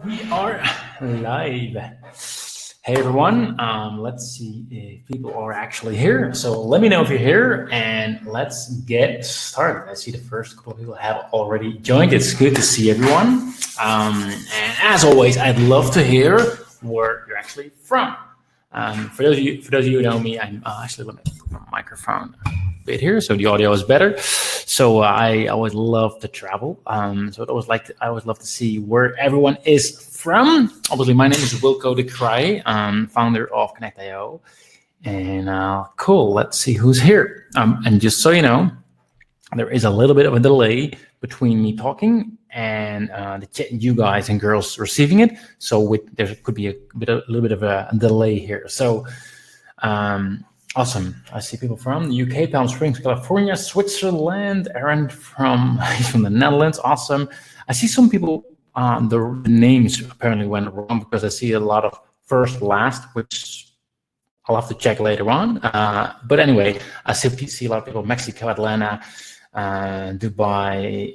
We are live. Hey everyone, let's see if people are actually here. So let me know if you're here and let's get started. I see the first couple of people have already joined. It's good to see everyone. And as always, I'd love to hear where you're actually from. For those of you who know me, I'm actually let me put my microphone a bit here so the audio is better. So I always love to travel. I always love to see where everyone is from. Obviously, my name is Wilco de Cry, founder of Connectio. And cool, let's see who's here. And just so you know, there is a little bit of a delay between me talking and you guys and girls receiving it. So there could be a little bit of a delay here. So awesome. I see people from the UK, Palm Springs, California, Switzerland. Aaron he's from the Netherlands. Awesome. I see some people. The names apparently went wrong because I see a lot of first, last, which I'll have to check later on. But anyway, I see a lot of people: Mexico, Atlanta, Dubai,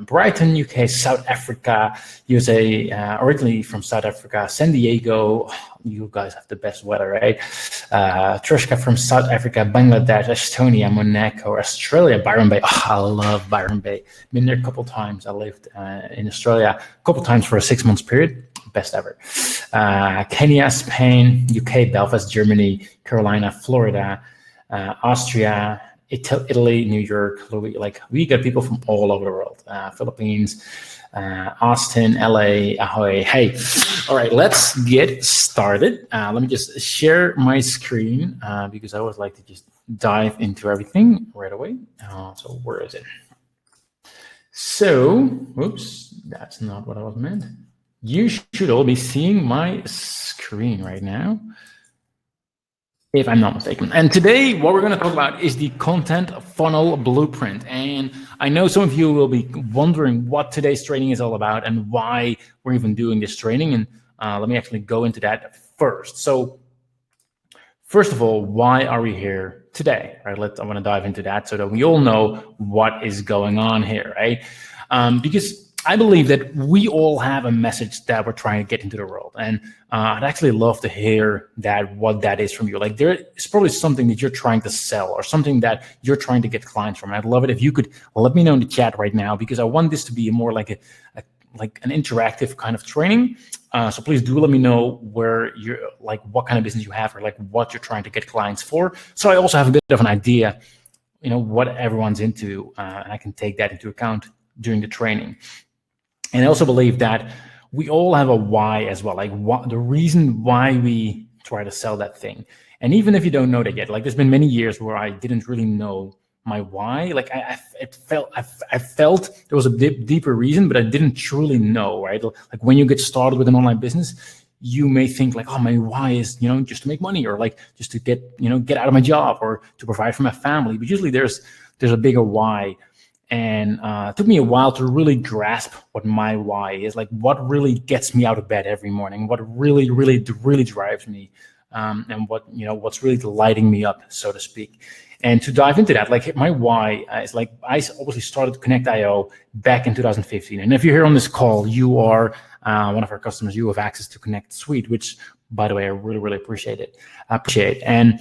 Brighton, UK, South Africa, USA, originally from South Africa, San Diego. You guys have the best weather, right? Trishka from South Africa, Bangladesh, Estonia, Monaco, Australia, Byron Bay. Oh, I love Byron Bay. Been there a couple times. I lived in Australia a couple times for a 6 months period. Best ever. Kenya, Spain, UK, Belfast, Germany, Carolina, Florida, Austria, Italy, New York, we got people from all over the world. Philippines, Austin, LA, Ahoy. Hey, all right, let's get started. Let me just share my screen because I always like to just dive into everything right away. So where is it? So, oops, that's not what I was meant. You should all be seeing my screen right now, if I'm not mistaken. And today, what we're going to talk about is the content funnel blueprint. And I know some of you will be wondering what today's training is all about and why we're even doing this training. And let me actually go into that first. So first of all, why are we here today? Right? I want to dive into that so that we all know what is going on here, right? Because I believe that we all have a message that we're trying to get into the world. And I'd actually love to hear what that is from you. Like there is probably something that you're trying to sell or something that you're trying to get clients from. I'd love it if you could let me know in the chat right now, because I want this to be more like an interactive kind of training. So please do let me know where you're what kind of business you have or what you're trying to get clients for. So I also have a bit of an idea, what everyone's into, and I can take that into account during the training. And I also believe that we all have a why as well, the reason why we try to sell that thing. And even if you don't know that yet, there's been many years where I didn't really know my why. I felt there was a deeper reason, but I didn't truly know, right? Like when you get started with an online business, you may think oh, my why is, just to make money or just to get out of my job or to provide for my family. But usually there's a bigger why. And it took me a while to really grasp what my why is, what really gets me out of bed every morning, what really, really, really drives me, and what's really lighting me up, so to speak. And to dive into that, my why is I obviously started Connect.io back in 2015. And if you're here on this call, you are one of our customers. You have access to Connect Suite, which, by the way, I really, really appreciate it. And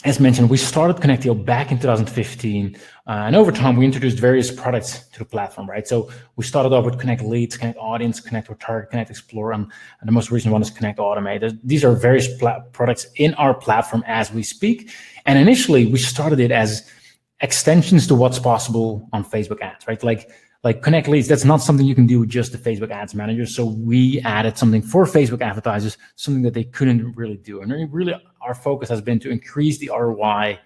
as mentioned, we started Connectio back in 2015, and over time, we introduced various products to the platform, right? So we started off with Connect Leads, Connect Audience, Connect with Target, Connect Explore, and the most recent one is Connect Automate. These are various products in our platform as we speak. And initially, we started it as extensions to what's possible on Facebook ads, right? Like Connect Leads, that's not something you can do with just the Facebook Ads Manager. So we added something for Facebook advertisers, something that they couldn't really do. And really, our focus has been to increase the ROI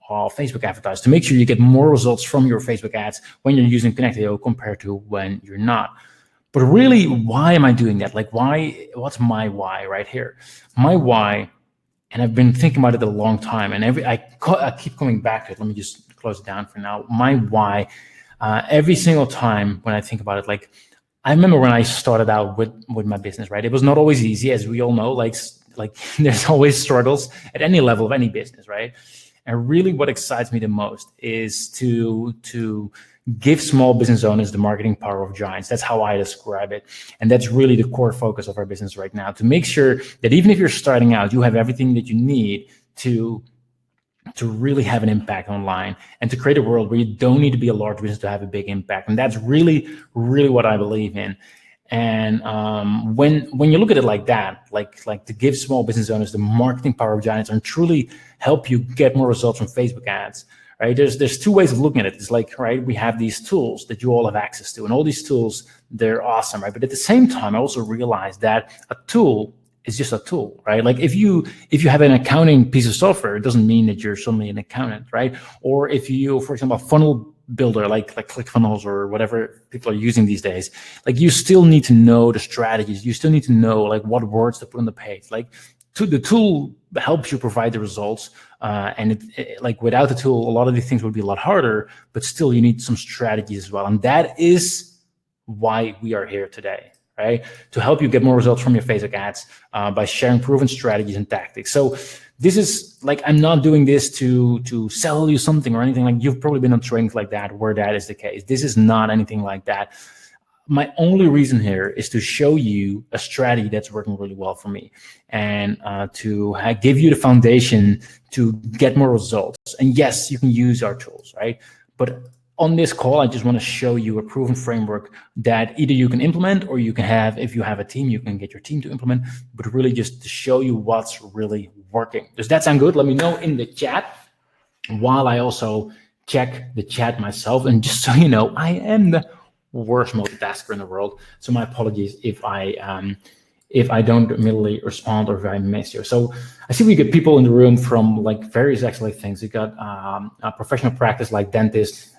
of Facebook advertisers, to make sure you get more results from your Facebook ads when you're using Connectio compared to when you're not. But really, why am I doing that? What's my why right here? My why, and I've been thinking about it a long time, and I keep coming back to it. Let me just close it down for now. My why, every single time when I think about it, I remember when I started out with my business, right? It was not always easy, as we all know. There's always struggles at any level of any business, right? And really, what excites me the most is to give small business owners the marketing power of giants. That's how I describe it. And that's really the core focus of our business right now, to make sure that even if you're starting out, you have everything that you need to really have an impact online, and to create a world where you don't need to be a large business to have a big impact. And that's really, really what I believe in. And when you look at it like that, like to give small business owners the marketing power of giants and truly help you get more results from Facebook ads, right? There's two ways of looking at it. It's like, right, we have these tools that you all have access to, and all these tools, they're awesome, right? But at the same time, I also realized that a tool is just a tool, right? Like if you have an accounting piece of software, it doesn't mean that you're suddenly an accountant, right? Or if you, for example, a funnel builder like ClickFunnels or whatever people are using these days, like you still need to know the strategies. You still need to know like what words to put on the page. Like the tool helps you provide the results, and it like without the tool, a lot of these things would be a lot harder. But still, you need some strategies as well, and that is why we are here today. Right? To help you get more results from your Facebook ads by sharing proven strategies and tactics. So this is like, I'm not doing this to sell you something or anything. Like you've probably been on trainings like that where that is the case. This is not anything like that. My only reason here is to show you a strategy that's working really well for me, and to give you the foundation to get more results. And yes, you can use our tools, right? But on this call, I just want to show you a proven framework that either you can implement, or you can have, if you have a team, you can get your team to implement, but really just to show you what's really working. Does that sound good? Let me know in the chat, while I also check the chat myself. And just so you know, I am the worst multitasker in the world. So my apologies if I don't immediately respond or if I miss you. So I see we get people in the room from like various excellent things. We got a professional practice like dentist,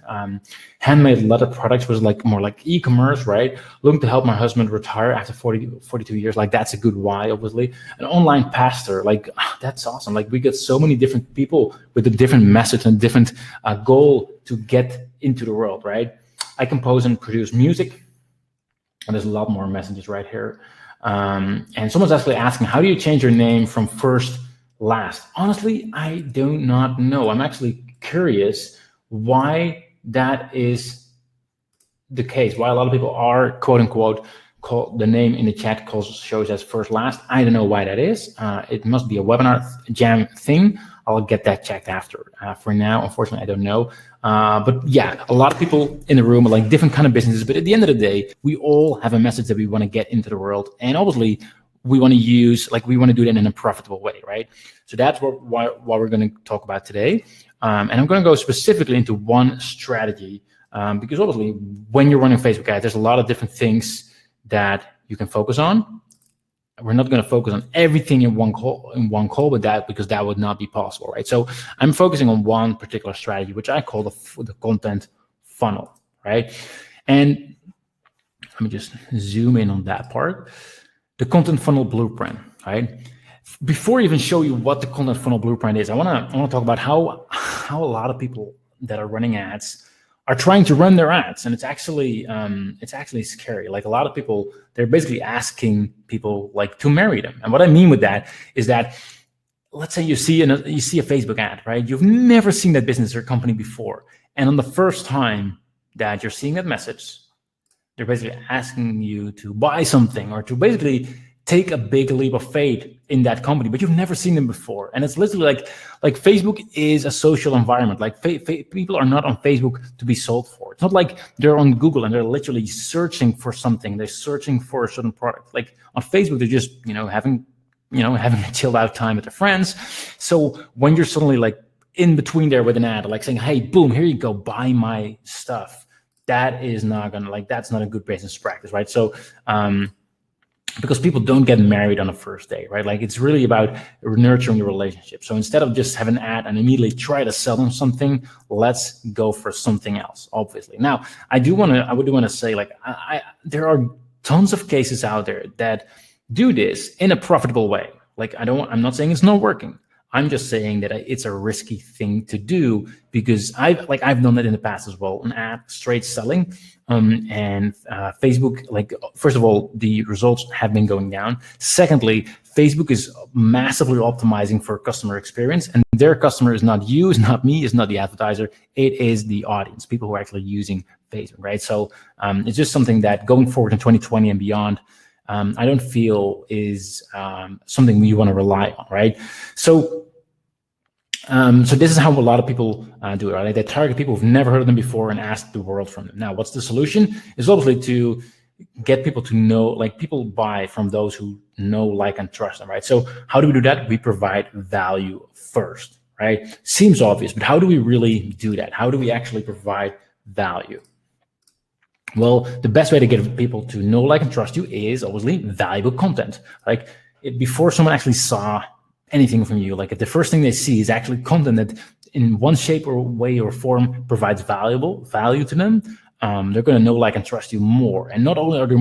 handmade leather products was like more like e-commerce, right? Looking to help my husband retire after 42 years. Like that's a good why, obviously. An online pastor, like that's awesome. Like we get so many different people with a different message and different goal to get into the world, right? I compose and produce music. And there's a lot more messages right here. And someone's actually asking, how do you change your name from first last? Honestly, I do not know. I'm actually curious why that is the case, why a lot of people are quote unquote call the name in the chat shows as first last. I don't know why that is. It must be a webinar jam thing. I'll get that checked after. For now, unfortunately, I don't know. But yeah, a lot of people in the room are like different kind of businesses. But at the end of the day, we all have a message that we want to get into the world. And obviously, we want to do that in a profitable way, right? So that's what we're going to talk about today. And I'm going to go specifically into one strategy, because obviously, when you're running Facebook ads, there's a lot of different things that you can focus on. We're not going to focus on everything in one call with that, because that would not be possible, right? So I'm focusing on one particular strategy, which I call the content funnel, right? And let me just zoom in on that part. The content funnel blueprint, right? Before I even show you what the content funnel blueprint is, I want to talk about how a lot of people that are running ads are trying to run their ads, and it's actually scary. Like a lot of people, they're basically asking people like to marry them. And what I mean with that is that, let's say you see a Facebook ad, right? You've never seen that business or company before, and on the first time that you're seeing that message, they're basically asking you to buy something or to basically take a big leap of faith in that company, but you've never seen them before. And it's literally like Facebook is a social environment. Like people are not on Facebook to be sold for. It's not like they're on Google and they're literally searching for something. They're searching for a certain product. Like on Facebook, they're just, having a chilled out time with their friends. So when you're suddenly like in between there with an ad, like saying, hey, boom, here you go, buy my stuff. That is not that's not a good business practice, right? So, because people don't get married on the first day, right? Like it's really about nurturing the relationship. So instead of just having an ad and immediately try to sell them something, let's go for something else, obviously. Now, I do want to say, like, there are tons of cases out there that do this in a profitable way. Like I'm not saying it's not working. I'm just saying that it's a risky thing to do, because I've done that in the past as well. An ad straight selling, and Facebook, like, first of all, the results have been going down. Secondly, Facebook is massively optimizing for customer experience, and their customer is not you, is not me, is not the advertiser. It is the audience, people who are actually using Facebook, right? So it's just something that going forward in 2020 and beyond, I don't feel is something we want to rely on, right? So this is how a lot of people do it, right? They target people who've never heard of them before and ask the world from them. Now, what's the solution? It's obviously to get people to know, like people buy from those who know, like, and trust them, right? So how do we do that? We provide value first, right? Seems obvious, but how do we really do that? How do we actually provide value? Well, the best way to get people to know, like, and trust you is obviously valuable content. Like before someone actually saw anything from you, like if the first thing they see is actually content that in one shape or way or form provides value to them, they're going to know, like, and trust you more. And not only are they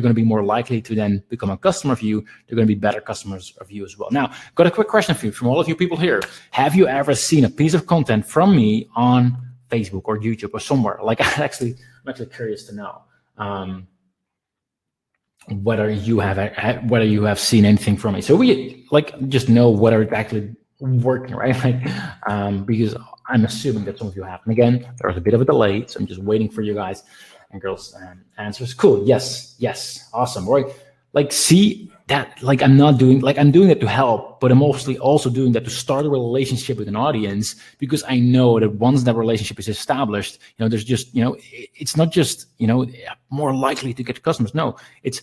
going to be more likely to then become a customer of you, they're going to be better customers of you as well. Now, got a quick question for you from all of you people here. Have you ever seen a piece of content from me on Facebook or YouTube or somewhere? Like, I'm actually curious to know whether you have seen anything from me. So we just know whether it's actually working, right? Because I'm assuming that some of you have. And again, there's a bit of a delay, so I'm just waiting for you guys and girls answers. Cool. Yes. Awesome. Right. Like, see that, like, I'm doing that to help, but I'm mostly also doing that to start a relationship with an audience, because I know that once that relationship is established, there's just, it's not just, more likely to get customers. No, it's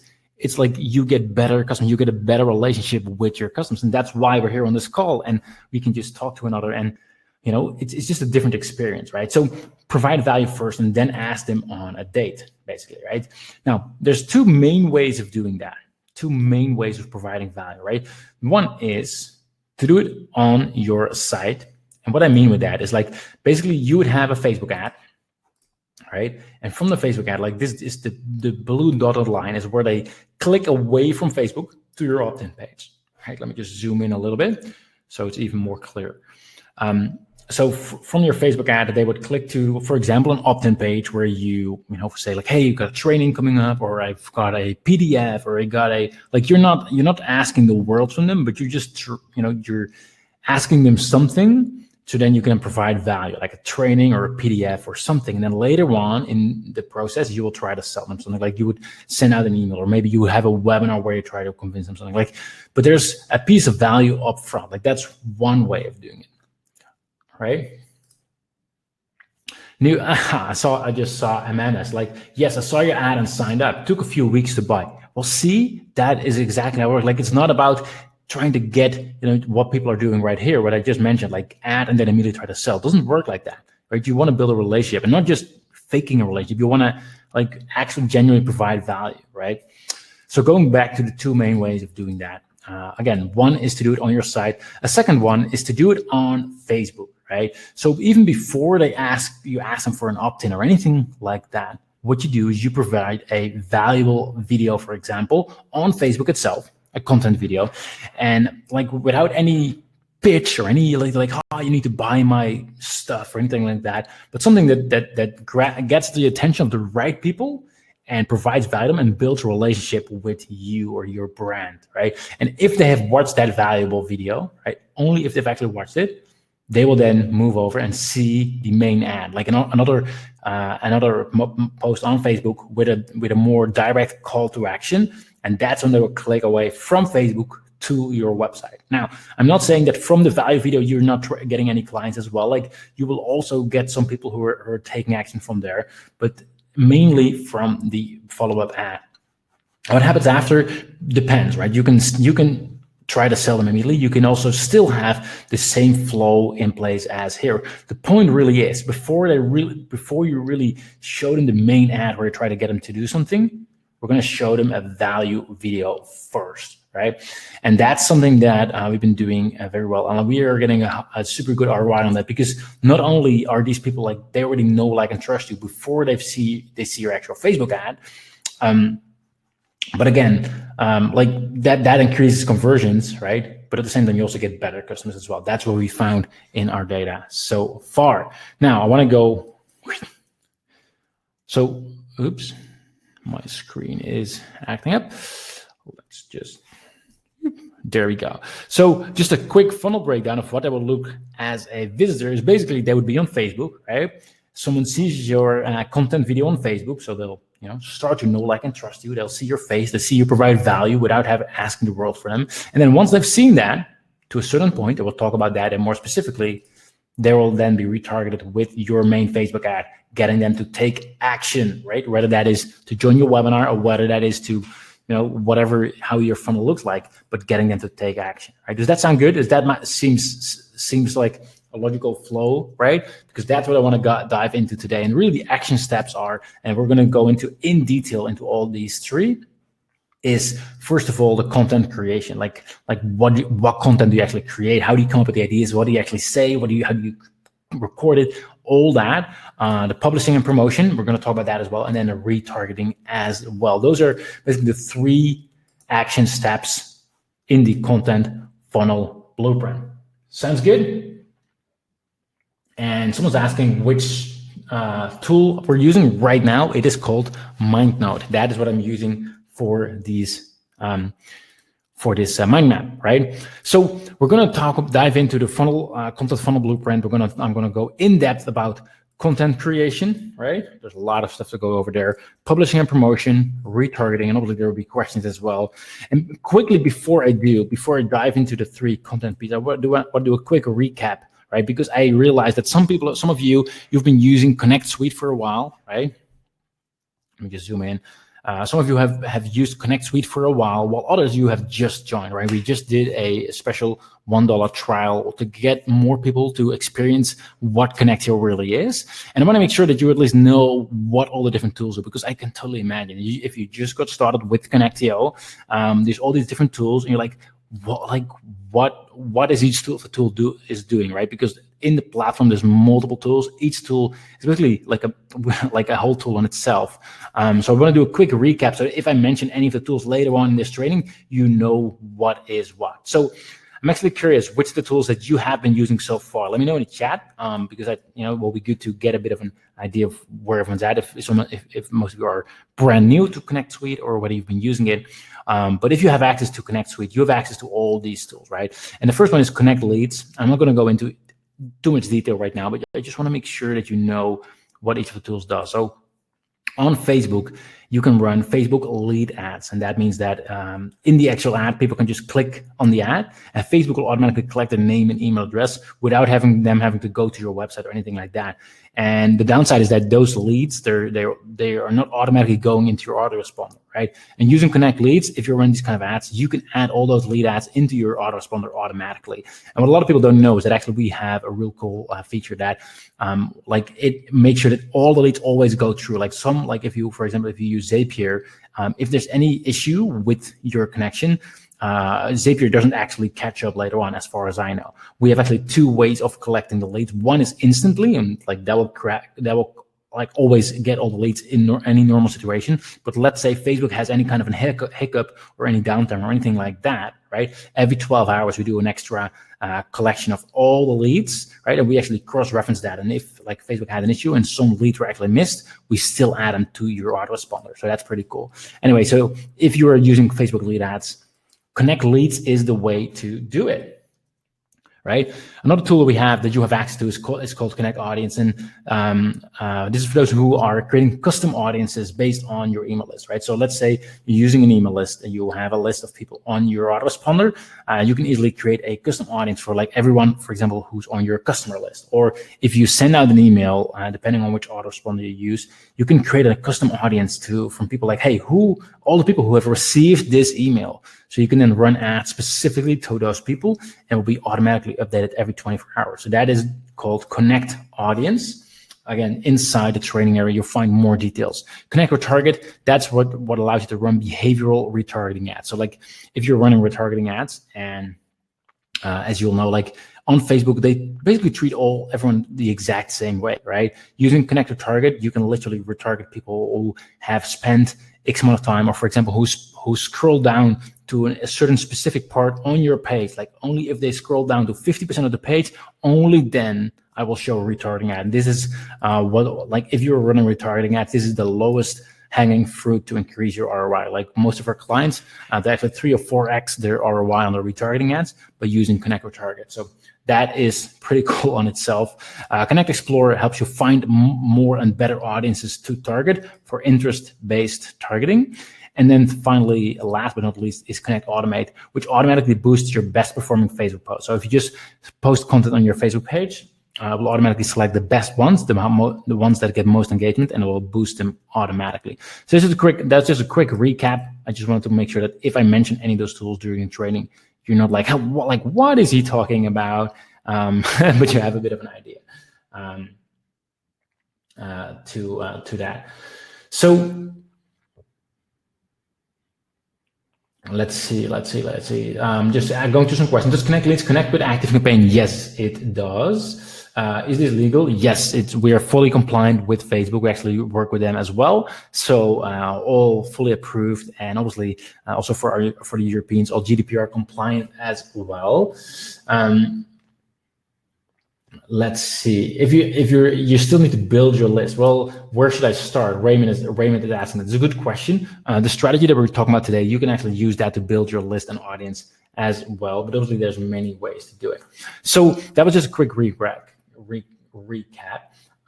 like you get better customers, you get a better relationship with your customers. And that's why we're here on this call, and we can just talk to another, and it's just a different experience, right? So provide value first and then ask them on a date, basically, right? Now, there's two main ways of doing that, two main ways of providing value, right? One is to do it on your site. And what I mean with that is, like, basically you would have a Facebook ad, right? And from the Facebook ad, like, this is the blue dotted line is where they click away from Facebook to your opt-in page, right? Let me just zoom in a little bit so it's even more clear. So from your Facebook ad, they would click to, for example, an opt-in page where you say, like, hey, you've got a training coming up, or I've got a PDF, or I got you're not asking the world from them, but you're just, you're asking them something. So then you can provide value, like a training or a PDF or something. And then later on in the process, you will try to sell them something. Like you would send out an email, or maybe you would have a webinar where you try to convince them something. But there's a piece of value up front. Like, that's one way of doing it. Right? I just saw Amanda's, like, yes, I saw your ad and signed up. Took a few weeks to buy. Well, see, that is exactly how it works. Like, it's not about trying to get, what people are doing right here, what I just mentioned, like ad and then immediately try to sell. It doesn't work like that, right? You want to build a relationship, and not just faking a relationship. You want to, like, actually genuinely provide value, right? So going back to the two main ways of doing that. Again, one is to do it on your site. A second one is to do it on Facebook, right? So even before you ask them for an opt-in or anything like that, what you do is you provide a valuable video, for example, on Facebook itself, a content video, and like without any pitch or any like oh, you need to buy my stuff or anything like that, but something that gets the attention of the right people and provides value and builds a relationship with you or your brand, right? And if they have watched that valuable video, right, only if they've actually watched it, they will then move over and see the main ad, like another post on Facebook with a more direct call to action, and that's when they will click away from Facebook to your website. Now, I'm not saying that from the value video you're not getting any clients as well. Like, you will also get some people who are taking action from there, but mainly from the follow-up ad. What happens after depends, right? You can try to sell them immediately. You can also still have the same flow in place as here. The point really is before you really show them the main ad where you try to get them to do something, we're going to show them a value video first, right? And that's something that we've been doing very well, and we are getting a super good ROI on that, because not only are these people, like, they already know, like, and trust you before they see your actual Facebook ad, but again, like that increases conversions, right? But at the same time, you also get better customers as well. That's what we found in our data so far. Now I want to go. So, oops, my screen is acting up. Let's just. There we go. So just a quick funnel breakdown of what they will look as a visitor is basically they would be on Facebook, right? someone sees your content video on Facebook, so they'll start to know, like, and trust you. They'll see your face, they see you provide value without asking the world for them. And then once they've seen that, to a certain point, and we'll talk about that, and more specifically, they will then be retargeted with your main Facebook ad, getting them to take action, right? Whether that is to join your webinar or whether that is to, whatever, how your funnel looks like, but getting them to take action, right? Does that sound good? Seems like a logical flow, right? Because that's what I want to dive into today. And really the action steps are, and we're going to go in detail into all these three, is first of all the content creation. Like what content do you actually create? How do you come up with the ideas? What do you actually say? How do you record it? All that. The publishing and promotion, we're going to talk about that as well, and then the retargeting as well. Those are basically the three action steps in the content funnel blueprint. Sounds good? And someone's asking which tool we're using right now. It is called MindNode. That is what I'm using for these this mind map, right? So we're going to dive into the funnel content funnel blueprint. I'm going to go in depth about content creation, right? There's a lot of stuff to go over there. Publishing and promotion, retargeting, and obviously there will be questions as well. And quickly before I dive into the three content pieces, I want to do a quick recap, right? Because I realized that some of you, you've been using Connect Suite for a while, right? Let me just zoom in. Some of you have used Connect Suite for a while others you have just joined, right? We just did a special $1 trial to get more people to experience what Connectio really is. And I want to make sure that you at least know what all the different tools are, because I can totally imagine if you just got started with Connectio, there's all these different tools, and you're like, what is each tool doing, right? Because in the platform there's multiple tools. Each tool is basically like a whole tool on itself. So I'm going to do a quick recap, so if I mention any of the tools later on in this training, you know what is what. So I'm actually curious which of the tools that you have been using so far. Let me know in the chat, because it will be good to get a bit of an idea of where everyone's at. If most of you are brand new to Connect Suite or whether you've been using it. But if you have access to Connect Suite, you have access to all these tools, right? And the first one is Connect Leads. I'm not going to go into too much detail right now, but I just want to make sure that you know what each of the tools does. So on Facebook, you can run Facebook lead ads. And that means that in the actual ad, people can just click on the ad and Facebook will automatically collect their name and email address without having to go to your website or anything like that. And the downside is that those leads, they are not automatically going into your autoresponder, right? And using Connect Leads, if you're running these kind of ads, you can add all those lead ads into your autoresponder automatically. And what a lot of people don't know is that actually we have a real cool feature that it makes sure that all the leads always go through. If you use Zapier, if there's any issue with your connection, Zapier doesn't actually catch up later on, as far as I know. We have actually two ways of collecting the leads. One is instantly, and that will always get all the leads in any normal situation. But let's say Facebook has any kind of a hiccup or any downtime or anything like that, right? Every 12 hours, we do an extra collection of all the leads, right? And we actually cross-reference that. And if Facebook had an issue and some leads were actually missed, we still add them to your autoresponder. So that's pretty cool. Anyway, so if you are using Facebook lead ads, Connect Leads is the way to do it. Right. Another tool we have that you have access to is called Connect Audience. And this is for those who are creating custom audiences based on your email list, right? So let's say you're using an email list and you have a list of people on your autoresponder. You can easily create a custom audience for everyone, for example, who's on your customer list. Or if you send out an email, depending on which autoresponder you use, you can create a custom audience from people like, hey, all the people who have received this email. So you can then run ads specifically to those people and will be automatically updated every 24 hours. So that is called Connect Audience. Again, inside the training area, you'll find more details. Connect Retarget, that's what allows you to run behavioral retargeting ads. So if you're running retargeting ads, and as you'll know, on Facebook, they basically treat everyone the exact same way, right? Using Connect Retarget, you can literally retarget people who have spent X amount of time, or for example, who scroll down to a certain specific part on your page. Only if they scroll down to 50% of the page, only then I will show a retargeting ad. And this is if you're running retargeting ads, this is the lowest hanging fruit to increase your ROI. Most of our clients, they actually 3 or 4x their ROI on their retargeting ads by using Connect Retarget. So that is pretty cool on itself. Connect Explorer helps you find more and better audiences to target for interest-based targeting. And then finally, last but not least, is Connect Automate, which automatically boosts your best performing Facebook posts. So if you just post content on your Facebook page, it will automatically select the best ones, the ones that get most engagement, and it will boost them automatically. So that's just a quick recap. I just wanted to make sure that if I mention any of those tools during the training, you're not like, what is he talking about? But you have a bit of an idea to that. So let's see. Just going through some questions. Does Connect Leads connect with ActiveCampaign? Yes, it does. Is this legal? Yes, we are fully compliant with Facebook. We actually work with them as well. So all fully approved, and obviously also for the Europeans, all GDPR compliant as well. Let's see. If you still need to build your list. Well, where should I start? Raymond is asking. It's a good question. The strategy that we're talking about today, you can actually use that to build your list and audience as well. But obviously, there's many ways to do it. So that was just a quick recap.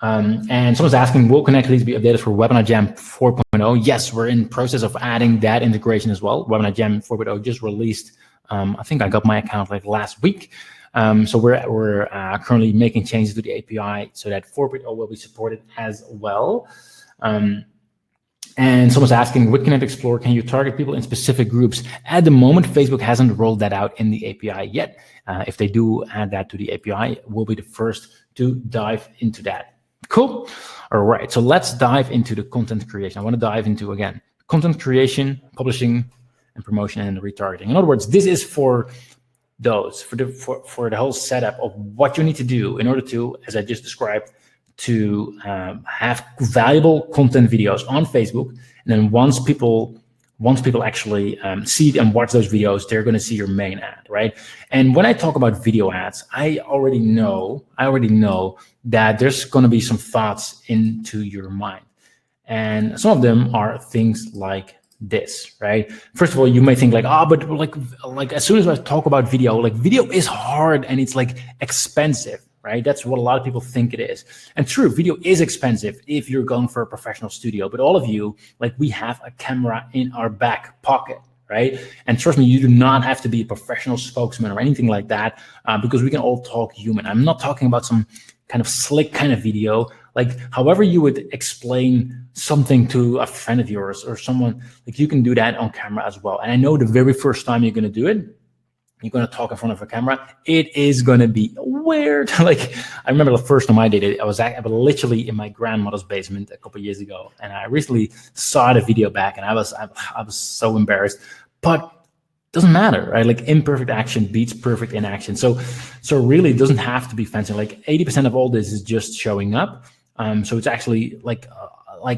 And someone's asking, will Connect Leads be updated for Webinar Jam 4.0? Yes, we're in process of adding that integration as well. Webinar Jam 4.0 just released. I think I got my account like last week. So we're currently making changes to the API so that 4.0 will be supported as well. And someone's asking, with Connect Explorer, can you target people in specific groups? At the moment, Facebook hasn't rolled that out in the API yet. If they do add that to the API, we'll be the first to dive into that. Cool. All right. So let's dive into the content creation. I want to dive into, again, content creation, publishing, and promotion, and retargeting. In other words, this is for the whole setup of what you need to do in order to, as I just described, to have valuable content videos on Facebook. And then once people actually see and watch those videos, they're going to see your main ad, right? And when I talk about video ads, I already know that there's going to be some thoughts into your mind. And some of them are things like this, right? First of all, you may think like, but like as soon as I talk about video, like video is hard and it's like expensive, right? That's what a lot of people think it is. And true, video is expensive if you're going for a professional studio, but all of you, like, we have a camera in our back pocket, right? And trust me, you do not have to be a professional spokesman or anything like that, because we can all talk human. I'm not talking about some kind of slick kind of video. Like, however you would explain something to a friend of yours or someone, like, you can do that on camera as well. And I know the very first time you're going to do it, you're going to talk in front of a camera, it is going to be weird. Like, I remember the first time I did it, I was literally in my grandmother's basement a couple of years ago. And I recently saw the video back and I was so embarrassed, but doesn't matter, right? Like, imperfect action beats perfect inaction. So really it doesn't have to be fancy. Like 80% of all this is just showing up. So it's actually like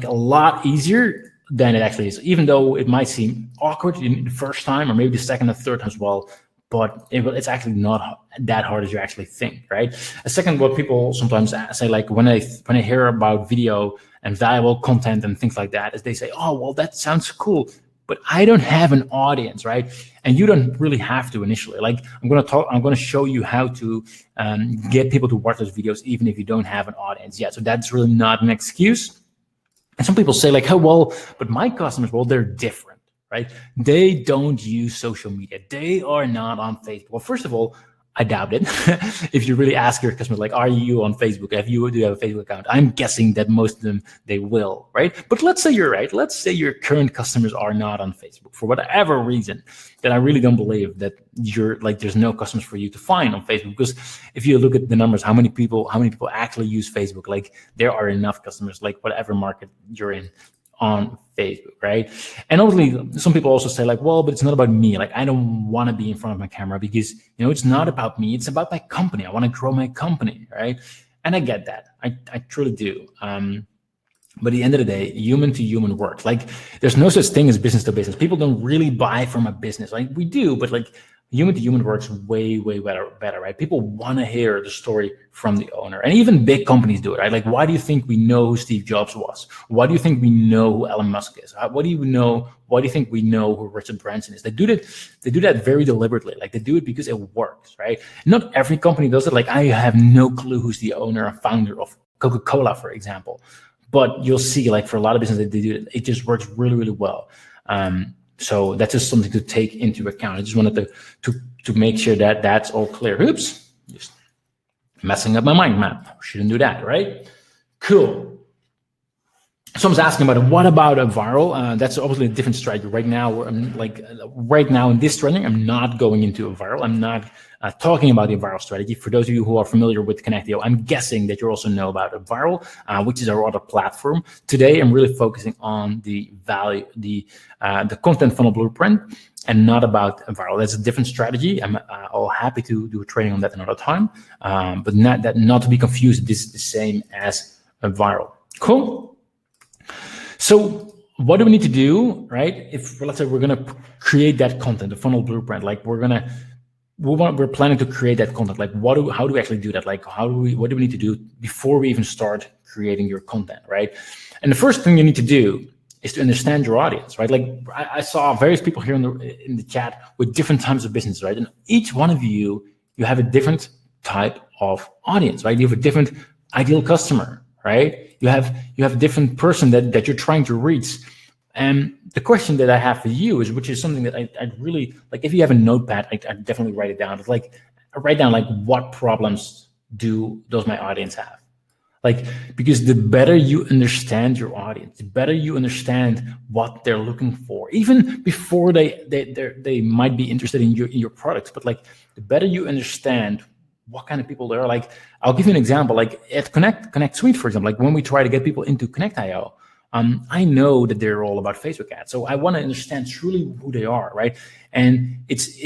a lot easier than it actually is, even though it might seem awkward in the first time or maybe the second or third time as well. But it's actually not that hard as you actually think, right? A second, what people sometimes say, like when I hear about video and valuable content and things like that, is they say, oh, well, that sounds cool, but I don't have an audience, right? And you don't really have to initially. Like, I'm going to show you how to get people to watch those videos, even if you don't have an audience yet. So that's really not an excuse. And some people say like, oh, well, but my customers, well, they're different, right? They don't use social media. They are not on Facebook. Well, first of all, I doubt it. If you really ask your customers, like, are you on Facebook? Do you have a Facebook account? I'm guessing that most of them, they will, right? But let's say you're right. Let's say your current customers are not on Facebook for whatever reason. Then I really don't believe that there's no customers for you to find on Facebook. Because if you look at the numbers, how many people actually use Facebook? Like, there are enough customers, like whatever market you're in, on Facebook, right? And obviously, some people also say like, well, but it's not about me. Like, I don't want to be in front of my camera because, it's not about me. It's about my company. I want to grow my company, right? And I get that. I truly do. But at the end of the day, human to human works. Like, there's no such thing as business to business. People don't really buy from a business. Like, we do, but like, human to human works way better, right? People want to hear the story from the owner, and even big companies do it, right? Like, why do you think we know who Steve Jobs was? Why do you think we know who Elon Musk is? Why do you think we know who Richard Branson is? They do that very deliberately. Like, they do it because it works, right? Not every company does it. Like, I have no clue who's the owner or founder of Coca-Cola, for example, but you'll see, like, for a lot of businesses, they do it. It just works really well. So that's just something to take into account. I just wanted to make sure that that's all clear. Oops, just messing up my mind map. Shouldn't do that, right? Cool. Someone's asking about it. What about a viral? That's obviously a different strategy. Right now, right now in this training, I'm not going into a viral. I'm not talking about the viral strategy. For those of you who are familiar with Connectio, I'm guessing that you also know about a viral, which is our other platform. Today, I'm really focusing on the value, the content funnel blueprint, and not about a viral. That's a different strategy. I'm all happy to do a training on that another time, but not to be confused. This is the same as a viral. Cool. So what do we need to do, right? If let's say we're going to create that content, the funnel blueprint, like we're planning to create that content. Like, how do we actually do that? Like, what do we need to do before we even start creating your content, right? And the first thing you need to do is to understand your audience, right? Like, I saw various people here in the chat with different types of business, right? And each one of you have a different type of audience, right? You have a different ideal customer, right? You have a different person that you're trying to reach. And the question that I have for you is, which is something that I'd really like, if you have a notepad, I'd definitely write it down. It's like, write down like, what problems does my audience have? Like, because the better you understand your audience, the better you understand what they're looking for, even before they might be interested in your products. But like, the better you understand what kind of people there are. Like, I'll give you an example. Like at Connect Suite, for example, like when we try to get people into Connectio, I know that they're all about Facebook ads. So I want to understand truly who they are, right? And it's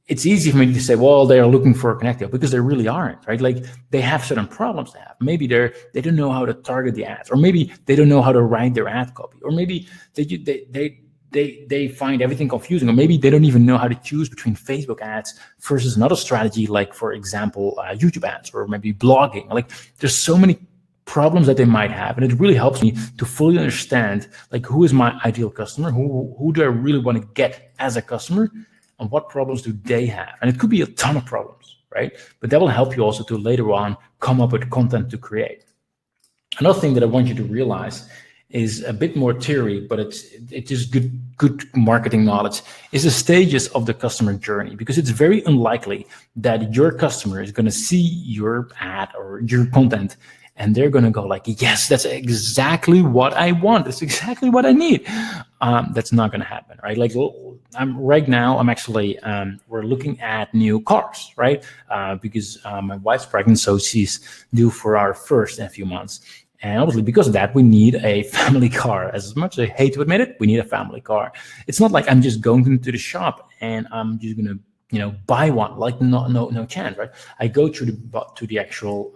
easy for me to say, well, they are looking for a Connectio, because they really aren't, right? Like, they have certain problems they have. Maybe they don't know how to target the ads, or maybe they don't know how to write their ad copy, or maybe they find everything confusing, or maybe they don't even know how to choose between Facebook ads versus another strategy, like, for example, YouTube ads, or maybe blogging. Like, there's so many problems that they might have, and it really helps me to fully understand, like, who is my ideal customer, who do I really want to get as a customer, and what problems do they have. And it could be a ton of problems, right? But that will help you also to later on come up with content to create. Another thing that I want you to realize is a bit more theory, but it's just good marketing knowledge, is the stages of the customer journey, because it's very unlikely that your customer is going to see your ad or your content and they're going to go like, yes, that's exactly what I want. That's exactly what I need. That's not going to happen, right? Like, right now, I'm actually, we're looking at new cars, right? Because my wife's pregnant, so she's due for our first in a few months. And obviously, because of that, we need a family car. As much as I hate to admit it, we need a family car. It's not like I'm just going into the shop and I'm just going to, buy one. Like, no chance, right? I go to the actual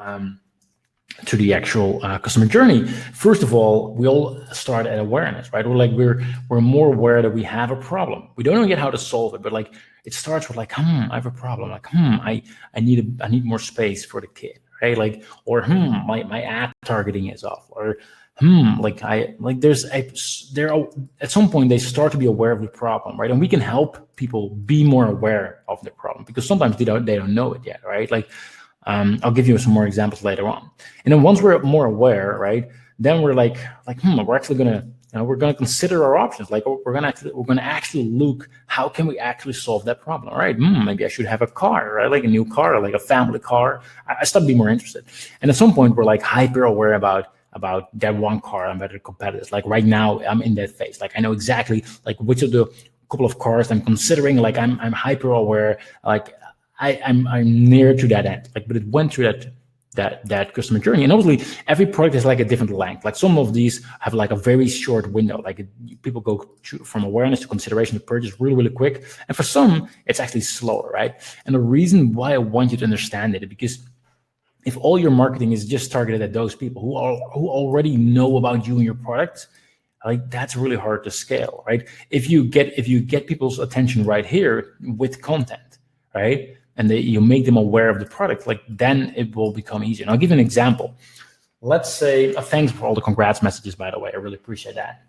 customer journey. First of all, we all start at awareness, right? We're more aware that we have a problem. We don't know yet how to solve it, but like, it starts with like, I have a problem. Like, I need more space for the kid, right? Like, or my ad targeting is off, or at some point they start to be aware of the problem, right? And we can help people be more aware of the problem, because sometimes they don't know it yet, right? Like, I'll give you some more examples later on. And then once we're more aware, right, then we're like, we're actually we're gonna consider our options. Like, we're gonna actually look, how can we actually solve that problem? All right, maybe I should have a car, right? Like a new car, like a family car. I start to be more interested. And at some point, we're like hyper aware about that one car and better competitors. Like, right now, I'm in that phase. Like, I know exactly like which of the couple of cars I'm considering. Like, I'm hyper aware. Like, I'm near to that end, like, but it went through that customer journey. And obviously, every product is like a different length. Like, some of these have like a very short window. Like, people go from awareness to consideration to purchase really quick. And for some, it's actually slower, right? And the reason why I want you to understand it is because if all your marketing is just targeted at those people who already know about you and your product, like, that's really hard to scale, right? If you get people's attention right here with content, right? And you make them aware of the product, like then it will become easier. And I'll give you an example. Let's say, thanks for all the congrats messages, by the way. I really appreciate that.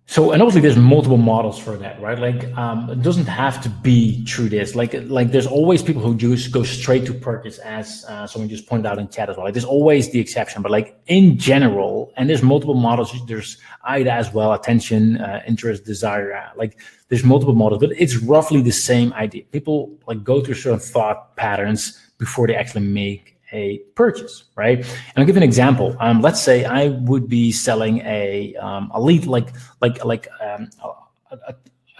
So, and obviously there's multiple models for that, right? Like, it doesn't have to be through this. Like there's always people who just go straight to purchase, as someone just pointed out in chat as well. Like, there's always the exception, but like in general, and there's multiple models. There's AIDA as well, attention, interest, desire. Like, there's multiple models, but it's roughly the same idea. People like go through certain thought patterns before they actually make a purchase, right? And I'll give you an example. Let's say I would be selling a lead,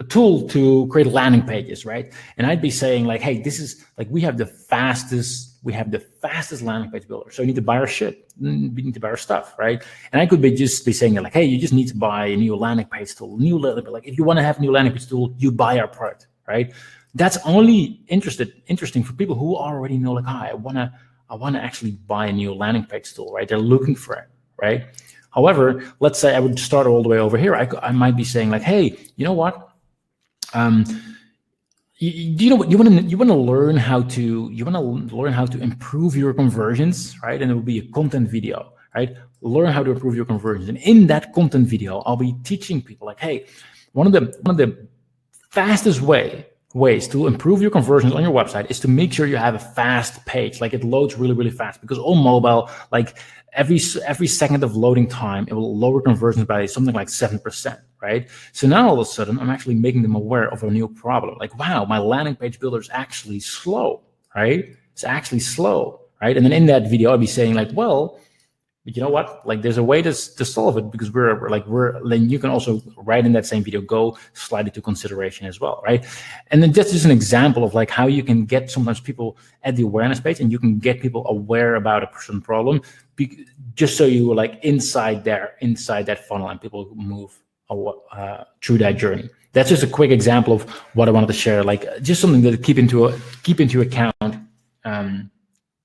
a tool to create landing pages, right? And I'd be saying like, hey, this is like, we have the fastest landing page builder. So you need to buy our shit. We need to buy our stuff, right? And I could just be saying like, hey, you just need to buy a new landing page tool, like if you want to have a new landing page tool, you buy our product, right? That's only interesting for people who already know like, I want to actually buy a new landing page tool, right? They're looking for it, right? However, let's say I would start all the way over here. I might be saying like, hey, you know what? You want to learn how to improve your conversions, right? And it will be a content video, right? Learn how to improve your conversions. And in that content video, I'll be teaching people like, hey, one of the fastest ways to improve your conversions on your website is to make sure you have a fast page, like it loads really, really fast. Because on mobile, like every second of loading time, it will lower conversions by something like 7%, right? So now all of a sudden, I'm actually making them aware of a new problem. Like, wow, my landing page builder is actually slow, right? It's actually slow, right? And then in that video, I'll be saying like, well, but you know what? Like, there's a way to solve it, because then you can also write in that same video, go slide it to consideration as well, right? And then that's just an example of like how you can get sometimes people at the awareness page, and you can get people aware about a certain problem, just so you like inside that funnel, and people move through that journey. That's just a quick example of what I wanted to share, like just something to keep into account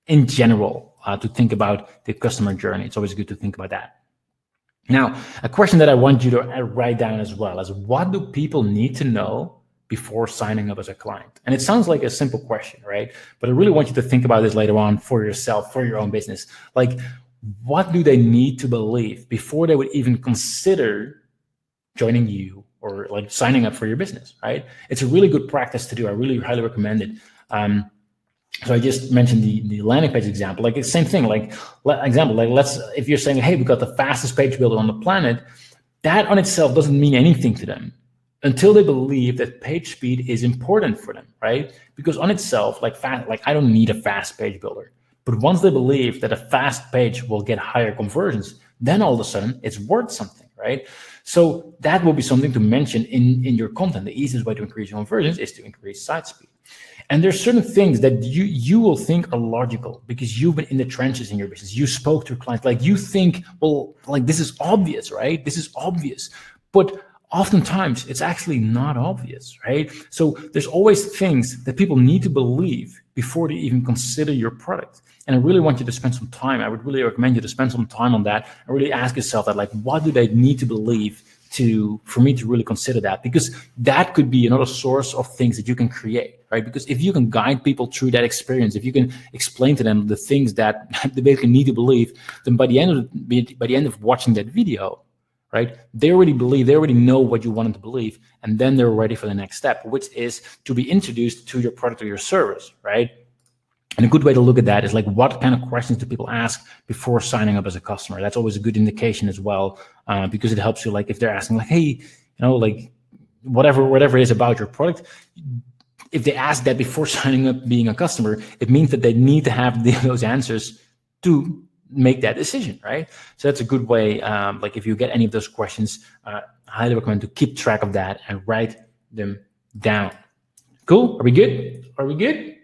in general. To think about the customer journey. It's always good to think about that. Now, a question that I want you to write down as well is, what do people need to know before signing up as a client? And it sounds like a simple question, right? But I really want you to think about this later on for yourself, for your own business. Like, what do they need to believe before they would even consider joining you or like signing up for your business, right? It's a really good practice to do. I really highly recommend it. So I just mentioned the landing page example. Like, it's the same thing. Like, if you're saying, hey, we got the fastest page builder on the planet, that on itself doesn't mean anything to them until they believe that page speed is important for them, right? Because on itself, like I don't need a fast page builder. But once they believe that a fast page will get higher conversions, then all of a sudden it's worth something, right? So that will be something to mention in your content. The easiest way to increase your conversions is to increase site speed. And there's certain things that you will think are logical because you've been in the trenches in your business. You spoke to clients, like you think, well, like this is obvious, right? This is obvious. But oftentimes it's actually not obvious, right? So there's always things that people need to believe before they even consider your product. And I really want you to spend some time. I would really recommend you to spend some time on that and really ask yourself that, like, what do they need to believe for me to really consider that? Because that could be another source of things that you can create, right? Because if you can guide people through that experience, if you can explain to them the things that they basically need to believe, then by the end of watching that video, right, they already know what you want them to believe, and then they're ready for the next step, which is to be introduced to your product or your service, right? And a good way to look at that is like, what kind of questions do people ask before signing up as a customer? That's always a good indication as well, because it helps you, like if they're asking like, hey, like whatever it is about your product, if they ask that before signing up being a customer, it means that they need to have those answers to make that decision, right? So that's a good way. Like if you get any of those questions, I highly recommend to keep track of that and write them down. Cool? Are we good?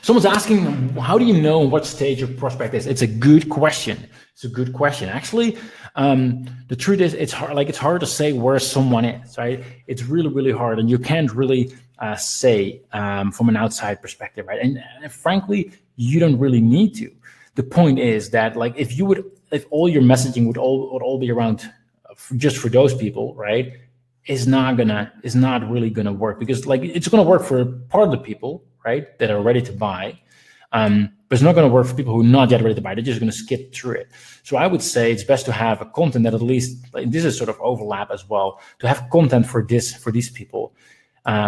Someone's asking, how do you know what stage your prospect is? It's a good question. Actually, the truth is, it's hard. Like, it's hard to say where someone is, right? It's really, really hard, and you can't really say from an outside perspective, right? And frankly, you don't really need to. The point is that, like, if all your messaging would all be around just for those people, right, is not really gonna work, because like it's gonna work for part of the people, right, that are ready to buy, but it's not going to work for people who are not yet ready to buy. They're just going to skip through it. So I would say it's best to have a content that at least, like, this is sort of overlap as well, to have content for these people,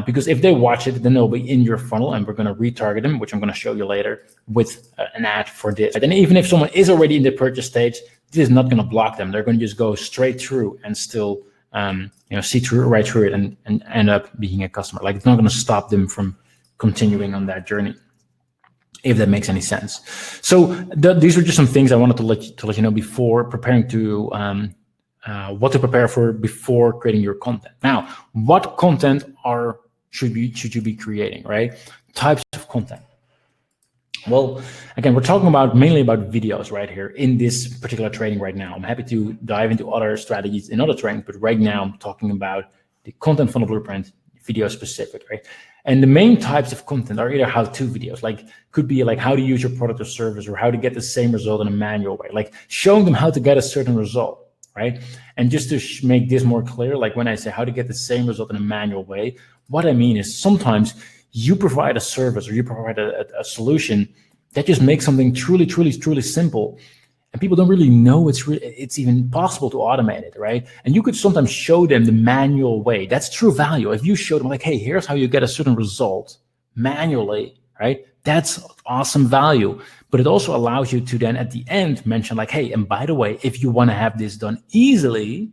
because if they watch it, then they'll be in your funnel, and we're going to retarget them, which I'm going to show you later, with an ad for this. And even if someone is already in the purchase stage, this is not going to block them. They're going to just go straight through and still see right through it and end up being a customer. Like, it's not going to stop them from continuing on that journey, if that makes any sense. So these are just some things I wanted to let you know before preparing to what to prepare for before creating your content. Now, what content should you be creating, right? Types of content. Well, again, we're talking mainly about videos right here in this particular training right now. I'm happy to dive into other strategies in other trainings, but right now I'm talking about the content funnel blueprint, video specific, right? And the main types of content are either how-to videos, like could be like how to use your product or service, or how to get the same result in a manual way, like showing them how to get a certain result, right? And just to make this more clear, like when I say how to get the same result in a manual way, what I mean is sometimes you provide a service or you provide a solution that just makes something truly, truly, truly simple, and people don't really know it's even possible to automate it, right? And you could sometimes show them the manual way. That's true value. If you show them like, hey, here's how you get a certain result manually, right? That's awesome value. But it also allows you to then at the end mention like, hey, and by the way, if you want to have this done easily,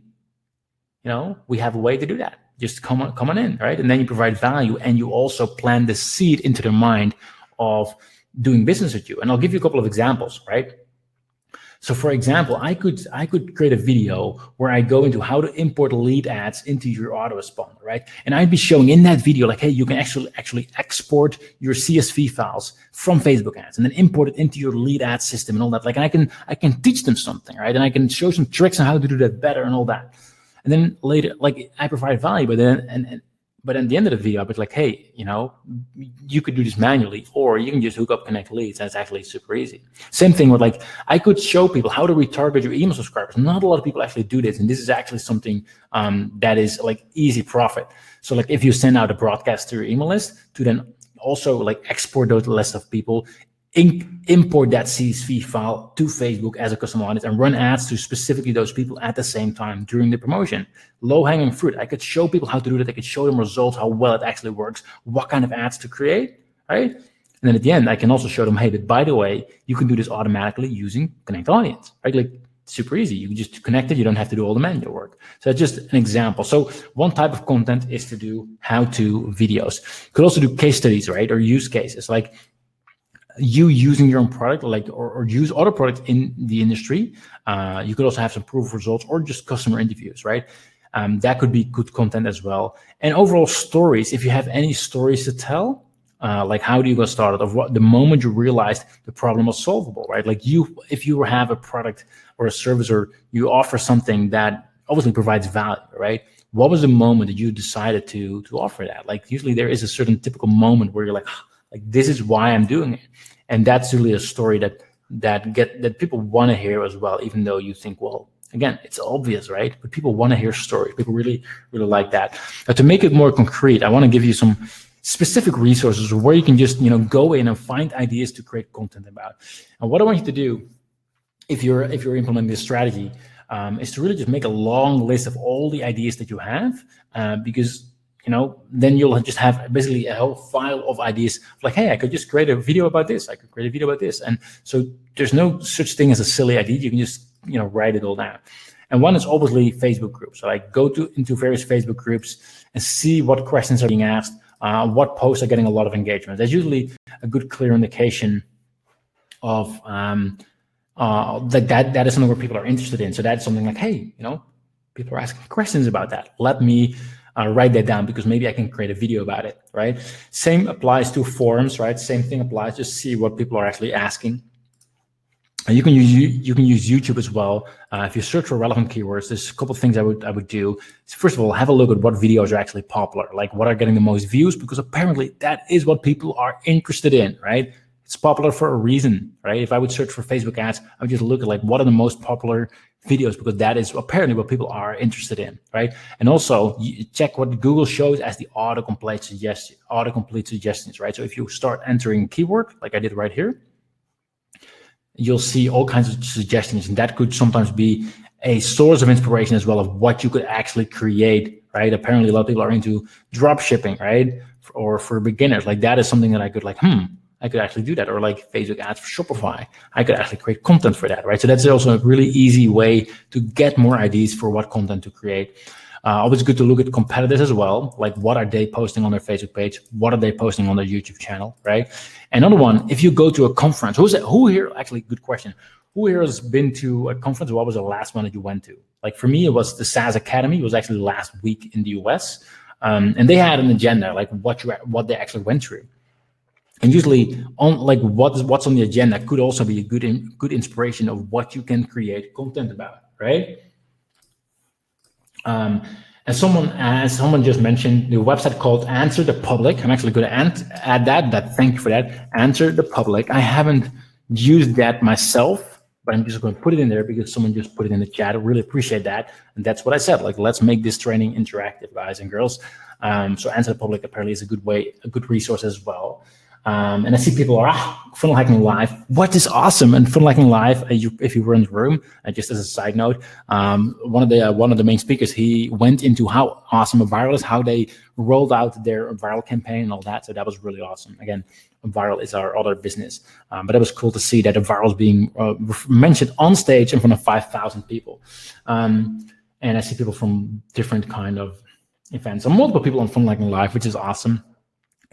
we have a way to do that. Just come on in, right? And then you provide value, and you also plant the seed into their mind of doing business with you. And I'll give you a couple of examples, right? So for example, I could create a video where I go into how to import lead ads into your autoresponder, right? And I'd be showing in that video like, hey, you can actually export your CSV files from Facebook ads and then import it into your lead ad system and all that. Like, and I can teach them something, right? And I can show some tricks on how to do that better and all that. And then later, like, I provide value, but at the end of the video, I was like, hey, you could do this manually, or you can just hook up Connect leads. That's actually super easy. Same thing with, like, I could show people how to retarget your email subscribers. Not a lot of people actually do this, and this is actually something that is like easy profit. So like if you send out a broadcast to your email list, to then also like export those list of people, import that CSV file to Facebook as a custom audience, and run ads to specifically those people at the same time during the promotion. Low-hanging fruit. I could show people how to do that. I could show them results, how well it actually works, what kind of ads to create, right? And then at the end, I can also show them, hey, but by the way, you can do this automatically using Connect Audience, right? Like, super easy. You can just connect it. You don't have to do all the manual work. So that's just an example. So one type of content is to do how-to videos. You could also do case studies, right? Or use cases, like you using your own product, like, or use other products in the industry. You could also have some proof of results or just customer interviews, right? That could be good content as well. And overall stories, if you have any stories to tell, like how do you get started, of what the moment you realized the problem was solvable, right? Like if you have a product or a service, or you offer something that obviously provides value, right? What was the moment that you decided to offer that? Like, usually there is a certain typical moment where you're like this is why I'm doing it. And that's really a story that people want to hear as well, even though you think, well, again, it's obvious, right? But people want to hear stories. People really, really like that. To make it more concrete, I want to give you some specific resources where you can just, go in and find ideas to create content about. And what I want you to do, if you're implementing this strategy, is to really just make a long list of all the ideas that you have, because then you'll just have basically a whole file of ideas. Like, hey, I could just create a video about this. I could create a video about this. And so there's no such thing as a silly idea. You can just, write it all down. And one is obviously Facebook groups. So like go into various Facebook groups and see what questions are being asked, what posts are getting a lot of engagement. That's usually a good, clear indication of that is something where people are interested in. So that's something like, hey, people are asking questions about that. Let me write that down, because maybe I can create a video about it, right? Same applies to forums, right? Same thing applies. Just see what people are actually asking. You can use YouTube as well. If you search for relevant keywords, there's a couple of things I would do. First of all, have a look at what videos are actually popular, like what are getting the most views, because apparently that is what people are interested in, right? It's popular for a reason, right? If I would search for Facebook ads, I would just look at like what are the most popular videos, because that is apparently what people are interested in, right? And also you check what Google shows as the autocomplete suggestions, right? So if you start entering a keyword, like I did right here, you'll see all kinds of suggestions, and that could sometimes be a source of inspiration as well of what you could actually create, right? Apparently a lot of people are into drop shipping, right? Or for beginners, like that is something that I could like, I could actually do that. Or like Facebook ads for Shopify, I could actually create content for that, right? So that's also a really easy way to get more ideas for what content to create. Always good to look at competitors as well. Like what are they posting on their Facebook page? What are they posting on their YouTube channel, right? Another one, if you go to a conference, who here, actually good question. Who here has been to a conference? What was the last one that you went to? Like for me, it was the SaaS Academy. It was actually last week in the US. And they had an agenda, like what they actually went through. And usually on like what's on the agenda could also be a good inspiration of what you can create content about, right? As someone just mentioned, the website called Answer the Public. I'm actually going to add that. Thank you for that. Answer the Public. I haven't used that myself, but I'm just going to put it in there because someone just put it in the chat. I really appreciate that. And that's what I said. Like, let's make this training interactive, guys and girls. So Answer the Public apparently is a good resource as well. And I see people are funnel hacking live. What is awesome and funnel hacking live? If you were in the room, just as a side note, one of the main speakers, he went into how awesome a viral is, how they rolled out their viral campaign and all that. So that was really awesome. Again, viral is our other business, but it was cool to see that a viral is being mentioned on stage in front of 5,000 people. And I see people from different kind of events, so multiple people on funnel hacking live, which is awesome.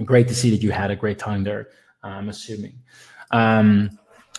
Great to see that you had a great time there, I'm assuming. And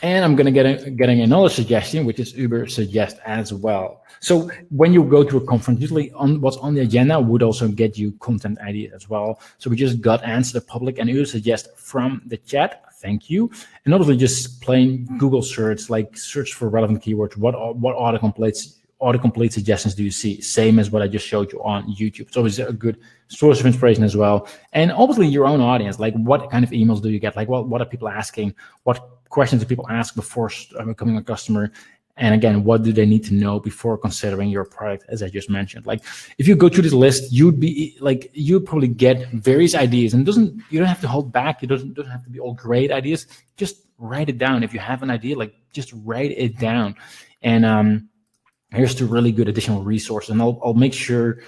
I'm going to getting another suggestion, which is Uber Suggest as well. So when you go to a conference, usually what's on the agenda would also get you content ideas as well. So we just got Answer the Public and Uber Suggest from the chat. Thank you. And obviously just plain Google search, like search for relevant keywords. What autocomplete suggestions do you see? Same as what I just showed you on YouTube. It's always a good source of inspiration as well. And obviously your own audience, like what kind of emails do you get? Like what are people asking? What questions do people ask before becoming a customer? And again, what do they need to know before considering your product, as I just mentioned? Like if you go through this list, you'd probably get various ideas, and you don't have to hold back. It doesn't have to be all great ideas. Just write it down. If you have an idea, like just write it down. And here's two really good additional resources, and I'll make sure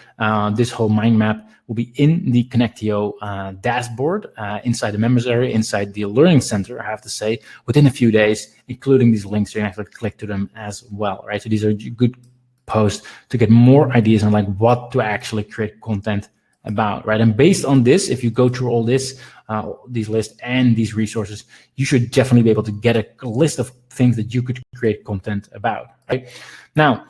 this whole mind map will be in the Connectio dashboard inside the members area, inside the learning center, I have to say, within a few days, including these links. You can actually click to them as well, right? So these are good posts to get more ideas on like what to actually create content about, right? And based on this, if you go through all this, these lists and these resources, you should definitely be able to get a list of things that you could create content about, right? Now,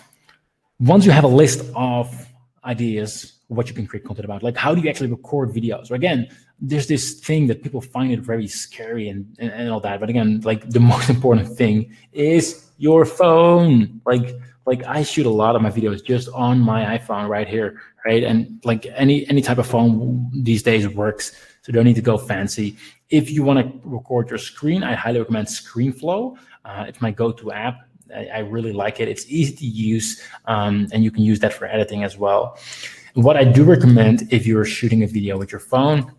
once you have a list of ideas, what you can create content about, like how do you actually record videos? So again, there's this thing that people find it very scary and all that. But again, like the most important thing is your phone. Like I shoot a lot of my videos just on my iPhone right here, right? And like any type of phone these days works, so don't need to go fancy. If you want to record your screen, I highly recommend ScreenFlow. It's my go-to app. I really like it. It's easy to use, and you can use that for editing as well. What I do recommend if you're shooting a video with your phone,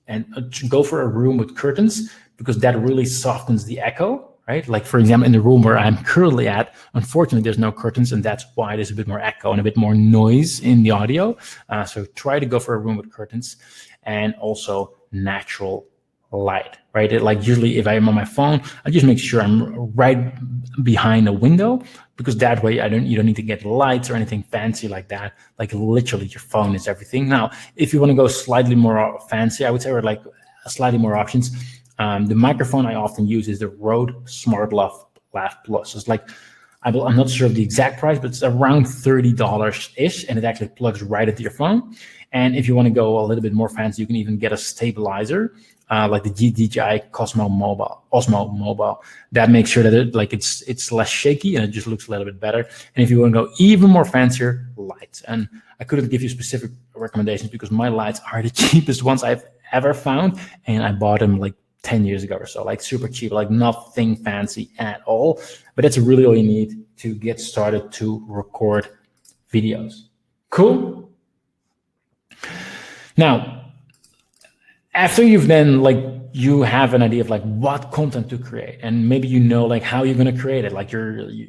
and go for a room with curtains, because that really softens the echo, right? Like for example, in the room where I'm currently at, unfortunately, there's no curtains, and that's why there's a bit more echo and a bit more noise in the audio. So try to go for a room with curtains, and also natural light, right? Like usually if I'm on my phone, I just make sure I'm right behind a window, because that way you don't need to get lights or anything fancy like that. Like literally your phone is everything. Now, if you want to go slightly more fancy, I would say, or like slightly more options, the microphone I often use is the Rode SmartLav Plus. It's like, I'm not sure of the exact price, but it's around $30-ish, and it actually plugs right into your phone. And if you want to go a little bit more fancy, you can even get a stabilizer, like the DJI Osmo Mobile. That makes sure that it's less shaky and it just looks a little bit better. And if you want to go even more fancier, lights. And I couldn't give you specific recommendations because my lights are the cheapest ones I've ever found, and I bought them like 10 years ago or so, like super cheap, like nothing fancy at all. But that's really all you need to get started to record videos. Cool. Now, after you've then you have an idea of what content to create, and maybe how you're going to create it,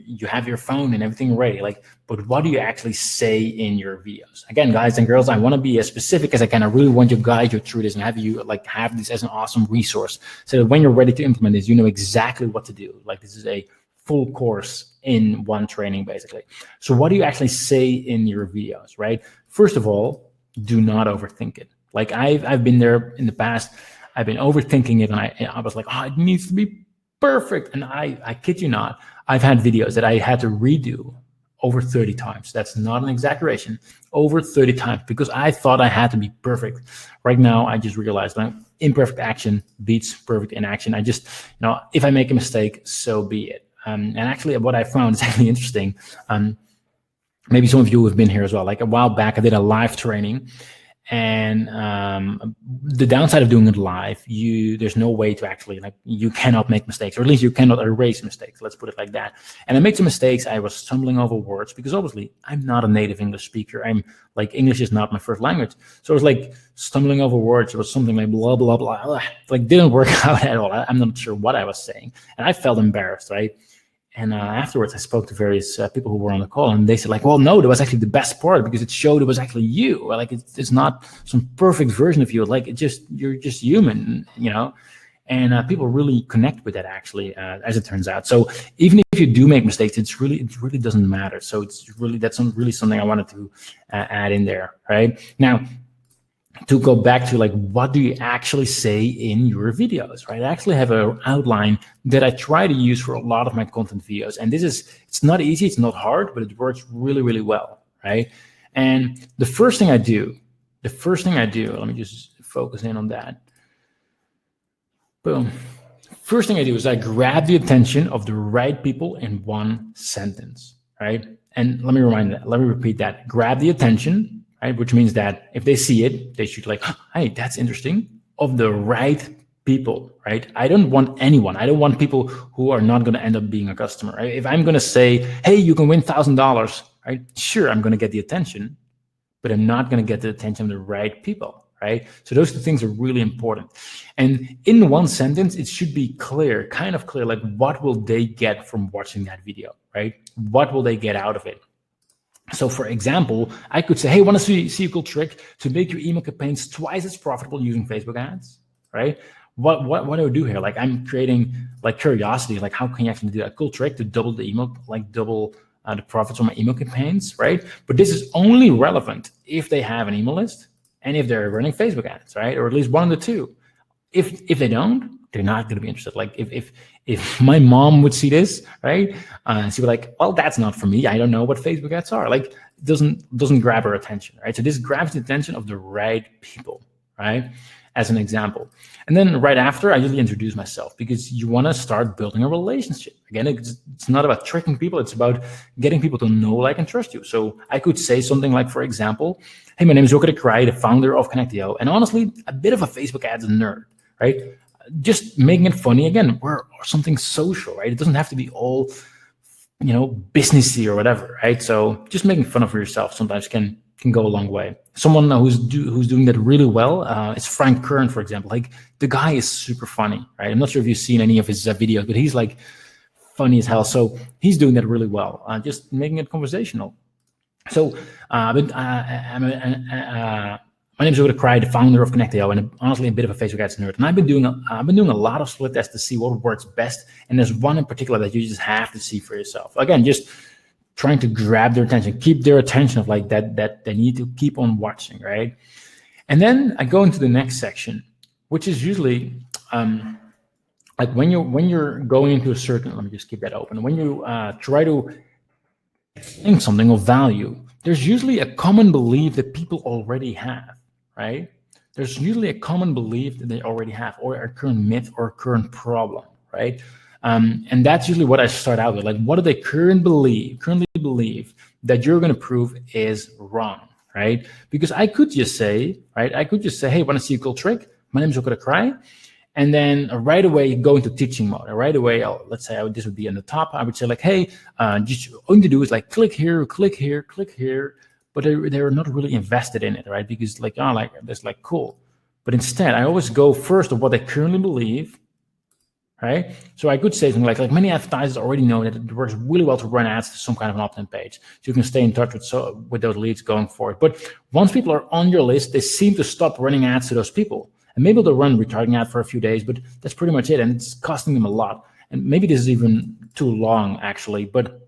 you have your phone and everything ready, but what do you actually say in your videos? Again, guys and girls, I want to be as specific as I can. I really want to guide you through this and have you have this as an awesome resource, so that when you're ready to implement this, you know exactly what to do. This is a full course in one training, basically. So what do you actually say in your videos, right? First of all, do not overthink it. I've been there in the past. I've been overthinking it, and I was like, oh, it needs to be perfect. And I kid you not, I've had videos that I had to redo over 30 times. That's not an exaggeration. Over 30 times, because I thought I had to be perfect. Right now, I just realized that imperfect action beats perfect inaction. I just, if I make a mistake, so be it. And actually, what I found is actually interesting. Maybe some of you have been here as well. A while back, I did a live training. And the downside of doing it live, there's no way to actually you cannot make mistakes, or at least you cannot erase mistakes. Let's put it like that. And I made some mistakes. I was stumbling over words because obviously I'm not a native English speaker. I'm English is not my first language, so I was stumbling over words. It was something like blah blah blah, didn't work out at all. I'm not sure what I was saying, and I felt embarrassed, right? And afterwards, I spoke to various people who were on the call, and they said, well, no, that was actually the best part, because it showed it was actually you. It's not some perfect version of you. You're just human, And people really connect with that, actually, as it turns out. So even if you do make mistakes, it really doesn't matter. So that's really something I wanted to add in there, right? Now, to go back to what do you actually say in your videos, right? I actually have an outline that I try to use for a lot of my content videos. And it's not easy, it's not hard, but it works really, really well, right? And the first thing I do, let me just focus in on that. Boom. First thing I do is I grab the attention of the right people in one sentence, right? And let me repeat that. Grab the attention, right? Which means that if they see it, they should hey, that's interesting, of the right people, right? I don't want anyone. I don't want people who are not going to end up being a customer, right? If I'm going to say, hey, you can win $1,000, right? Sure, I'm going to get the attention, but I'm not going to get the attention of the right people, right? So those two things are really important. And in one sentence, it should be clear, kind of clear, what will they get from watching that video, right? What will they get out of it? So for example, I could say, hey, want to see a cool trick to make your email campaigns twice as profitable using Facebook ads, right? What do I do here? I'm creating curiosity, how can you actually do that? Cool trick to double the email, double the profits on my email campaigns, right? But this is only relevant if they have an email list and if they're running Facebook ads, right? Or at least one of the two. If they don't, they're not going to be interested. If my mom would see this, right, she would be well, that's not for me. I don't know what Facebook ads are. It doesn't grab her attention, right? So this grabs the attention of the right people, right? As an example. And then right after, I usually introduce myself, because you want to start building a relationship. Again, it's not about tricking people. It's about getting people to know, like, and trust you. So I could say something like, for example, hey, my name is Joke de Kraai, the founder of Connectio, and honestly, a bit of a Facebook ads nerd, right? Just making it funny, again, or something social, right? It doesn't have to be all, businessy or whatever, right? So just making fun of yourself sometimes can go a long way. Someone who's doing that really well is Frank Kern, for example. The guy is super funny, right? I'm not sure if you've seen any of his videos, but he's funny as hell. So he's doing that really well, just making it conversational. So my name is Joke de Kraai, the founder of Connectio, and honestly a bit of a Facebook ads nerd. And I've been doing a lot of split tests to see what works best. And there's one in particular that you just have to see for yourself. Again, just trying to grab their attention, keep their attention of that they need to keep on watching, right? And then I go into the next section, which is usually when you're going into a certain, let me just keep that open. When you try to think something of value, there's usually a common belief that people already have, right? There's usually a common belief that they already have, or a current myth or a current problem, right? And that's usually what I start out with. What do they currently believe that you're going to prove is wrong, right? Because I could just say, hey, want to see a cool trick? My name is Joke de Kraai, and then right away go into teaching mode. Right away, let's say this would be on the top. I would say like, hey, just all you need to do is like click here, click here, click here. But they're not really invested in it, right? Because like, oh, like that's like cool. But instead, I always go first of what they currently believe, right? So I could say something like many advertisers already know that it works really well to run ads to some kind of an opt-in page. So you can stay in touch with those leads going forward. But once people are on your list, they seem to stop running ads to those people. And maybe they'll run retargeting ad for a few days, but that's pretty much it. And it's costing them a lot. And maybe this is even too long, actually. But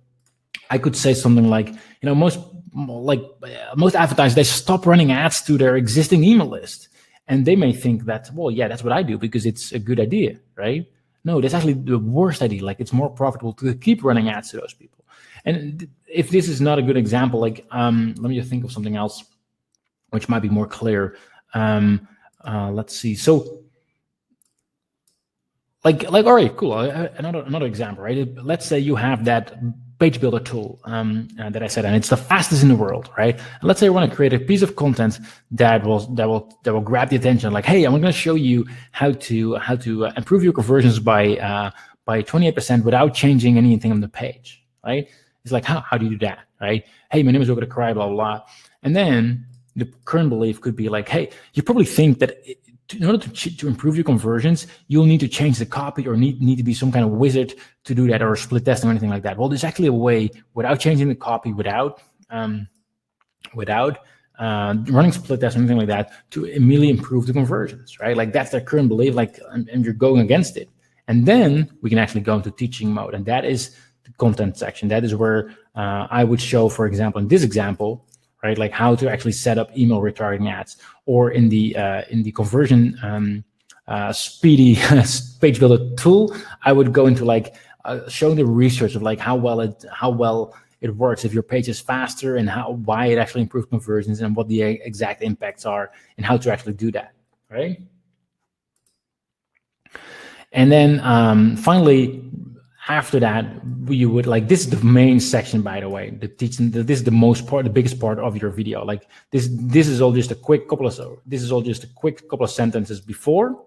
I could say something like, most advertisers, they stop running ads to their existing email list. And they may think that, well, yeah, that's what I do because it's a good idea, right? No, that's actually the worst idea. Like, it's more profitable to keep running ads to those people. And if this is not a good example, like, let me just think of something else which might be more clear. Let's see. So, all right, cool. Another example, right? Let's say you have that page builder tool that I said, and it's the fastest in the world, right? And let's say I want to create a piece of content that will grab the attention. Like, hey, I'm going to show you how to improve your conversions by 28% without changing anything on the page, right? It's like, how do you do that, right? Hey, my name is Cry, blah, blah, blah. And then the current belief could be like, hey, you probably think that in order to improve your conversions, you'll need to change the copy or need to be some kind of wizard to do that, or split testing or anything like that. Well, there's actually a way without changing the copy, without running split tests or anything like that, to immediately improve the conversions, right? Like, that's their current belief, like, and you're going against it. And then we can actually go into teaching mode, and that is the content section. That is where I would show, for example, in this example, right, like how to actually set up email retargeting ads, or in the conversion speedy page builder tool, I would go into like showing the research of like how well it works if your page is faster, and why it actually improves conversions, and what the exact impacts are, and how to actually do that, right? And then finally, after that, you would like, this is the main section, by the way, the teaching. This is the biggest part of your video. Like, this is all just a quick couple of sentences before,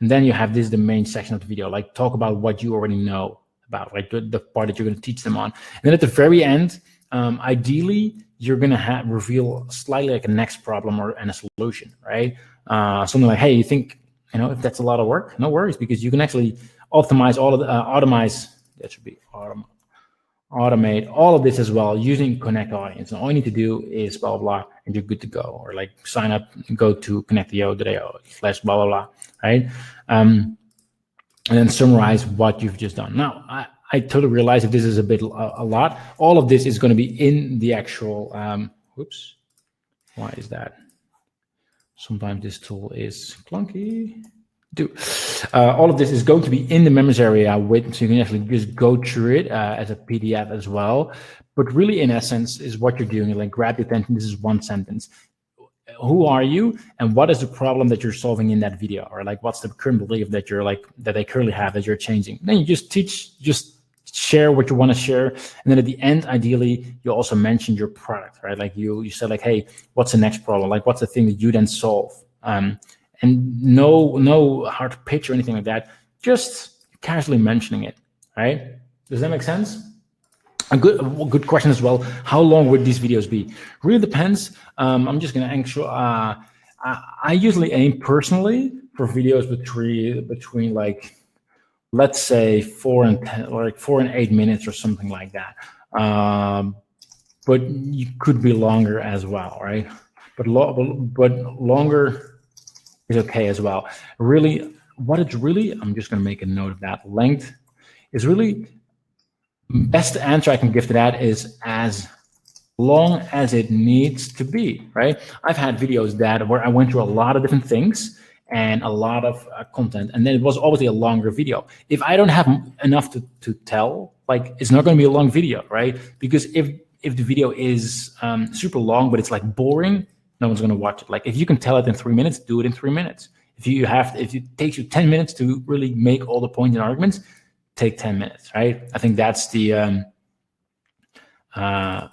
and then you have this, the main section of the video, like talk about what you already know about, like the part that you're going to teach them on. And then at the very end, ideally, you're going to reveal slightly like a next problem and a solution, right? Something like, hey, you think, if that's a lot of work, no worries, because you can actually optimize all of the that should be automate all of this as well using Connect Audience. And all you need to do is blah, blah, blah, and you're good to go. Or like sign up and go to connectio.io/blah, blah, blah, right? And then summarize what you've just done. Now, I totally realize that this is a lot. All of this is going to be in the actual, whoops, why is that? Sometimes this tool is clunky. All of this is going to be in the members area, so you can actually just go through it as a PDF as well. But really, in essence, is what you're doing. Like, grab the attention. This is one sentence. Who are you, and what is the problem that you're solving in that video, or like what's the current belief that they currently have that you're changing? Then you just share what you want to share, and then at the end, ideally, you also mention your product, right? Like you said, like, hey, what's the next problem? Like, what's the thing that you then solve? And no hard pitch or anything like that. Just casually mentioning it, right? Does that make sense? A good question as well. How long would these videos be? Really depends. I'm just gonna actually. I usually aim personally for videos between like, let's say 4 and 8 minutes or something like that. But you could be longer as well, right? But longer is okay as well. Really, I'm just going to make a note of that. Length is really, best answer I can give to that is as long as it needs to be, right? I've had videos where I went through a lot of different things and a lot of content, and then it was obviously a longer video. If I don't have enough to tell, like, it's not going to be a long video, right? Because if the video is super long, but it's like boring, no one's going to watch it. Like, if you can tell it in 3 minutes, do it in 3 minutes. If it takes you 10 minutes to really make all the points and arguments, take 10 minutes, right? I think that's the, I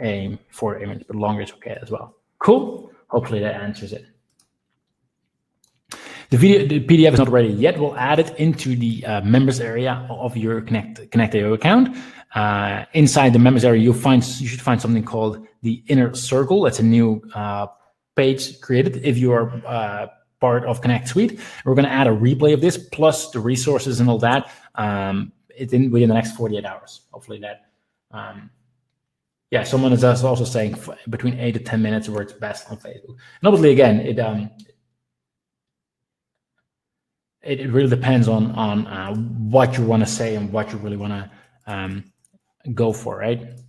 aim for 8 minutes, but longer is okay as well. Cool. Hopefully that answers it. The PDF is not ready yet. We'll add it into the members area of your Connectio account. Inside the members area, you should find something called the Inner Circle. That's a new page created if you are part of Connect Suite. We're going to add a replay of this plus the resources and all that within the next 48 hours. Hopefully that. Yeah, someone is also saying between 8 to 10 minutes works best on Facebook. And obviously, again, it really depends on what you want to say and what you really want to go for, right?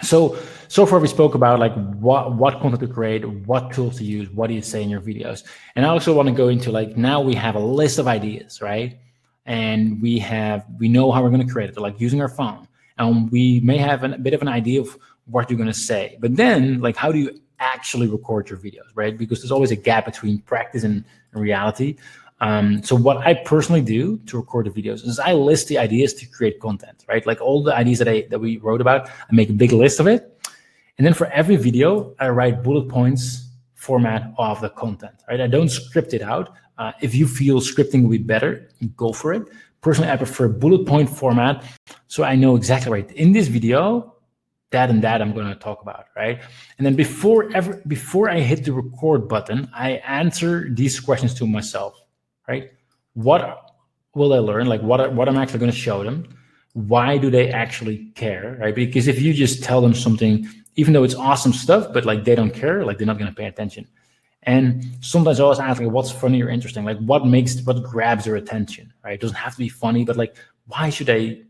So far we spoke about like what content to create, what tools to use, what do you say in your videos, and I also want to go into like now we have a list of ideas, right? And we know how we're going to create it, like using our phone, and we may have a bit of an idea of what you're going to say, but then like how do you actually record your videos, right? Because there's always a gap between practice and reality. So what I personally do to record the videos is I list the ideas to create content, right? Like all the ideas that we wrote about, I make a big list of it. And then for every video, I write bullet points format of the content, right? I don't script it out. If you feel scripting will be better, go for it. Personally, I prefer bullet point format. So I know exactly, right, in this video, that and that I'm going to talk about, right? And then before I hit the record button, I answer these questions to myself. Right? What will they learn? Like what I'm actually going to show them? Why do they actually care? Right? Because if you just tell them something, even though it's awesome stuff, but like they don't care, like they're not going to pay attention. And sometimes I always ask, like, what's funny or interesting? Like what grabs their attention? Right? It doesn't have to be funny, but like why should they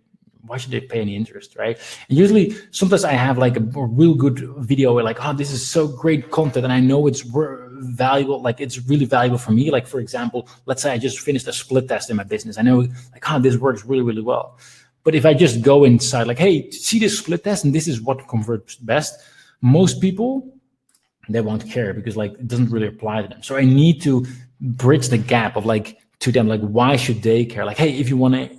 pay any interest, right? And usually, sometimes I have like a real good video where like, oh, this is so great content, and I know it's valuable, like it's really valuable for me. Like for example, let's say I just finished a split test in my business. I know like, oh, this works really, really well. But if I just go inside like, hey, see this split test, and this is what converts best, most people, they won't care because like it doesn't really apply to them. So I need to bridge the gap of like to them, like why should they care? Like, hey, if you want to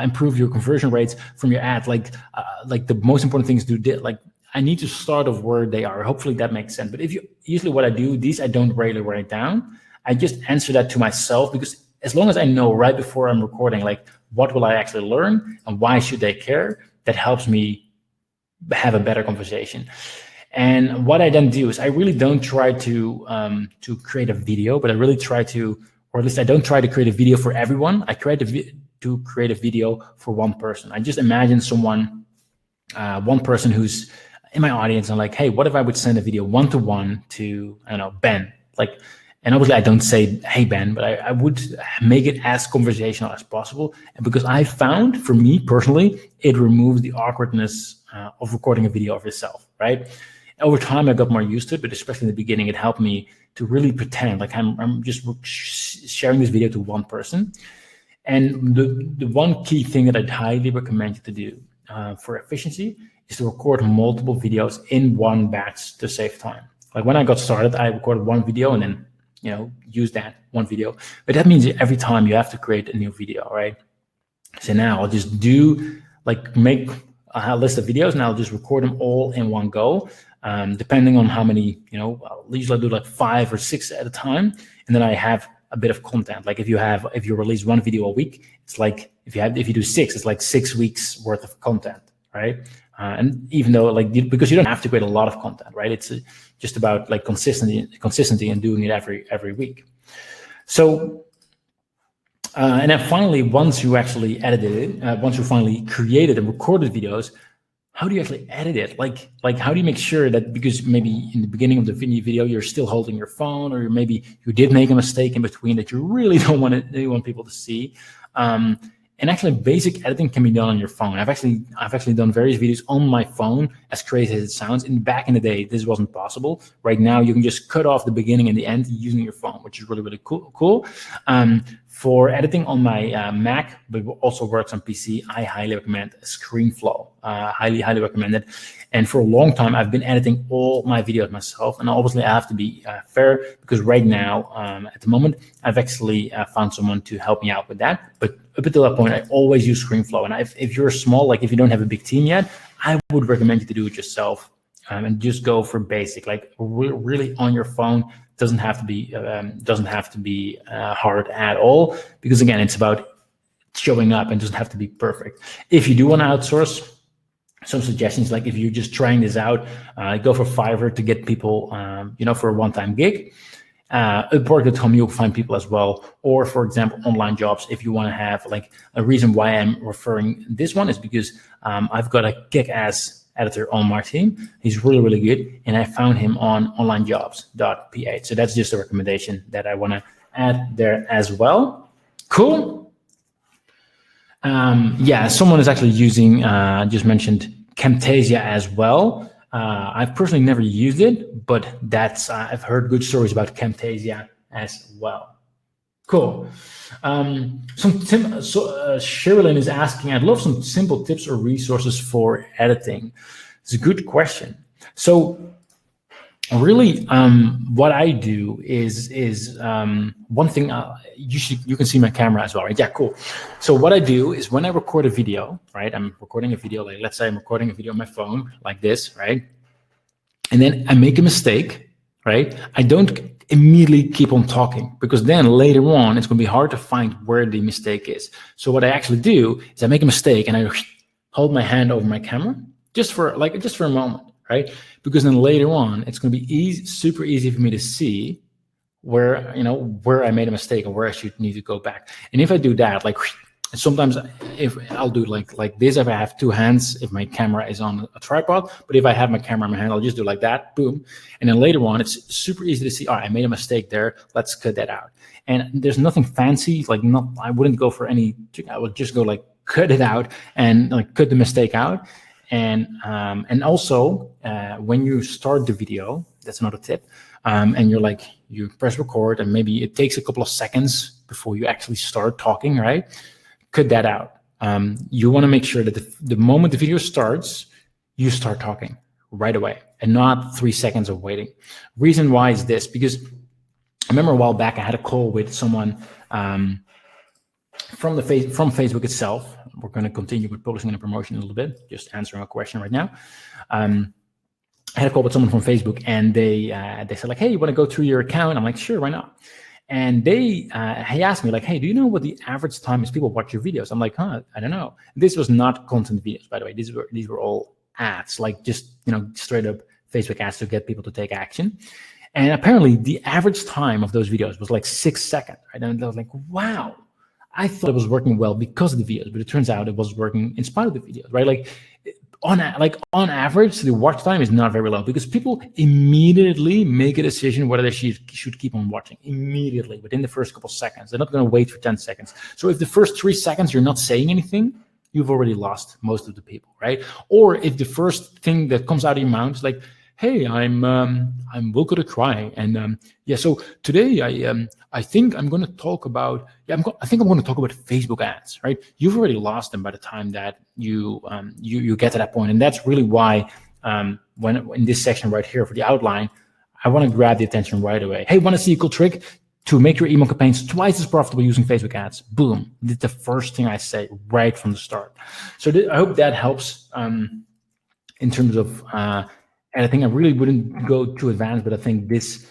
improve your conversion rates from your ad, like the most important things like I need to start off where they are. Hopefully that makes sense. But usually what I do, these I don't really write down. I just answer that to myself, because as long as I know right before I'm recording, like what will I actually learn and why should they care, that helps me have a better conversation. And what I then do is I really don't try to create a video, but I really try to, or at least I don't try to create a video for everyone. I try to create a video for one person. I just imagine one person who's in my audience, and like, hey, what if I would send a video one-to-one to, I don't know, Ben? Like, and obviously I don't say, hey, Ben, but I would make it as conversational as possible. And because I found, for me personally, it removes the awkwardness of recording a video of yourself, right? Over time, I got more used to it, but especially in the beginning, it helped me to really pretend like I'm just sharing this video to one person. And the one key thing that I'd highly recommend you to do for efficiency is to record multiple videos in one batch to save time. Like when I got started, I recorded one video and then, use that one video. But that means every time you have to create a new video, right? So now I'll just make a list of videos, and I'll just record them all in one go. Depending on how many, I'll usually do like 5 or 6 at a time. And then I have a bit of content. Like if you release one video a week, it's like if you do 6, it's like 6 weeks worth of content, right? And even though because you don't have to create a lot of content, right? It's just about like consistency and doing it every week. So and then finally, once you actually edited it, once you finally created and recorded videos, how do you actually edit it? Like how do you make sure that, because maybe in the beginning of the video you're still holding your phone, or maybe you did make a mistake in between that you really don't want people to see. And actually, basic editing can be done on your phone. I've actually done various videos on my phone, as crazy as it sounds. And back in the day, this wasn't possible. Right now, you can just cut off the beginning and the end using your phone, which is really, really cool. For editing on my Mac, but it also works on PC, I highly recommend ScreenFlow. Highly recommend it. And for a long time, I've been editing all my videos myself. And obviously, I have to be fair, because right now, at the moment, I've actually found someone to help me out with that. But up until that point, I always use ScreenFlow. And if you're small, like if you don't have a big team yet, I would recommend you to do it yourself and just go for basic, like really on your phone, Doesn't have to be hard at all, because again, it's about showing up and doesn't have to be perfect. If you do want to outsource, some suggestions, like if you're just trying this out, go for Fiverr to get people, for a one-time gig. Upwork.com, you'll find people as well. Or for example, online jobs. If you want to have like a reason why I'm referring this one is because I've got a kick-ass editor on my team. He's really, really good. And I found him on onlinejobs.ph. So that's just a recommendation that I want to add there as well. Cool. Someone is actually using, just mentioned Camtasia as well. I've personally never used it, but I've heard good stories about Camtasia as well. Cool. Sherilyn is asking, I'd love some simple tips or resources for editing. It's a good question. So really, what I do is one thing. You can see my camera as well, right? Yeah, cool. So what I do is when I record a video, right? I'm recording a video, like let's say I'm recording a video on my phone, like this, right? And then I make a mistake, right? I don't immediately keep on talking, because then later on it's going to be hard to find where the mistake is. So what I actually do is I make a mistake and I hold my hand over my camera just for a moment, right? Because then later on it's going to be super easy for me to see where I made a mistake and where I should need to go back. And if I do that, like sometimes if I'll do like this, if I have two hands, if my camera is on a tripod, but if I have my camera in my hand, I'll just do like that, boom. And then later on, it's super easy to see, all right, I made a mistake there. Let's cut that out. And there's nothing fancy, I wouldn't go for any, I would just go like cut it out and like cut the mistake out. And also when you start the video, that's another tip. And you press record and maybe it takes a couple of seconds before you actually start talking, right? Cut that out. You want to make sure that the moment the video starts, you start talking right away and not 3 seconds of waiting. Reason why is this, because I remember a while back I had a call with someone from Facebook itself. We're going to continue with publishing and promotion a little bit, just answering a question right now. I had a call with someone from Facebook, and they said like, hey, you want to go through your account? I'm like, sure, why not? And he asked me like, hey, do you know what the average time is people watch your videos? I'm like, I don't know. This was not content videos, by the way. These were all ads, like just straight up Facebook ads to get people to take action. And apparently the average time of those videos was like 6 seconds. Right? And I was like, wow. I thought it was working well because of the videos, but it turns out it was working in spite of the videos, right? Like on average, the watch time is not very long because people immediately make a decision whether they should keep on watching immediately within the first couple of seconds. They're not going to wait for 10 seconds. So if the first 3 seconds you're not saying anything, you've already lost most of the people, right? Or if the first thing that comes out of your mouth is like, hey, I'm Wilco the Cry, and so today I think I'm going to talk about I'm going to talk about Facebook ads, right? You've already lost them by the time that you get to that point, and that's really why when in this section right here for the outline, I want to grab the attention right away. Hey, want to see a cool trick to make your email campaigns twice as profitable using Facebook ads? Boom! This is the first thing I say right from the start. So I hope that helps in terms of. And I think I really wouldn't go too advanced, but I think this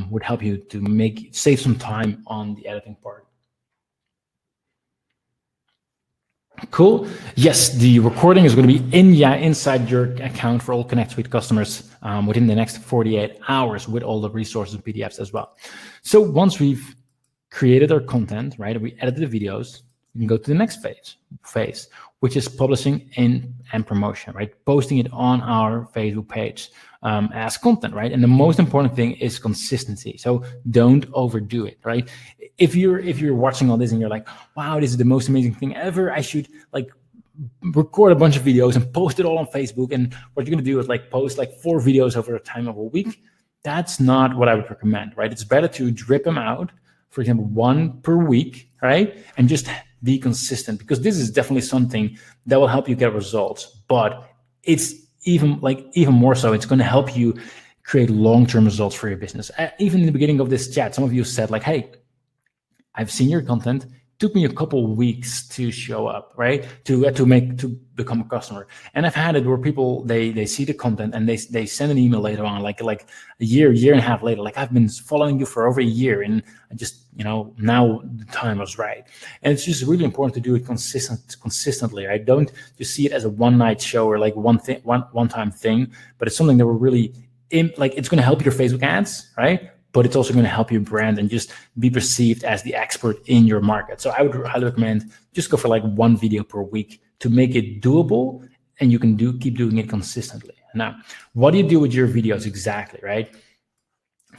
would help you to save some time on the editing part. Cool. Yes, the recording is going to be inside your account for all Connect Suite customers within the next 48 hours with all the resources and PDFs as well. So once we've created our content, right, we edited the videos, you can go to the next phase, which is publishing and promotion, right? Posting it on our Facebook page as content, right? And the most important thing is consistency. So don't overdo it, right? If you're watching all this and you're like, wow, this is the most amazing thing ever, I should record a bunch of videos and post it all on Facebook. And what you're gonna do is post 4 videos over a time of a week. That's not what I would recommend, right? It's better to drip them out, for example, 1 per week, right? And just be consistent, because this is definitely something that will help you get results, but it's even more so, it's going to help you create long-term results for your business. Even in the beginning of this chat, some of you said hey, I've seen your content. took me a couple of weeks to show up, right? To become a customer. And I've had it where people they see the content and they send an email later on, like a year and a half later, like I've been following you for over a year, and I just, now the time was right. And it's just really important to do it consistently. I don't just see it as a one night show or like one time thing, but it's something that we're really it's going to help your Facebook ads, right? But it's also going to help your brand and just be perceived as the expert in your market. So I would highly recommend just go for like one video per week to make it doable, and you can keep doing it consistently. Now, what do you do with your videos exactly, right?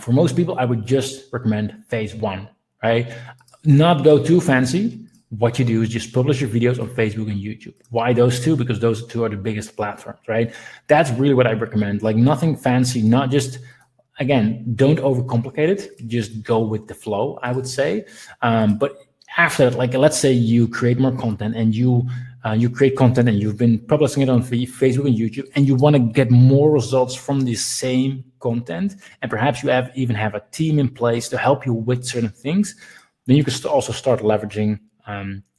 For most people, I would just recommend phase one, right? Not go too fancy. What you do is just publish your videos on Facebook and YouTube. Why those two? Because those two are the biggest platforms, right? That's really what I recommend. Like nothing fancy, not just, again, don't overcomplicate it. Just go with the flow, I would say. But after that, like let's say you create more content and you create content and you've been publishing it on Facebook and YouTube, and you want to get more results from the same content, and perhaps you even have a team in place to help you with certain things, then you can also start leveraging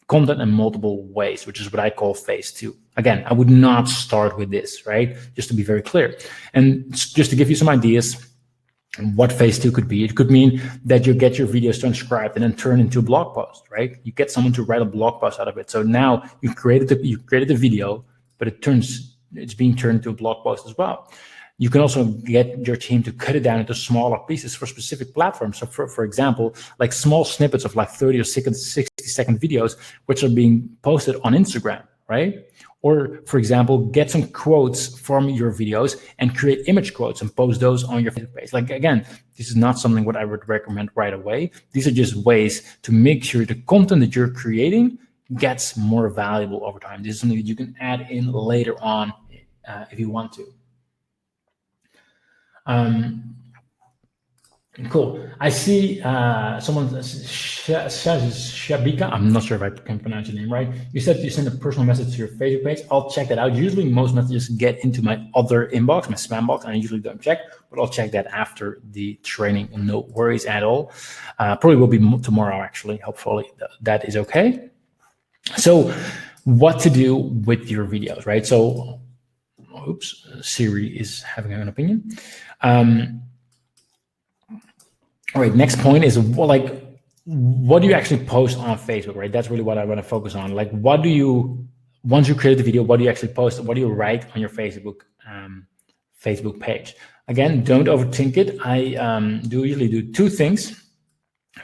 content in multiple ways, which is what I call phase two. Again, I would not start with this, right? Just to be very clear. And just to give you some ideas, what phase two could be, it could mean that you get your videos transcribed and then turn into a blog post, right? You get someone to write a blog post out of it. So now you created the video, but it's being turned into a blog post as well. You can also get your team to cut it down into smaller pieces for specific platforms. So for example, like small snippets of like 30 or 60-second videos, which are being posted on Instagram, right? Or for example, get some quotes from your videos and create image quotes and post those on your Facebook page. Like again, this is not something what I would recommend right away. These are just ways to make sure the content that you're creating gets more valuable over time. This is something that you can add in later on if you want to. Cool. I see someone, Shabika, I'm not sure if I can pronounce your name right. You said you send a personal message to your Facebook page. I'll check that out. Usually most messages get into my other inbox, my spam box, and I usually don't check, but I'll check that after the training. No worries at all. Probably will be tomorrow, actually. Hopefully that is okay. So what to do with your videos, right? So, oops, Siri is having an opinion. All right, next point is what do you actually post on Facebook, right? That's really what I want to focus on. Like, once you create the video, what do you actually post? What do you write on your Facebook page? Again, don't overthink it. I usually do two things.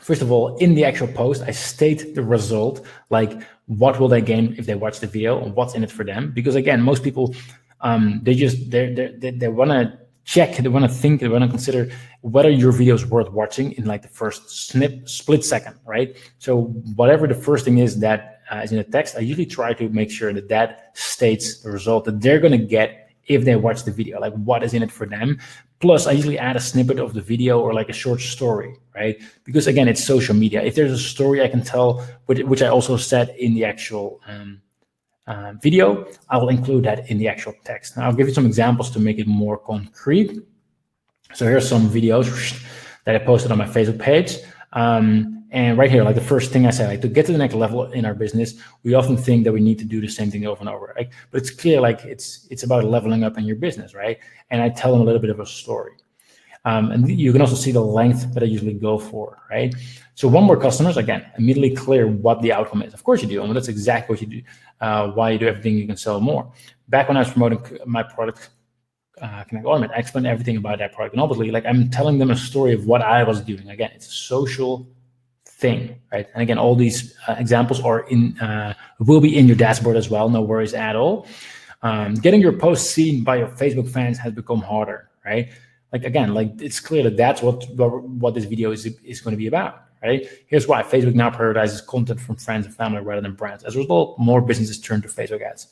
First of all, in the actual post, I state the result, like what will they gain if they watch the video and what's in it for them. Because again, most people, they want to check, they want to think, they want to consider whether your video is worth watching in like the first split second, right? So whatever the first thing is that is in the text, I usually try to make sure that states the result that they're going to get if they watch the video, like what is in it for them. Plus, I usually add a snippet of the video or like a short story, right? Because again, it's social media. If there's a story I can tell, which I also said in the actual video, I will include that in the actual text. Now, I'll give you some examples to make it more concrete. So here's some videos that I posted on my Facebook page. And right here, like the first thing I said, like to get to the next level in our business, we often think that we need to do the same thing over and over, right? But it's clear, like it's about leveling up in your business, right? And I tell them a little bit of a story. And you can also see the length that I usually go for, right? So one more customers, again, immediately clear what the outcome is. Of course you do, and that's exactly what you do, why you do everything you can sell more. Back when I was promoting my product, Connect Automate, I explained everything about that product. And obviously, like I'm telling them a story of what I was doing. Again, it's a social thing, right? And again, all these examples are will be in your dashboard as well. No worries at all. Getting your posts seen by your Facebook fans has become harder, right? Like again, like it's clear that that's what this video is going to be about, right? Here's why: Facebook now prioritizes content from friends and family rather than brands. As a result, more businesses turn to Facebook ads.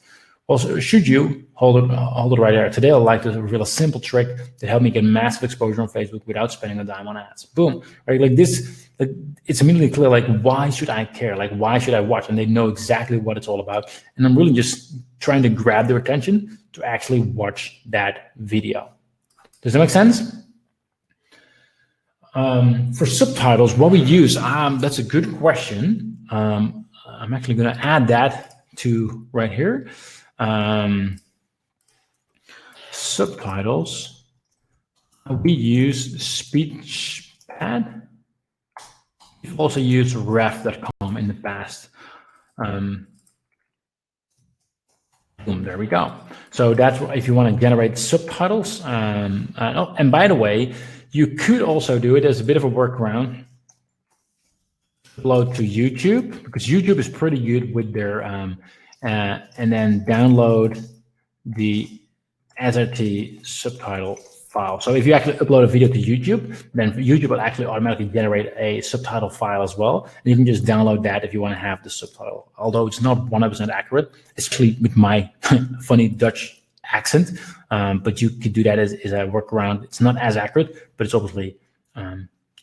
Also, should you hold it right there? Today, I'd like to reveal a simple trick that helped me get massive exposure on Facebook without spending a dime on ads. Boom, right? Like this, like it's immediately clear. Like, why should I care? Like, why should I watch? And they know exactly what it's all about. And I'm really just trying to grab their attention to actually watch that video. Does that make sense? For subtitles, what we use, that's a good question. I'm actually going to add that to right here. Subtitles. We use SpeechPad. We've also used ref.com in the past. Boom, there we go. So that's if you want to generate subtitles. Oh, and by the way, you could also do it as a bit of a workaround. Upload to YouTube, because YouTube is pretty good with their, and then download the SRT subtitle file. So if you actually upload a video to YouTube, then YouTube will actually automatically generate a subtitle file as well. And you can just download that if you want to have the subtitle. Although it's not 100% accurate, especially with my funny Dutch accent, but you could do that as a workaround. It's not as accurate, but it's obviously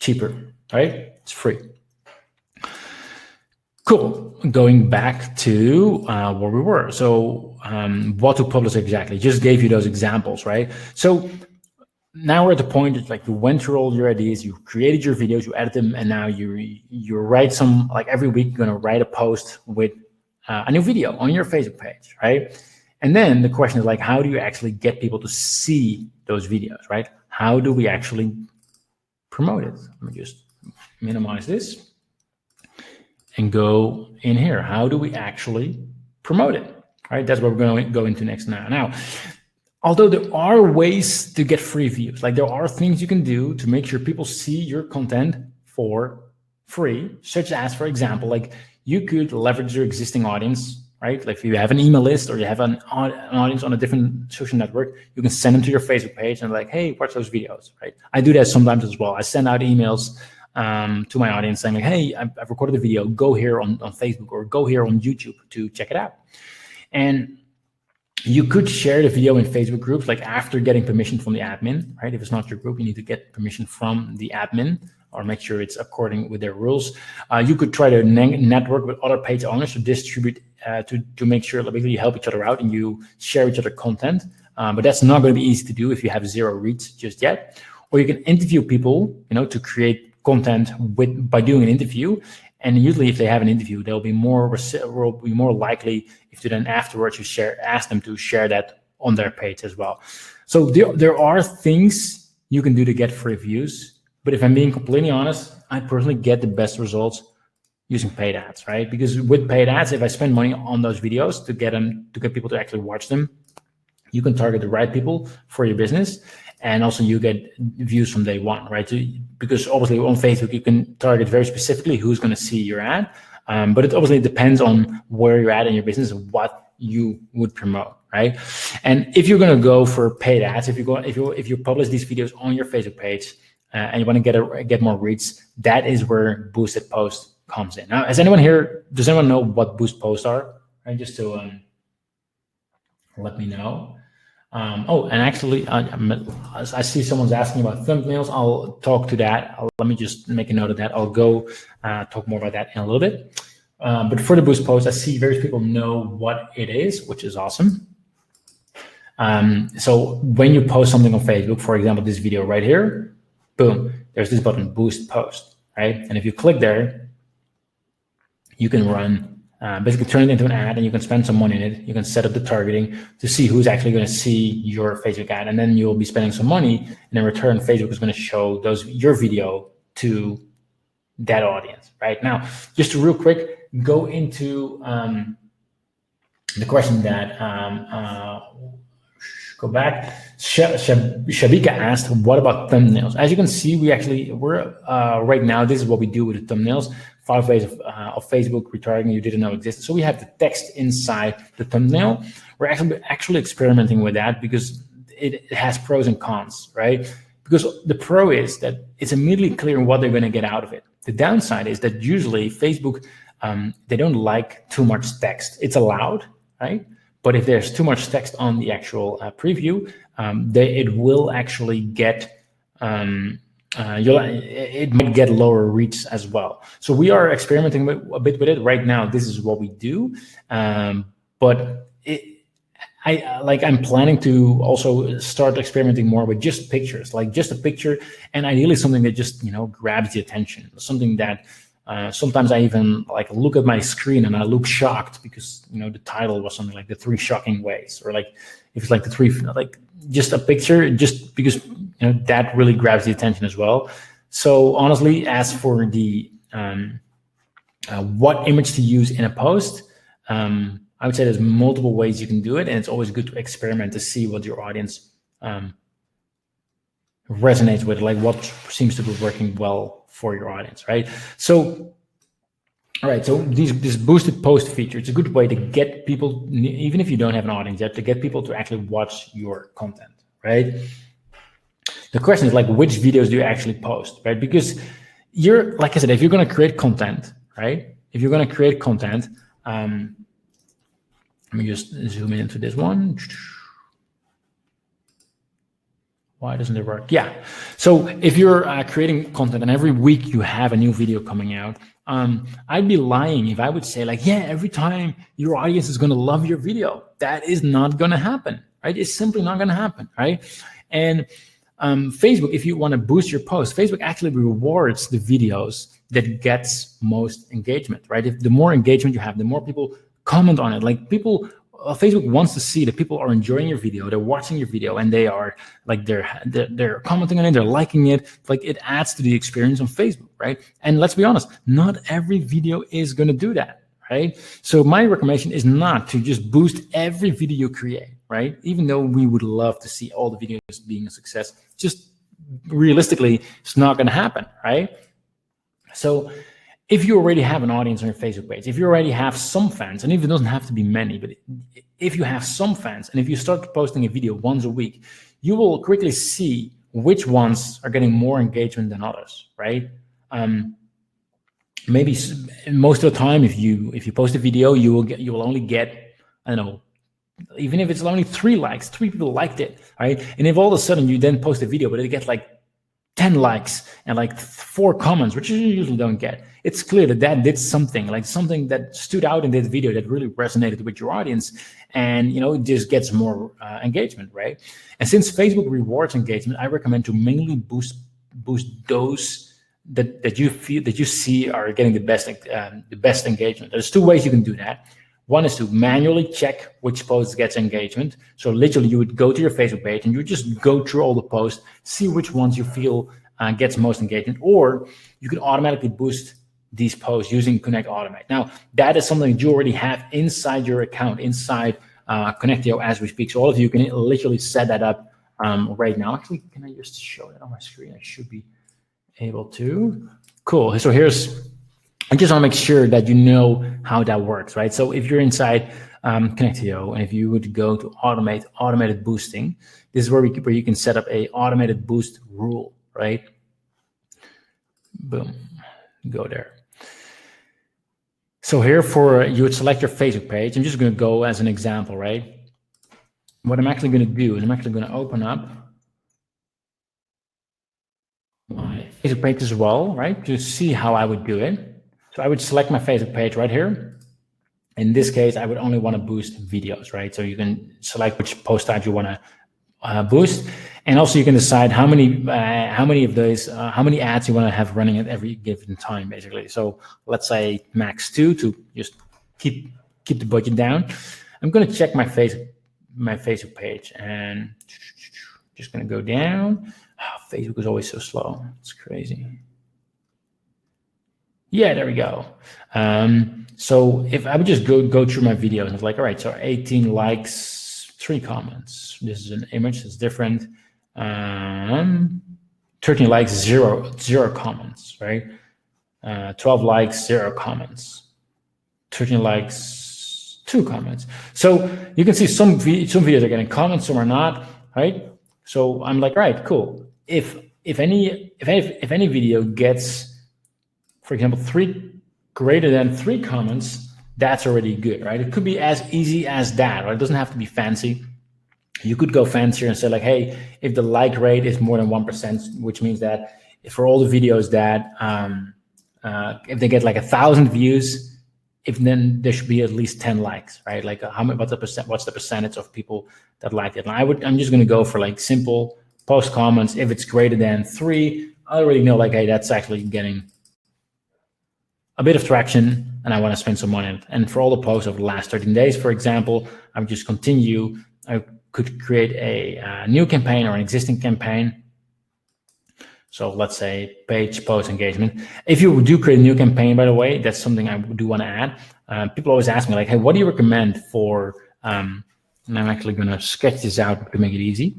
cheaper, right? It's free. Cool. Going back to where we were. So what to publish exactly? Just gave you those examples, right? So now we're at the point it's like you went through all your ideas, you created your videos, you edit them, and now you write some, like every week you're going to write a post with a new video on your Facebook page, right? And then the question is like, how do you actually get people to see those videos, right? How do we actually promote it? Let me just minimize this and go in here. How do we actually promote it? All right, that's what we're going to go into next now. Now, although there are ways to get free views, like there are things you can do to make sure people see your content for free, such as, for example, like you could leverage your existing audience, right? Like if you have an email list or you have an audience on a different social network, you can send them to your Facebook page and like, hey, watch those videos, right? I do that sometimes as well. I send out emails to my audience saying like, hey, I've recorded a video, go here on Facebook or go here on YouTube to check it out. And you could share the video in Facebook groups, like after getting permission from the admin, right? If it's not your group, you need to get permission from the admin or make sure it's according with their rules. You could try to network with other page owners to distribute, to make sure that basically you help each other out and you share each other content. But that's not going to be easy to do if you have zero reach just yet. Or you can interview people, to create content by doing an interview. And usually if they have an interview, they'll be more likely if you then afterwards ask them to share that on their page as well. So there are things you can do to get free views, but if I'm being completely honest, I personally get the best results using paid ads, right? Because with paid ads, if I spend money on those videos to get people to actually watch them, you can target the right people for your business. And also you get views from day one, right? Because obviously on Facebook, you can target very specifically who's going to see your ad. But it obviously depends on where you're at in your business and what you would promote, right? And if you're going to go for paid ads, if you publish these videos on your Facebook page and you want to get more reach, that is where boosted post comes in. Now, does anyone know what boost posts are? Right? Just to let me know. And actually, I see someone's asking about thumbnails. I'll talk to that. Let me just make a note of that. I'll go talk more about that in a little bit. But for the boost post, I see various people know what it is, which is awesome. So when you post something on Facebook, for example, this video right here, boom, there's this button, boost post, right? And if you click there, you can run basically turn it into an ad, and you can spend some money in it. You can set up the targeting to see who's actually going to see your Facebook ad, and then you'll be spending some money, and in return, Facebook is going to show your video to that audience. Right now, just to real quick go into the question that go back. Shabika asked, "What about thumbnails?" As you can see, we're right now. This is what we do with the thumbnails. 5 ways of Facebook retargeting you didn't know existed. So we have the text inside the thumbnail. We're actually experimenting with that because it has pros and cons, right? Because the pro is that it's immediately clear what they're going to get out of it. The downside is that usually Facebook, they don't like too much text. It's allowed, right? But if there's too much text on the actual preview, it will actually get it might get lower reach as well. So we are experimenting a bit with it right now. This is what we do, but I'm planning to also start experimenting more with just pictures, like just a picture, and ideally something that just grabs the attention, something that Sometimes I even like look at my screen and I look shocked because the title was something like the 3 shocking ways, or like if it's like the 3 like just a picture, just because that really grabs the attention as well. So honestly, as for the what image to use in a post, I would say there's multiple ways you can do it, and it's always good to experiment to see what your audience resonates with, like what seems to be working well for your audience, right? So, all right, so this boosted post feature, it's a good way to get people, even if you don't have an audience yet, to get people to actually watch your content, right? The question is like, which videos do you actually post, right? Because like I said, if you're going to create content, right? If you're going to create content, let me just zoom in into this one. Why doesn't it work? Yeah. So if you're creating content and every week you have a new video coming out, I'd be lying if I would say like, yeah, every time your audience is going to love your video. That is not going to happen, right? It's simply not going to happen, right? And Facebook, if you want to boost your post, Facebook actually rewards the videos that gets most engagement, right? If the more engagement you have, the more people comment on it. Like people, Facebook wants to see that people are enjoying your video, they're watching your video, and they are like they're commenting on it, they're liking it. Like it adds to the experience on Facebook, right? And let's be honest, not every video is going to do that, right? So my recommendation is not to just boost every video you create, right? Even though we would love to see all the videos being a success, just realistically, it's not going to happen, right? So if you already have an audience on your Facebook page, if you already have some fans, and if it doesn't have to be many, but if you have some fans, and if you start posting a video once a week, you will quickly see which ones are getting more engagement than others, right? Maybe most of the time, if you post a video, you will only get, I don't know, even if it's only 3 likes, 3 people liked it, right? And if all of a sudden you then post a video, but it gets like 10 likes and like 4 comments, which you usually don't get, it's clear that did something, like something that stood out in this video that really resonated with your audience, and it just gets more engagement, right? And since Facebook rewards engagement, I recommend to mainly boost those that you see are getting the best engagement. There's 2 ways you can do that. One is to manually check which post gets engagement. So literally you would go to your Facebook page and you just go through all the posts, see which ones you feel gets most engagement, or you can automatically boost these posts using Connect Automate. Now, that is something that you already have inside your account, inside Connectio as we speak. So all of you can literally set that up right now. Actually, can I just show that on my screen? I should be able to. Cool. So I just want to make sure that you know how that works, right? So if you're inside Connectio, and if you would go to automated boosting, this is where you can set up a automated boost rule, right? Boom, go there. So here you would select your Facebook page. I'm just going to go as an example, right? What I'm actually going to do is I'm actually going to open up my Facebook page as well, right? To see how I would do it. So I would select my Facebook page right here. In this case, I would only want to boost videos, right? So you can select which post type you want to boost, and also you can decide how many of those, how many ads you want to have running at every given time, basically. So let's say max 2 to just keep the budget down. I'm going to check my Facebook page, and just going to go down. Oh, Facebook is always so slow. It's crazy. Yeah, there we go. So if I would just go through my videos and it's like, all right, so 18 likes, 3 comments. This is an image that's different. 13 likes, zero comments, right? 12 likes, 0 comments. 13 likes, 2 comments. So you can see some videos are getting comments, some are not, right? So I'm like, all right, cool. If any video gets, for example, greater than 3 comments, that's already good, right? It could be as easy as that, right? It doesn't have to be fancy. You could go fancier and say like, hey, if the like rate is more than 1%, which means that for all the videos that, if they get like 1,000 views, then there should be at least 10 likes, right? Like what's the percentage of people that like it? And I'm just going to go for like simple post comments. If it's greater than 3, I already know like, hey, that's actually getting a bit of traction and I want to spend some money on it. And for all the posts of the last 13 days, for example, I would just continue. I could create a new campaign or an existing campaign. So let's say page post engagement. If you do create a new campaign, by the way, that's something I do want to add. People always ask me like, hey, what do you recommend for, and I'm actually going to sketch this out to make it easy.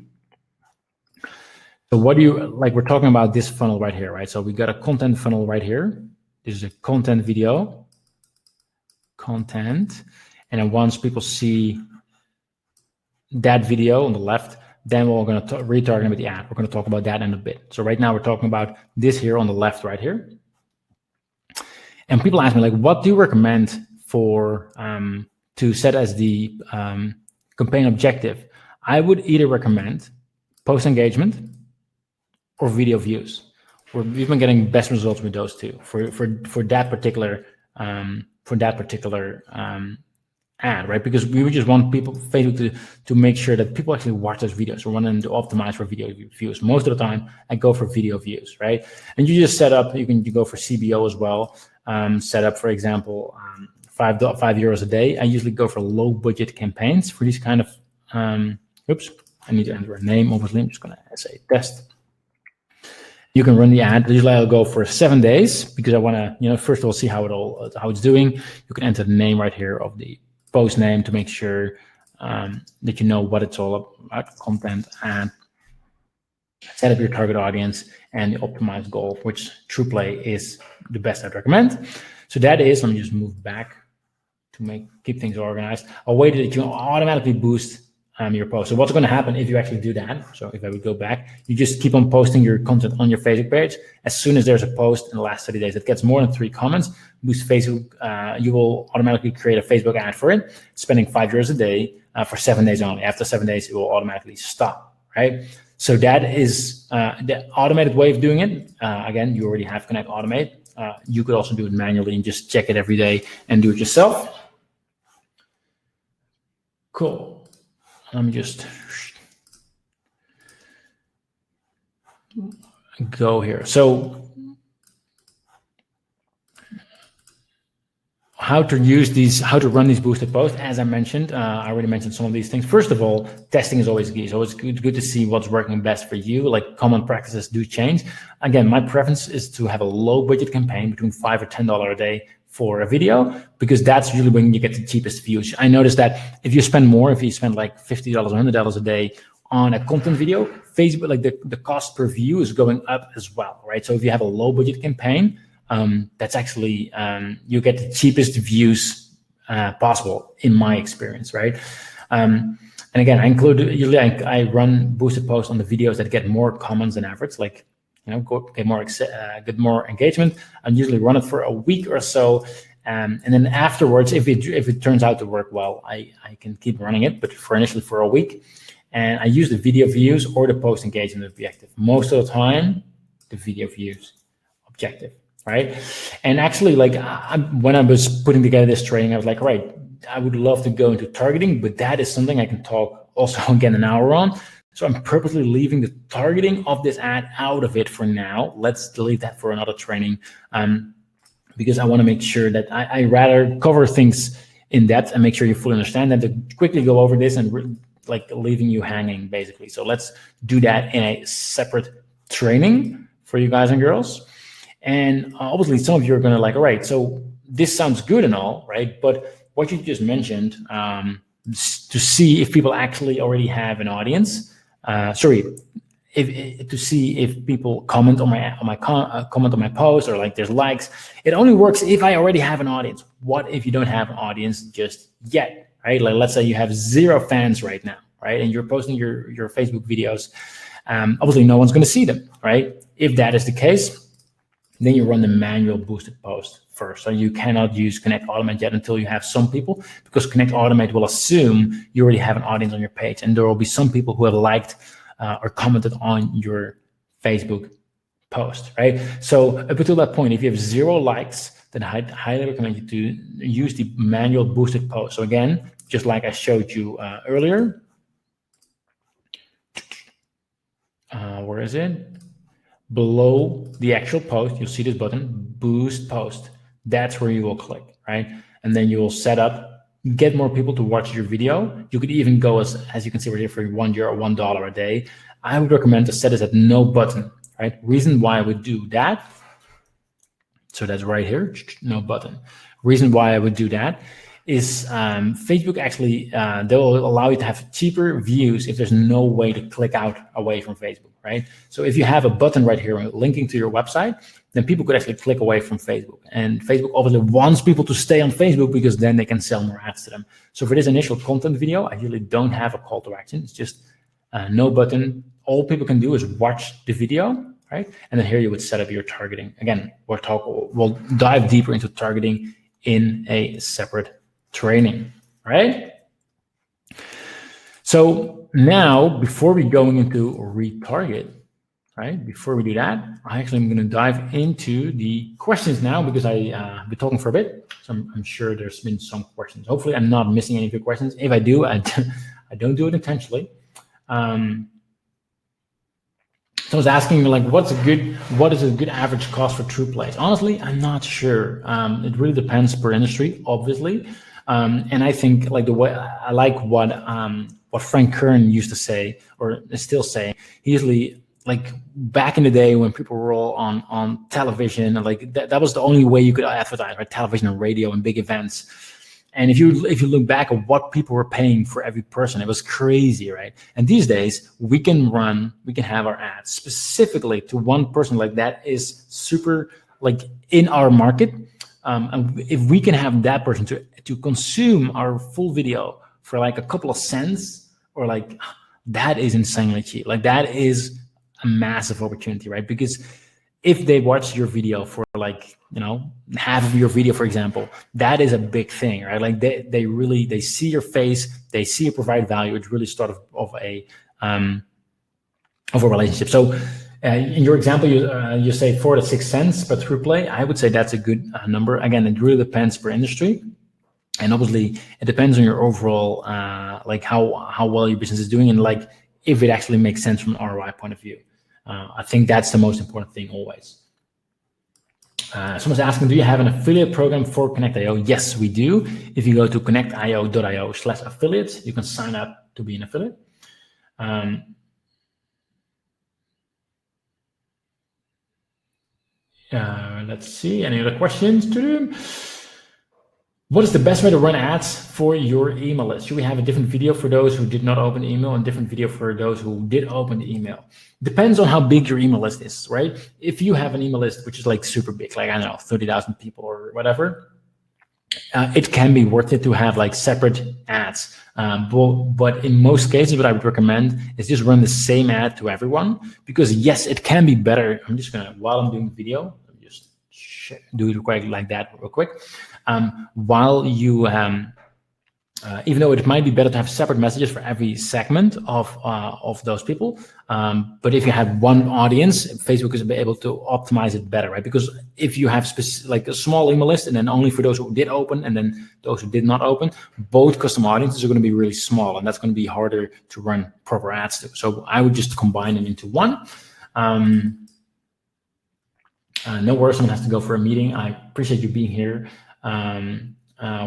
So what do you, like we're talking about this funnel right here, right? So we got a content funnel right here. This is a content video, content. And then once people see that video on the left, then we're going to retarget with the ad. We're going to talk about that in a bit. So right now we're talking about this here on the left right here. And people ask me like, what do you recommend for to set as the campaign objective? I would either recommend post engagement or video views. We've been getting best results with those two for that particular ad, right? Because we would just want people, Facebook to make sure that people actually watch those videos. We want them to optimize for video views. Most of the time, I go for video views, right? And you just set up. You go for CBO as well. Set up, for example, €5 a day. I usually go for low budget campaigns for these kind of. Oops, I need to enter a name. Obviously, I'm just gonna say test. You can run the ad. Usually I'll go for 7 days because I want to, first of all, see how it's doing. You can enter the name right here of the post name to make sure that you know what it's all about, content, and set up your target audience and the optimized goal, which TruePlay is the best I'd recommend. So that is, let me just move back to keep things organized. A way that you can automatically boost your post. So what's going to happen if you actually do that? So if I would go back, you just keep on posting your content on your Facebook page. As soon as there's a post in the last 30 days that gets more than 3 comments, boost Facebook, you will automatically create a Facebook ad for it, spending €5 a day for 7 days only. After 7 days, it will automatically stop, right? So that is the automated way of doing it. Again, you already have Connect Automate. You could also do it manually and just check it every day and do it yourself. Cool. Let me just go here. So how to run these boosted posts, as I mentioned, I already mentioned some of these things. First of all, testing is always key. So it's good to see what's working best for you. Like common practices do change. Again, my preference is to have a low budget campaign between $5 or $10 a day for a video, because that's usually when you get the cheapest views. I noticed that if you spend more, if you spend like $50 or $100 a day on a content video, Facebook, like the cost per view is going up as well, right? So if you have a low budget campaign, that's actually, you get the cheapest views possible in my experience, right? And again, usually I run boosted posts on the videos that get more comments than average, like, get more engagement, and usually run it for a week or so. And then afterwards, if it turns out to work well, I can keep running it, but initially for a week. And I use the video views or the post engagement objective. Most of the time, the video views objective, right? And actually, like when I was putting together this training, I was like, all right, I would love to go into targeting, but that is something I can talk also again an hour on. So I'm purposely leaving the targeting of this ad out of it for now. Let's delete that for another training, because I want to make sure that I rather cover things in depth and make sure you fully understand than to quickly go over this and like leaving you hanging, basically. So let's do that in a separate training for you guys and girls. And obviously, some of you are going to like, all right, so this sounds good and all, right? But what you just mentioned, to see if people actually already have an audience. To see if people comment on my post, or like there's likes. It only works if I already have an audience. What if you don't have an audience just yet, right? Like let's say you have 0 fans right now, right? And you're posting your Facebook videos. Obviously, no one's going to see them, right? If that is the case, then you run the manual boosted post first. So you cannot use Connect Automate yet until you have some people, because Connect Automate will assume you already have an audience on your page, and there will be some people who have liked or commented on your Facebook post, right? So up until that point, if you have 0 likes, then I highly recommend you to use the manual boosted post. So again, just like I showed you earlier, where is it? Below the actual post, you'll see this button, boost post. that's where you will click, right? And then you will set up, get more people to watch your video. You could even go as you can see right here, for €1, $1 a day. I would recommend to set it at no button, right? Reason why I would do that, so that's right here, no button. Reason why I would do that is Facebook actually, they will allow you to have cheaper views if there's no way to click out away from Facebook, right? So if you have a button right here linking to your website, then people could actually click away from Facebook. And Facebook obviously wants people to stay on Facebook because then they can sell more ads to them. So for this initial content video, I usually don't have a call to action. It's just no button. All people can do is watch the video, right? And then here you would set up your targeting. Again, we'll dive deeper into targeting in a separate training, right? So now, before we go into retarget, right? Before we do that, I actually am going to dive into the questions now because I've been talking for a bit. So I'm sure there's been some questions. Hopefully, I'm not missing any of your questions. If I do, I don't do it intentionally. Someone's asking me, like, what is a good average cost for true plays? Honestly, I'm not sure. It really depends per industry, obviously. And I think like the way I like what Frank Kern used to say, or is still saying. He usually, like back in the day when people were all on television, like that was the only way you could advertise, right? Television and radio and big events. And if you look back at what people were paying for every person, it was crazy, right? And these days we can have our ads specifically to one person, like that is super like in our market. And if we can have that person to consume our full video for like a couple of cents, or like that is insanely cheap. Like that is a massive opportunity, right? Because if they watch your video for like, half of your video, for example, that is a big thing, right? Like they see your face, they see you provide value. It's really sort of a relationship. So in your example, you say 4 to 6 cents per through play. I would say that's a good number. Again, it really depends per industry. And obviously it depends on your overall, like how well your business is doing, and like if it actually makes sense from an ROI point of view. I think that's the most important thing always. Someone's asking, do you have an affiliate program for Connectio? Yes, we do. If you go to connectio.io/affiliates, you can sign up to be an affiliate. Let's see, any other questions to them? What is the best way to run ads for your email list? Should we have a different video for those who did not open the email and different video for those who did open the email? Depends on how big your email list is, right? If you have an email list which is like super big, like I don't know, 30,000 people or whatever, it can be worth it to have like separate ads. But in most cases, what I would recommend is just run the same ad to everyone, because yes, it can be better. I'm just gonna, while I'm doing video, just do it quite like that real quick. While you, even though it might be better to have separate messages for every segment of those people, but if you have one audience, Facebook is able to optimize it better, right? Because if you have like a small email list and then only for those who did open and then those who did not open, both custom audiences are going to be really small, and that's going to be harder to run proper ads to. So I would just combine them into one. No worries, someone has to go for a meeting. I appreciate you being here.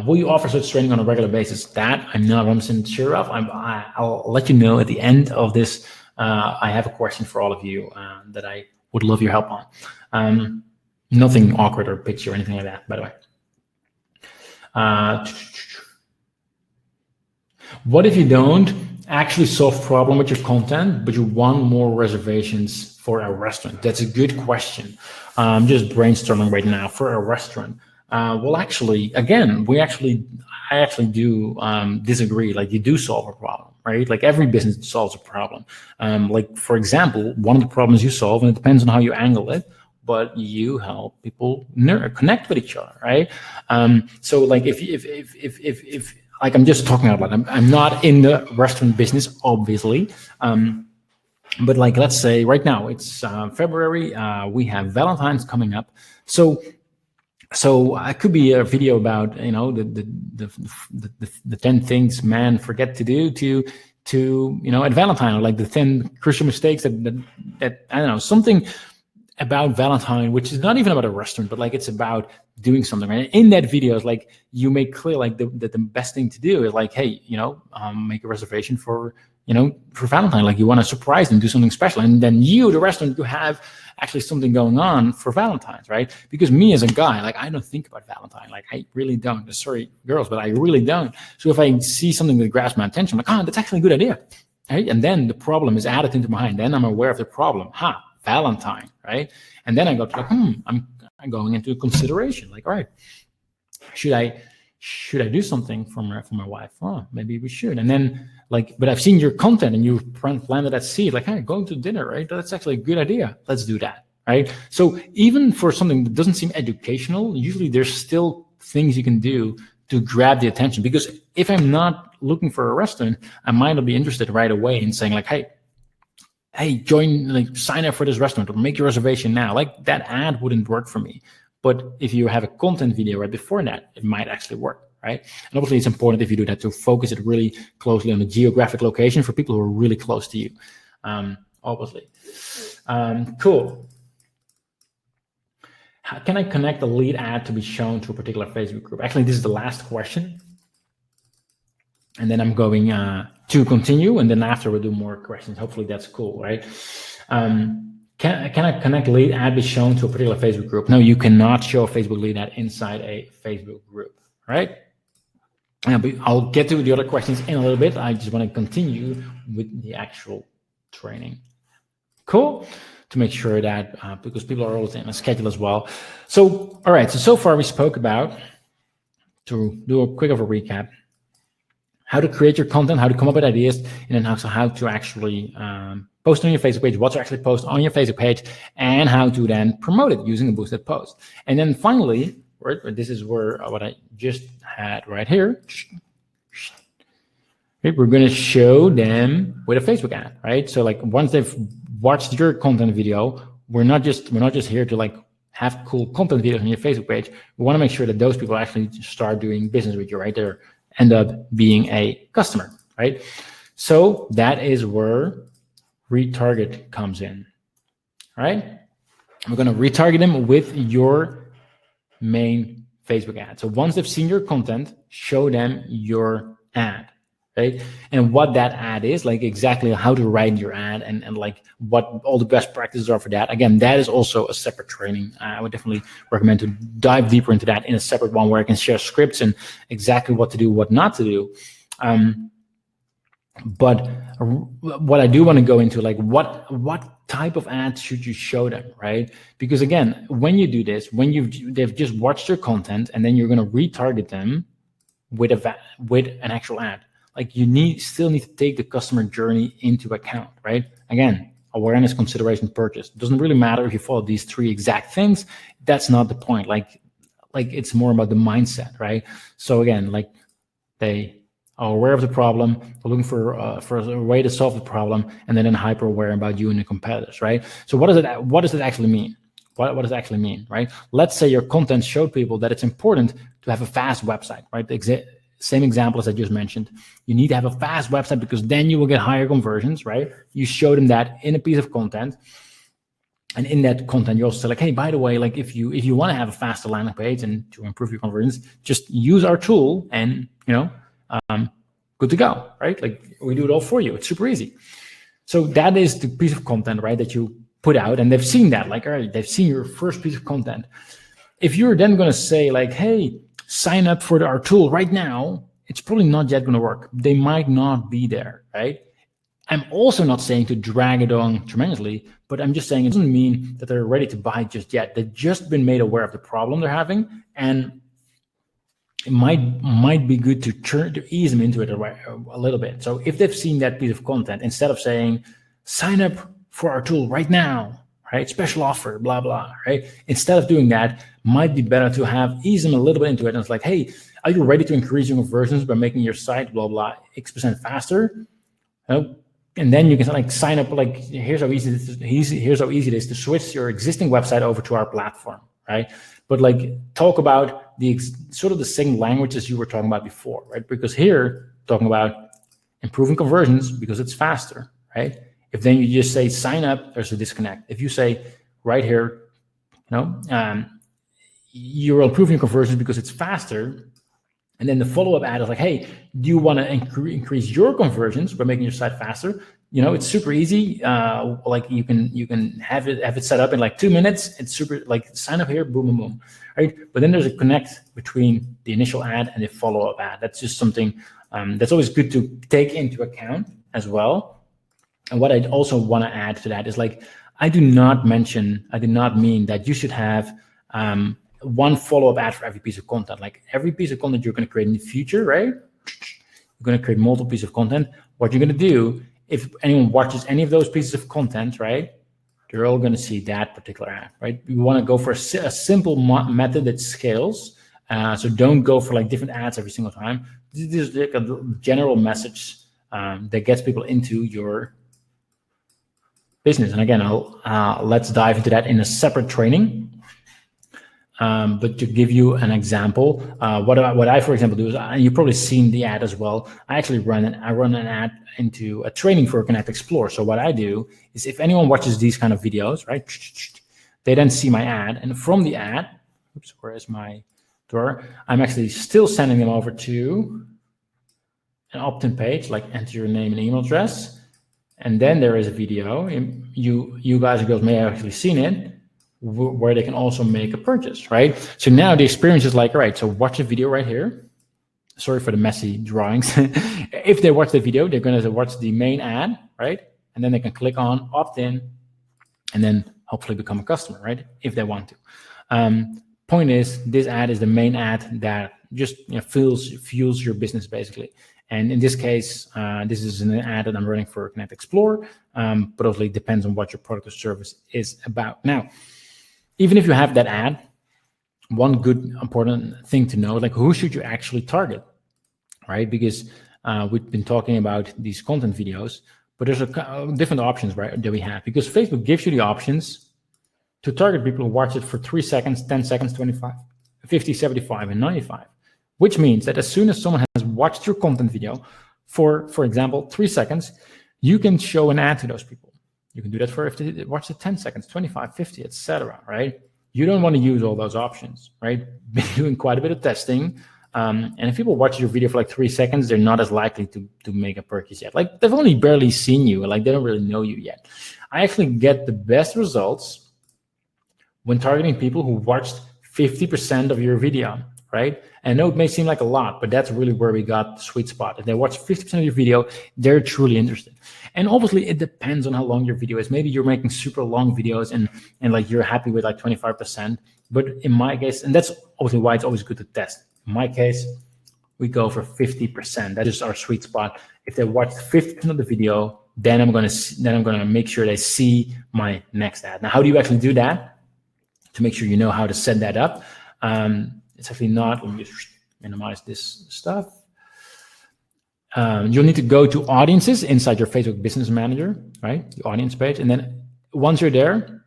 Will you offer such training on a regular basis? That I'm not 100% sure of. I'll let you know at the end of this. I have a question for all of you that I would love your help on. Nothing awkward or pitchy or anything like that, by the way. What if you don't actually solve problem with your content, but you want more reservations for a restaurant? That's a good question. I'm just brainstorming right now for a restaurant. Well, actually, again, I actually do disagree. Like, you do solve a problem, right? Like, every business solves a problem. Like, for example, one of the problems you solve, and it depends on how you angle it, but you help people connect with each other, right? So, like, if like, I'm just talking about, I'm not in the restaurant business, obviously. But like, let's say right now it's February, we have Valentine's coming up. So I could be a video about, the 10 things men forget to do to at Valentine, or like the 10 crucial mistakes that I don't know, something. about Valentine, which is not even about a restaurant, but like it's about doing something, right? In that video, it's like you make clear like that the best thing to do is like, hey, make a reservation for Valentine. Like you want to surprise them, do something special, and then you, the restaurant, you have actually something going on for Valentine's, right? Because me as a guy, like I don't think about Valentine, like I really don't. Sorry, girls, but I really don't. So if I see something that grabs my attention, I'm like, oh, that's actually a good idea, right? And then the problem is added into my mind. Then I'm aware of the problem. Valentine, right? And then I go to like, I'm going into consideration. Like, all right, should I do something for my wife? Oh, maybe we should. And then like, but I've seen your content and you've planted that seed. Like, hey, going to dinner, right? That's actually a good idea. Let's do that, right? So even for something that doesn't seem educational, usually there's still things you can do to grab the attention. Because if I'm not looking for a restaurant, I might not be interested right away in saying like, hey, join, like sign up for this restaurant or make your reservation now. Like that ad wouldn't work for me. But if you have a content video right before that, it might actually work, right? And obviously it's important if you do that to focus it really closely on the geographic location for people who are really close to you, obviously. Cool. How can I connect a lead ad to be shown to a particular Facebook group? Actually, this is the last question. And then I'm going to continue, and then after we'll do more questions. Hopefully that's cool, right? Can I connect lead ad be shown to a particular Facebook group? No, you cannot show a Facebook lead ad inside a Facebook group, right? I'll get to the other questions in a little bit. I just want to continue with the actual training. Cool. To make sure that because people are always in a schedule as well. So, all right. So far we spoke about, to do a quick of a recap, how to create your content, how to come up with ideas, and then also how to actually post on your Facebook page, what to actually post on your Facebook page, and how to then promote it using a boosted post. And then finally, right, this is where what I just had right here. Right, we're going to show them with a Facebook ad, right? So like once they've watched your content video, we're not just here to like have cool content videos on your Facebook page. We want to make sure that those people actually start doing business with you, right? They end up being a customer, right? So that is where retarget comes in, right? We're going to retarget them with your main Facebook ad. So once they've seen your content, show them your ad, right? And what that ad is, like exactly how to write your ad and like what all the best practices are for that. Again, that is also a separate training. I would definitely recommend to dive deeper into that in a separate one where I can share scripts and exactly what to do, what not to do. But what I do want to go into, like what type of ads should you show them, right? Because again, when you do this, when they've just watched your content and then you're going to retarget them with an actual ad, like you still need to take the customer journey into account, right? Again, awareness, consideration, purchase. It doesn't really matter if you follow these three exact things. That's not the point. Like it's more about the mindset, right? So again, like they are aware of the problem, they're looking for a way to solve the problem, and then hyper aware about you and the competitors, right? So what does it actually mean? What does it actually mean, right? Let's say your content showed people that it's important to have a fast website, right? Same example as I just mentioned. You need to have a fast website because then you will get higher conversions, right? You show them that in a piece of content. And in that content, you also say like, hey, by the way, like if you want to have a faster landing page and to improve your conversions, just use our tool and, good to go, right? Like we do it all for you. It's super easy. So that is the piece of content, right, that you put out, and they've seen that, like, all right, they've seen your first piece of content. If you're then going to say like, hey, sign up for our tool right now, it's probably not yet going to work. They might not be there, right? I'm also not saying to drag it on tremendously, but I'm just saying it doesn't mean that they're ready to buy just yet. They've just been made aware of the problem they're having, and it might be good to ease them into it a little bit. So if they've seen that piece of content, instead of saying, sign up for our tool right now, right? Special offer, blah, blah, right? Instead of doing that, might be better to ease them a little bit into it. And it's like, hey, are you ready to increase your conversions by making your site, blah, blah, X% faster? And then you can like sign up, like, here's how easy it is to switch your existing website over to our platform, right? But like talk about the sort of the same language as you were talking about before, right? Because here, talking about improving conversions because it's faster, right? If then you just say sign up, there's a disconnect. If you say right here, you're improving your conversions because it's faster. And then the follow-up ad is like, hey, do you want to increase your conversions by making your site faster? It's super easy. Like you can have it set up in like 2 minutes. It's super, like, sign up here, boom, boom, boom, right? But then there's a connect between the initial ad and the follow-up ad. That's just something that's always good to take into account as well. And what I also want to add to that is, like, I did not mean that you should have one follow-up ad for every piece of content. Like, every piece of content you're going to create in the future, right? You're going to create multiple pieces of content. What you're going to do, if anyone watches any of those pieces of content, right, they're all going to see that particular ad, right? You want to go for a simple method that scales. So don't go for like different ads every single time. This is like a general message that gets people into your business. And again, let's dive into that in a separate training. But to give you an example, what I, for example, do is, you've probably seen the ad as well. I actually run an ad into a training for Connect Explore. So what I do is, if anyone watches these kind of videos, right, they then see my ad, and from the ad, oops, where is my drawer? I'm actually still sending them over to an opt-in page, like enter your name and email address, and then there is a video. You guys and girls may have actually seen it, where they can also make a purchase, right? So now the experience is like, all right, so watch a video right here. Sorry for the messy drawings. If they watch the video, they're going to watch the main ad, right? And then they can click on opt in and then hopefully become a customer, right? If they want to. Point is, this ad is the main ad that just fuels your business, basically. And in this case, this is an ad that I'm running for Connect Explore, but obviously it depends on what your product or service is about. Now, even if you have that ad, one good important thing to know, like, who should you actually target, right? Because we've been talking about these content videos, but there's different options, right, that we have, because Facebook gives you the options to target people who watch it for 3 seconds, 10 seconds, 25, 50, 75, and 95, which means that as soon as someone has watched your content video for example, 3 seconds, you can show an ad to those people. You can do that for if they watch it 10 seconds, 25, 50, etc., right? You don't want to use all those options, right? Been doing quite a bit of testing. And if people watch your video for like 3 seconds, they're not as likely to make a purchase yet. Like, they've only barely seen you, like they don't really know you yet. I actually get the best results when targeting people who watched 50% of your video, right? And I know it may seem like a lot, but that's really where we got the sweet spot. If they watch 50% of your video, they're truly interested. And obviously it depends on how long your video is. Maybe you're making super long videos and like you're happy with like 25%. But in my case, and that's obviously why it's always good to test. In my case, we go for 50%. That is our sweet spot. If they watch 50% of the video, then I'm gonna make sure they see my next ad. Now, how do you actually do that? To make sure you know how to set that up. It's actually not, let me just minimize this stuff. You'll need to go to audiences inside your Facebook Business Manager, right? The audience page. And then once you're there,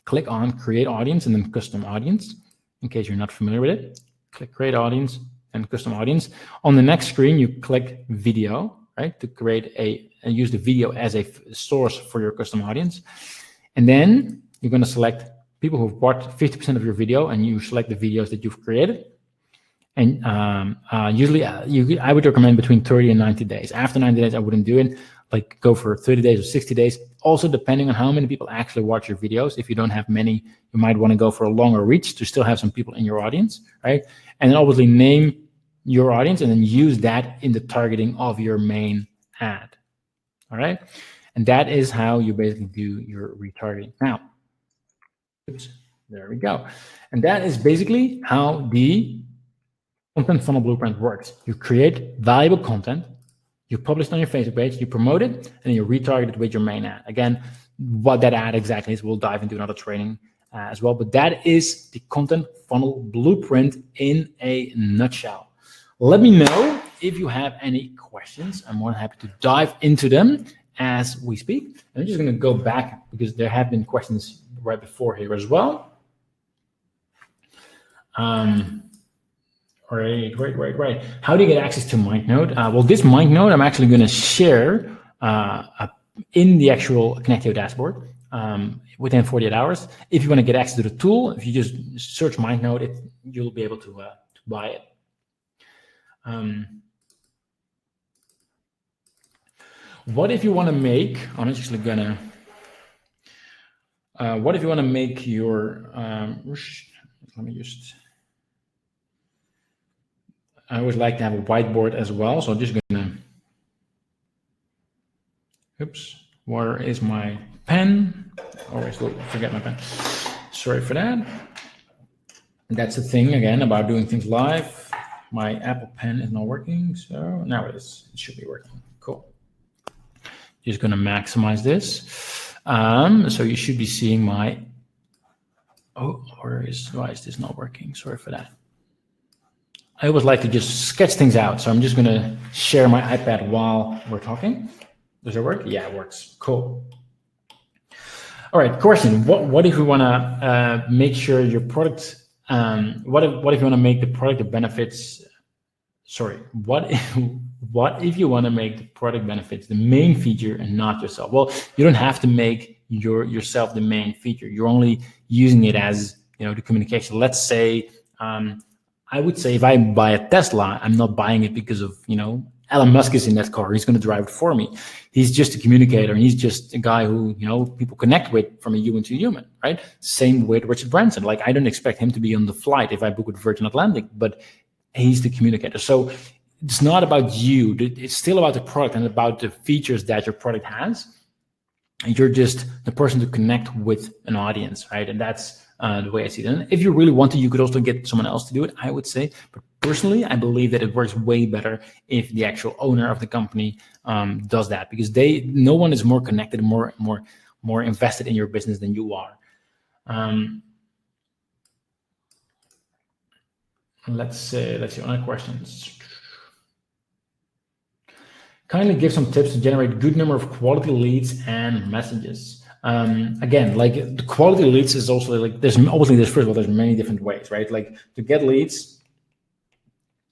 click on create audience and then custom audience. In case you're not familiar with it, click create audience and custom audience. On the next screen, you click video, right? To create and use the video as a source for your custom audience. And then you're going to select people who've watched 50% of your video, and you select the videos that you've created. And usually I would recommend between 30 and 90 days. After 90 days, I wouldn't do it. Like, go for 30 days or 60 days. Also, depending on how many people actually watch your videos. If you don't have many, you might want to go for a longer reach to still have some people in your audience, right? And then obviously name your audience and then use that in the targeting of your main ad, all right? And that is how you basically do your retargeting. Now, oops, there we go. And that is basically how the content funnel blueprint works. You create valuable content, you publish it on your Facebook page, you promote it, and you retarget it with your main ad. Again, what that ad exactly is, we'll dive into another training as well, but that is the content funnel blueprint in a nutshell. Let me know if you have any questions. I'm more than happy to dive into them as we speak. I'm just going to go back because there have been questions right before here as well. Right. How do you get access to MindNode? Well, this MindNode I'm actually going to share in the actual Connectio dashboard. within 48 hours. If you want to get access to the tool, if you just search MindNode, you'll be able to buy it. What if you want to make? I'm actually gonna. What if you want to make your? Let me just. I always like to have a whiteboard as well, so I'm just gonna. Oops, where is my pen? Always forget my pen. Sorry for that. That's the thing again about doing things live. My Apple Pen is not working, so now it is. It should be working. Cool. Just gonna maximize this. So you should be seeing my. Oh, why is this not working? Sorry for that. I always like to just sketch things out, so I'm just gonna share my iPad while we're talking. Does it work? Yeah, it works. Cool. All right, question. What if you want to make sure your product? What if you want to make the product the benefits? Sorry. What if you want to make the product benefits the main feature and not yourself? Well, you don't have to make yourself the main feature. You're only using it as the communication. Let's say I would say if I buy a Tesla, I'm not buying it because of Elon Musk is in that car. He's going to drive it for me. He's just a communicator, and he's just a guy who people connect with from a human to human, right? Same with Richard Branson. Like I don't expect him to be on the flight if I book with Virgin Atlantic, but he's the communicator. So it's not about you. It's still about the product and about the features that your product has. And you're just the person to connect with an audience, right? And that's the way I see it. And if you really want to, you could also get someone else to do it, I would say. But personally, I believe that it works way better if the actual owner of the company does that, because no one is more connected, more invested in your business than you are. Let's see other questions. Kindly give some tips to generate good number of quality leads and messages. Again, like the quality leads is also like there's first of all there's many different ways, right? Like to get leads,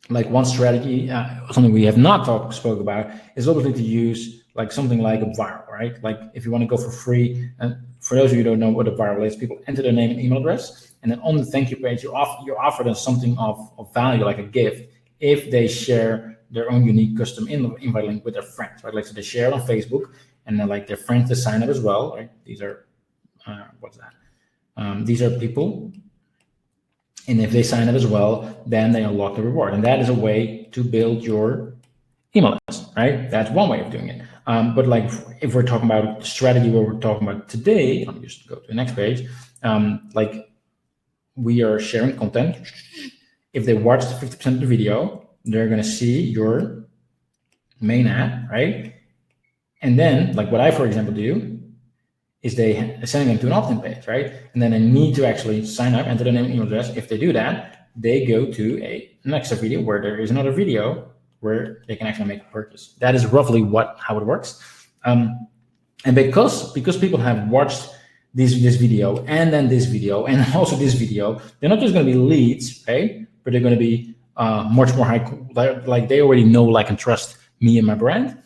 like one strategy, something we have not spoke about is obviously to use like something like a viral, right? Like if you want to go for free, and for those of you who don't know what a viral is, people enter their name and email address, and then on the thank you page, you offer them something of value, like a gift, if they share their own unique custom invite link with their friends, right? Like so they share it on Facebook, and then like their friends to sign up as well, right? These are what's that? These are people, and if they sign up as well, then they unlock the reward, and that is a way to build your email list, right? That's one way of doing it. But like if we're talking about strategy, what we're talking about today, let me just go to the next page. Like we are sharing content. If they watch 50% of the video, they're going to see your main ad, right? And then, like what I, for example, do is they send them to an opt-in page, right? And then they need to actually sign up, enter their name and email address. If they do that, they go to an extra video where there is another video where they can actually make a purchase. That is roughly how it works. And because people have watched this video and then this video and also this video, they're not just going to be leads, right? But they're going to be much more high, like they already know, like, and trust me and my brand,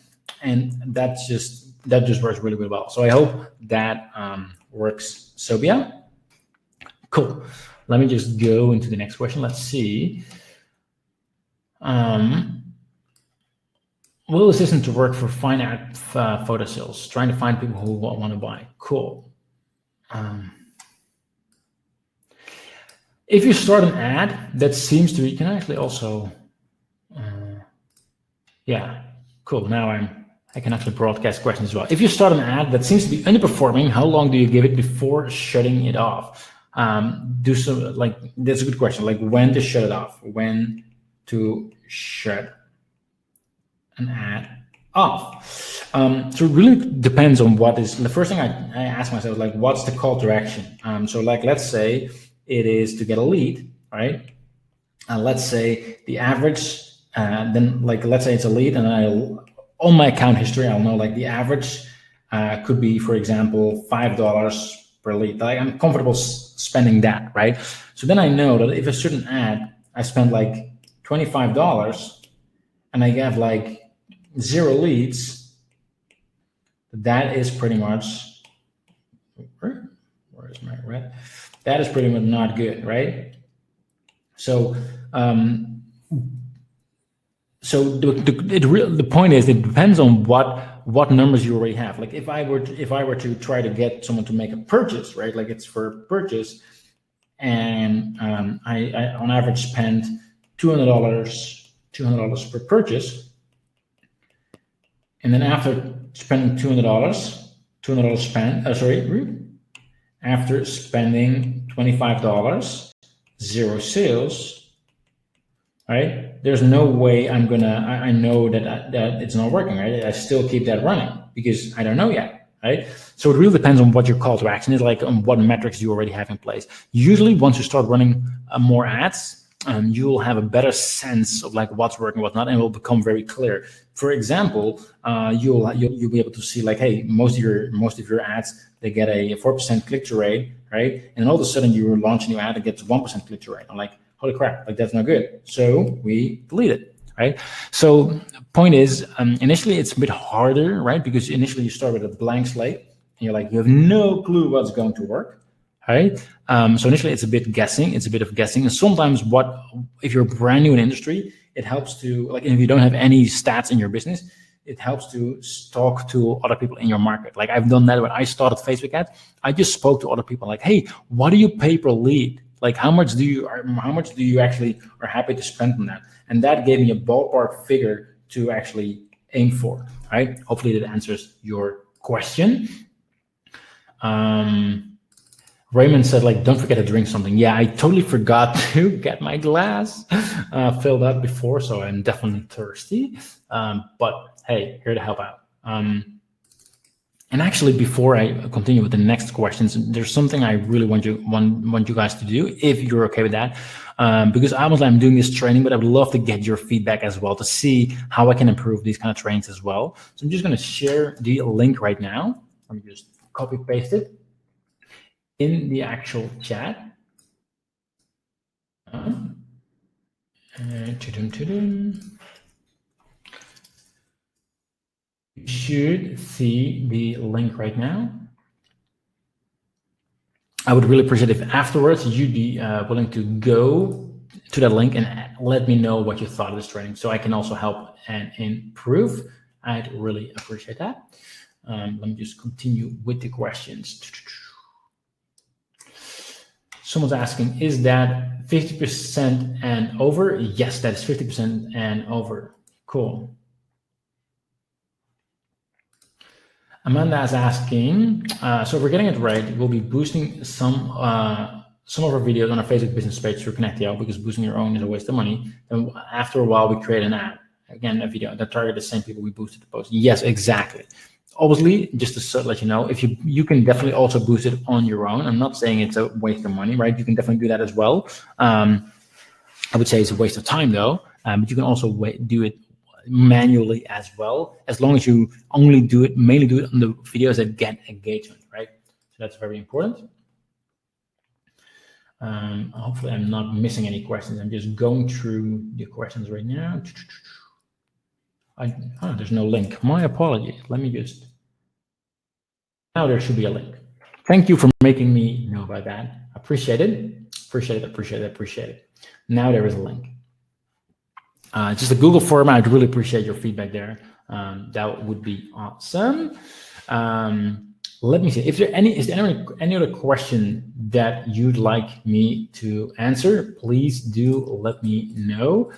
and that just works really, really well. So I hope that works. Sobia, cool. Let me just go into the next question. Let's see. Will assistant to work for fine art photo sales? Trying to find people who want to buy. Cool. If you start an ad that seems to be, can I actually also, yeah, cool. Now I can actually broadcast questions as well. If you start an ad that seems to be underperforming, how long do you give it before shutting it off? That's a good question. Like when to shut it off, when to shut an ad off. So it really depends on what is, the first thing I ask myself is like, what's the call to action? So like, let's say it is to get a lead, right? And let's say the average, then like, let's say it's a lead, and on my account history, I'll know like the average could be, for example, $5 per lead. Like I'm comfortable spending that, right? So then I know that if a certain ad, I spend like $25 and I have like 0 leads, that is pretty much where's my red? That is pretty much not good, right? So the point is, it depends on what numbers you already have. Like if I were to try to get someone to make a purchase, right? Like it's for purchase, and I on average spend $200 per purchase, and then after spending $200 spent. After spending $25, 0 sales. Right? There's no way I know that it's not working, right? I still keep that running because I don't know yet, right? So it really depends on what your call to action is, like on what metrics you already have in place. Usually once you start running more ads, you'll have a better sense of like what's working, what's not, and it will become very clear. For example, you'll be able to see like, hey, most of your ads, they get a 4% click-through rate, right? And all of a sudden you launch a new ad that gets 1% click-through rate. I'm like, holy crap, like that's not good. So we delete it, right? So point is, initially it's a bit harder, right? Because initially you start with a blank slate and you have no clue what's going to work, right? So initially it's a bit of guessing. And sometimes if you're brand new in industry, it helps to, like, if you don't have any stats in your business, it helps to talk to other people in your market. Like I've done that when I started Facebook ads. I just spoke to other people like, hey, what do you pay per lead? Like how much do you actually are happy to spend on that? And that gave me a ballpark figure to actually aim for, right? Hopefully that answers your question. Raymond said, like, don't forget to drink something. Yeah, I totally forgot to get my glass filled up before, so I'm definitely thirsty. But hey, here to help out. And actually, before I continue with the next questions, there's something I really want you guys to do, if you're okay with that, because obviously I'm doing this training, but I would love to get your feedback as well to see how I can improve these kind of trainings as well. So I'm just going to share the link right now. Let me just copy paste it in the actual chat. You should see the link right now. I would really appreciate if afterwards you'd be willing to go to that link and let me know what you thought of this training, so I can also help and improve. I'd really appreciate that. Let me just continue with the questions. Someone's asking, is that 50% and over? Yes, that is 50% and over. Cool. Amanda is asking, so if we're getting it right, we'll be boosting some of our videos on our Facebook business page through Connectio, because boosting your own is a waste of money. And after a while, we create an ad. Again, a video that target the same people we boosted the post. Yes, exactly. Obviously, just to let you know, if you can definitely also boost it on your own. I'm not saying it's a waste of money, right? You can definitely do that as well. I would say it's a waste of time though, but you can also do it manually as well, as long as you mainly do it on the videos that get engagement, right? So that's very important. Hopefully I'm not missing any questions. I'm just going through the questions right now. There's no link. My apologies. Let me just. Now there should be a link. Thank you for making me know about that. Appreciate it. Appreciate it. Now there is a link. Just a Google form. I'd really appreciate your feedback there. That would be awesome. Let me see. Is there any other question that you'd like me to answer? Please do let me know.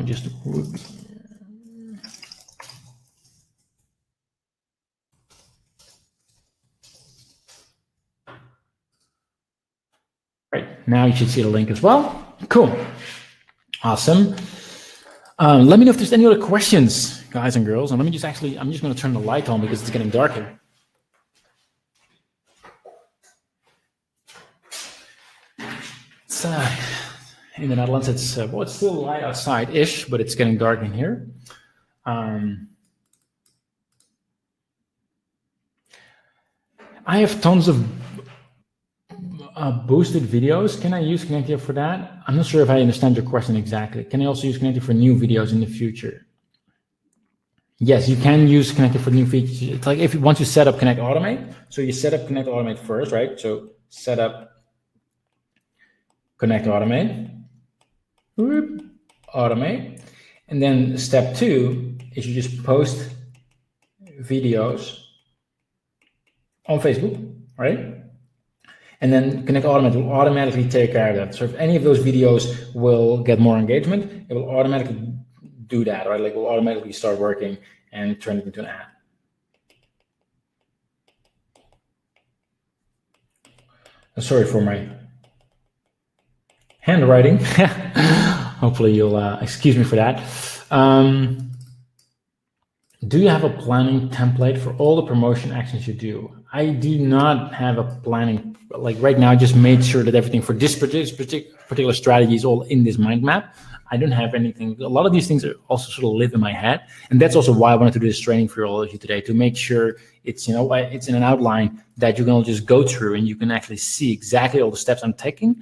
Just right now, you should see the link as well. Cool, awesome. Let me know if there's any other questions, guys and girls. And let me just I'm just going to turn the light on because it's getting dark here. It's in the Netherlands. It's still light outside-ish, but it's getting dark in here. I have tons of boosted videos. Can I use Connectio for that? I'm not sure if I understand your question exactly. Can I also use Connectio for new videos in the future? Yes, you can use Connectio for new features. It's like if you want to set up Connect Automate, so you set up Connect Automate first, right? So set up Connect Automate, automate, and then step 2 is you just post videos on Facebook, right? And then Connect Automate will automatically take care of that. So if any of those videos will get more engagement, it will automatically do that, right? Like it will automatically start working and turn it into an ad. Sorry for my handwriting. Hopefully you'll excuse me for that. Do you have a planning template for all the promotion actions you do? I do not have a planning, like right now I just made sure that everything for this particular strategy is all in this mind map. I don't have anything. A lot of these things are also sort of live in my head. And that's also why I wanted to do this training for all of you today, to make sure it's, you know, it's in an outline that you can all just go through and you can actually see exactly all the steps I'm taking.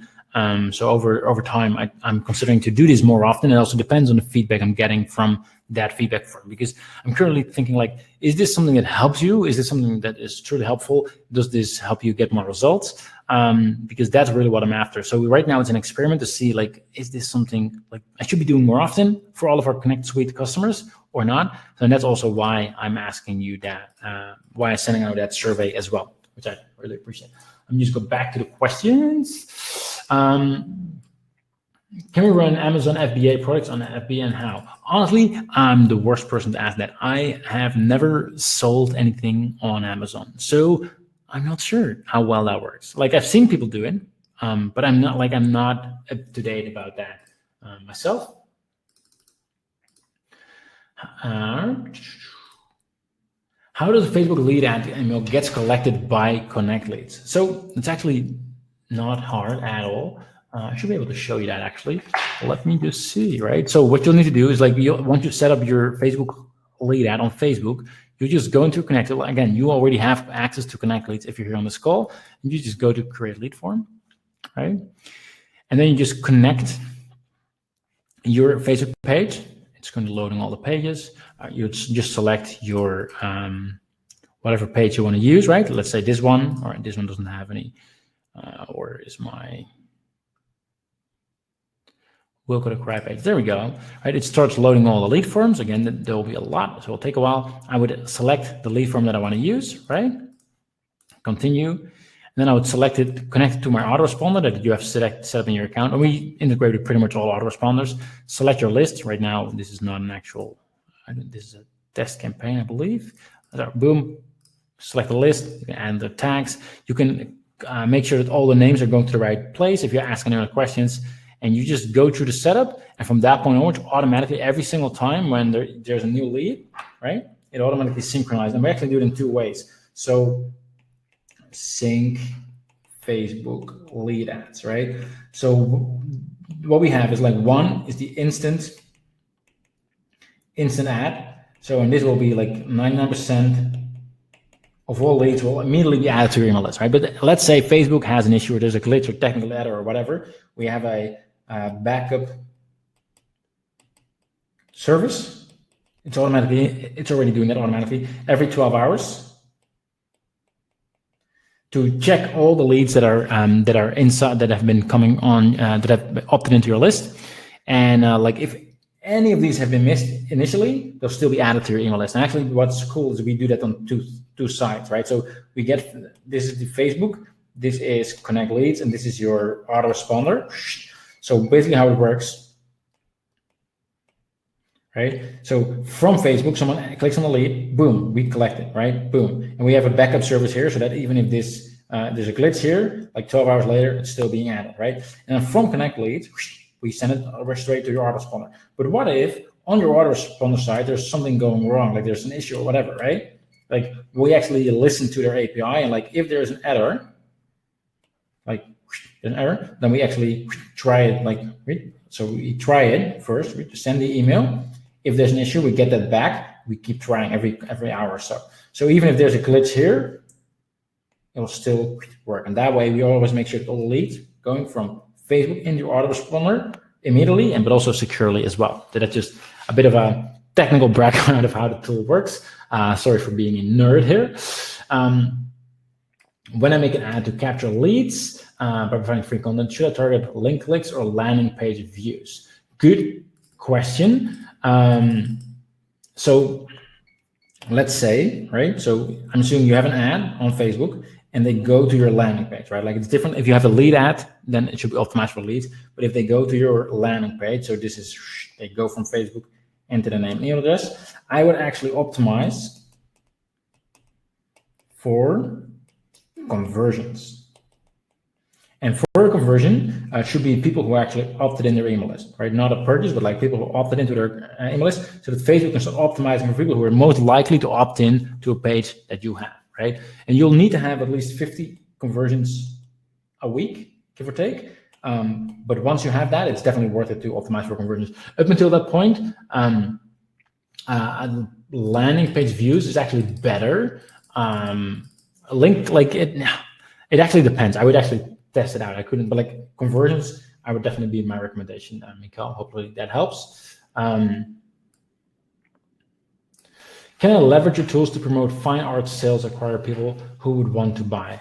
So over time, I'm considering to do this more often. It also depends on the feedback I'm getting from that feedback form, because I'm currently thinking like, is this something that helps you? Is this something that is truly helpful? Does this help you get more results? Because that's really what I'm after. So right now it's an experiment to see like, is this something like I should be doing more often for all of our Connect Suite customers or not? And that's also why I'm asking you that, why I'm sending out that survey as well, which I really appreciate. I'm just go back to the questions. Can we run Amazon FBA products on FBA and how? Honestly, I'm the worst person to ask that. I have never sold anything on Amazon, so I'm not sure how well that works. Like I've seen people do it, but I'm not up to date about that myself. How does Facebook lead ad email gets collected by Connect leads? So it's actually not hard at all. I should be able to show you that actually. Let me just see, right? So what you'll need to do is like, once you set up your Facebook lead ad on Facebook, you just go into Connect. Again, you already have access to Connect leads if you're here on this call. And you just go to create lead form, right? And then you just connect your Facebook page. It's going to loading all the pages. You just select your whatever page you want to use, right? Let's say this one, or this one doesn't have any. Where is my We'll go to cry page. There we go. Right, it starts loading all the lead forms. Again, there will be a lot, so it'll take a while. I would select the lead form that I want to use, right? Continue. And then I would select it, connect it to my autoresponder that you have set up in your account. And we integrate with pretty much all autoresponders. Select your list. Right now, this is not an actual, this is a test campaign, I believe. So, boom, select the list, you can add the tags. You can make sure that all the names are going to the right place. If you're asking any other questions, and you just go through the setup, and from that point onwards, automatically every single time when there's a new lead, right, it automatically synchronizes. And we actually do it in two ways. So sync Facebook lead ads, right? So what we have is like one is the instant ad. So and this will be like 99% of all leads will immediately be added to your email list, right? But let's say Facebook has an issue or there's a glitch or technical error or whatever. We have a backup service. It's already doing that automatically every 12 hours to check all the leads that are inside, that have been coming on, that have opted into your list. And like if any of these have been missed initially, they'll still be added to your email list. And actually what's cool is we do that on two sides, right? So we get, this is the Facebook, this is Connect Leads, and this is your autoresponder. So basically how it works, right? So from Facebook, someone clicks on the lead, boom, we collect it, right? Boom. And we have a backup service here so that even if this there's a glitch here, like 12 hours later, it's still being added, right? And then from Connect Leads, we send it over straight to your autoresponder. But what if on your autoresponder side, there's something going wrong, like there's an issue or whatever, right? Like we actually listen to their API, and like if there's an error, like an error, then we actually try it. Like so we try it first, we send the email. If there's an issue, we get that back. We keep trying every hour or so. So even if there's a glitch here, it will still work. And that way we always make sure that all the leads going from Facebook into your autoresponder immediately, and but also securely as well. So that's just a bit of a technical background of how the tool works. Sorry for being a nerd here. When I make an ad to capture leads by providing free content, should I target link clicks or landing page views? Good question. So let's say, right? So I'm assuming you have an ad on Facebook and they go to your landing page, right? Like it's different. If you have a lead ad, then it should be optimized for leads. But if they go to your landing page, so this is, they go from Facebook into the name and email address, I would actually optimize for conversions. And for a conversion, should be people who actually opted in their email list, right? Not a purchase, but like people who opted into their email list, so that Facebook can start optimizing for people who are most likely to opt in to a page that you have, right? And you'll need to have at least 50 conversions a week, give or take. But once you have that, it's definitely worth it to optimize for conversions. Up until that point, landing page views is actually better. Link, like it actually depends. I would actually test it out. I couldn't, but like conversions, I would definitely be my recommendation, Mikael. Hopefully that helps. Can I leverage your tools to promote fine art sales, acquire people who would want to buy?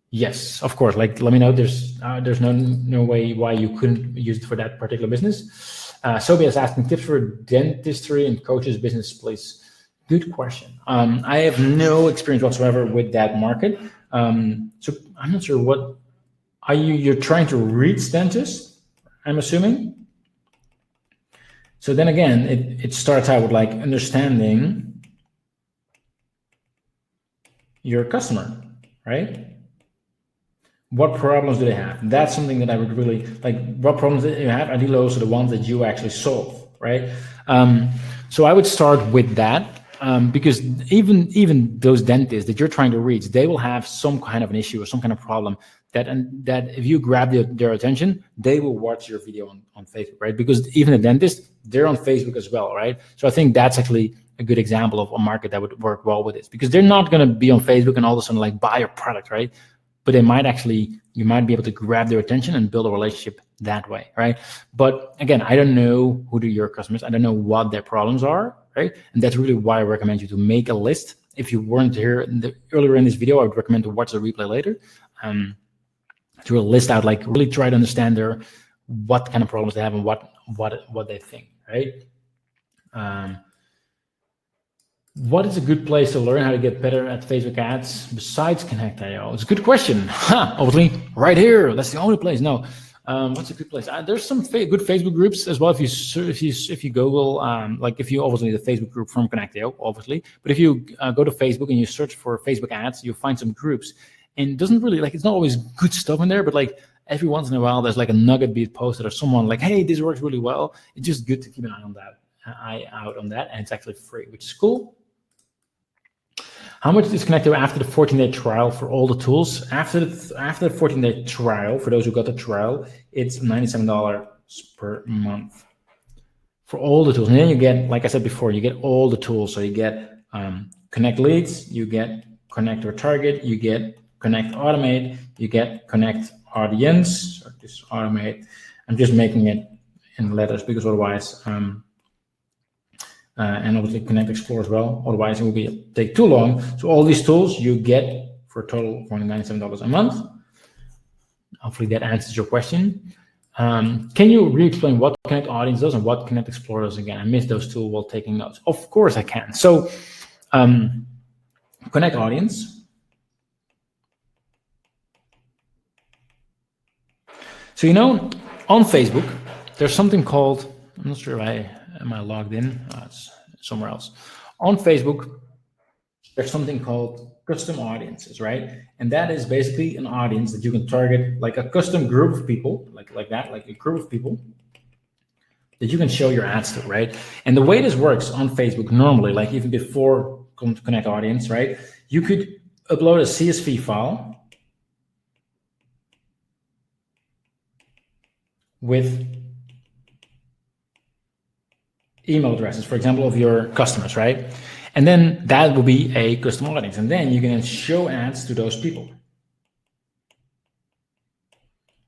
Yes, of course. Like, let me know. There's no way why you couldn't use it for that particular business. Sobia is asking tips for dentistry and coaches business, please. Good question. I have no experience whatsoever with that market. So I'm not sure what are you're trying to reach dentists, I'm assuming. So then again, it starts out with like understanding your customer, right? What problems do they have? That's something that I would really like. What problems that you have? Ideally, those are the ones that you actually solve, right? So I would start with that. Because even those dentists that you're trying to reach, they will have some kind of an issue or some kind of problem that if you grab their attention, they will watch your video on Facebook, right? Because even the dentist, they're on Facebook as well, right? So I think that's actually a good example of a market that would work well with this, because they're not going to be on Facebook and all of a sudden like buy your product, right? But they might actually, you might be able to grab their attention and build a relationship that way, right? But again, I don't know who your customers, I don't know what their problems are, right? And that's really why I recommend you to make a list. If you weren't here earlier in this video, I would recommend to watch the replay later, to really list out, like really try to understand what kind of problems they have and what they think, right? What is a good place to learn how to get better at Facebook ads besides Connectio? It's a good question. Obviously, right here. That's the only place. No. What's a good place? There's some good Facebook groups as well. If you Google, like if you obviously the Facebook group from Connectio, obviously, but if you go to Facebook and you search for Facebook ads, you'll find some groups. And it doesn't really, like, it's not always good stuff in there, but like every once in a while, there's like a nugget being posted or someone like, hey, this works really well. It's just good to keep an eye out on that, and it's actually free, which is cool. How much is Connectio after the 14-day trial for all the tools? After the 14-day trial, for those who got the trial, it's $97 per month for all the tools. And then you get, like I said before, you get all the tools. So you get Connect Leads, you get Connect or Target, you get Connect Automate, you get Connect Audience, or this Automate. I'm just making it in letters because otherwise, and obviously Connect Explore as well. Otherwise, it will take too long. So all these tools you get for a total of only $97 a month. Hopefully that answers your question. Can you re-explain what Connect Audience does and what Connect Explore does again? I missed those two while taking notes. Of course I can. So Connect Audience. So, you know, on Facebook, there's something called, I'm not sure if am I logged in? It's somewhere else. On Facebook, there's something called custom audiences, right? And that is basically an audience that you can target, like a custom group of people, like a group of people that you can show your ads to, right? And the way this works on Facebook normally, like even before Connect Audience, right? You could upload a CSV file with email addresses, for example, of your customers, right? And then that will be a custom audience. And then you can show ads to those people.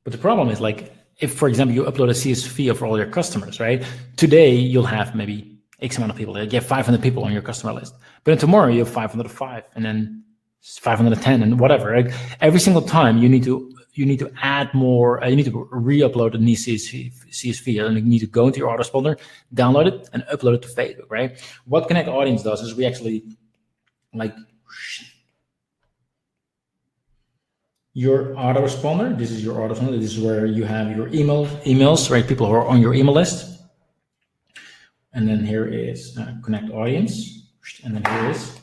But the problem is, like, if, for example, you upload a CSV of all your customers, right? Today, you'll have maybe X amount of people. Like you have 500 people on your customer list, but then tomorrow you have 505, and then 510, and whatever. Right? Every single time you need to add more. You need to re-upload the new CSV, and you need to go into your autoresponder, download it, and upload it to Facebook. Right? What Connect Audience does is we actually like your autoresponder. This is your autoresponder. This is where you have your emails, right? People who are on your email list. And then here is Connect Audience, and then here is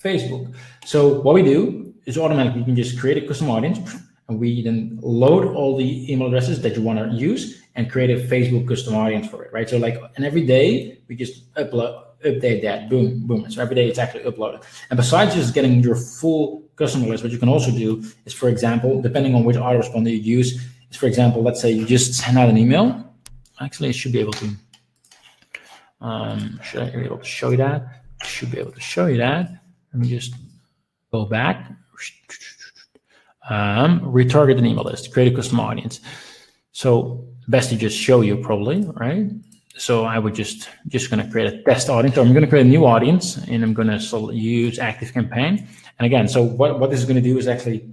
Facebook. So what we do is automatically you can just create a custom audience, and we then load all the email addresses that you want to use and create a Facebook custom audience for it, right? So like, and every day we just update that, boom, boom. So every day it's actually uploaded. And besides just getting your full customer list, what you can also do is, for example, depending on which autoresponder you use, is for example, let's say you just send out an email. Actually, I should be able to. Should I be able to show you that? I should be able to show you that. Let me just go back. Retarget an email list, create a custom audience. So best to just show you probably, right? So I would just going to create a test audience. So I'm going to create a new audience, and I'm going to use ActiveCampaign. And again, so what this is going to do is actually,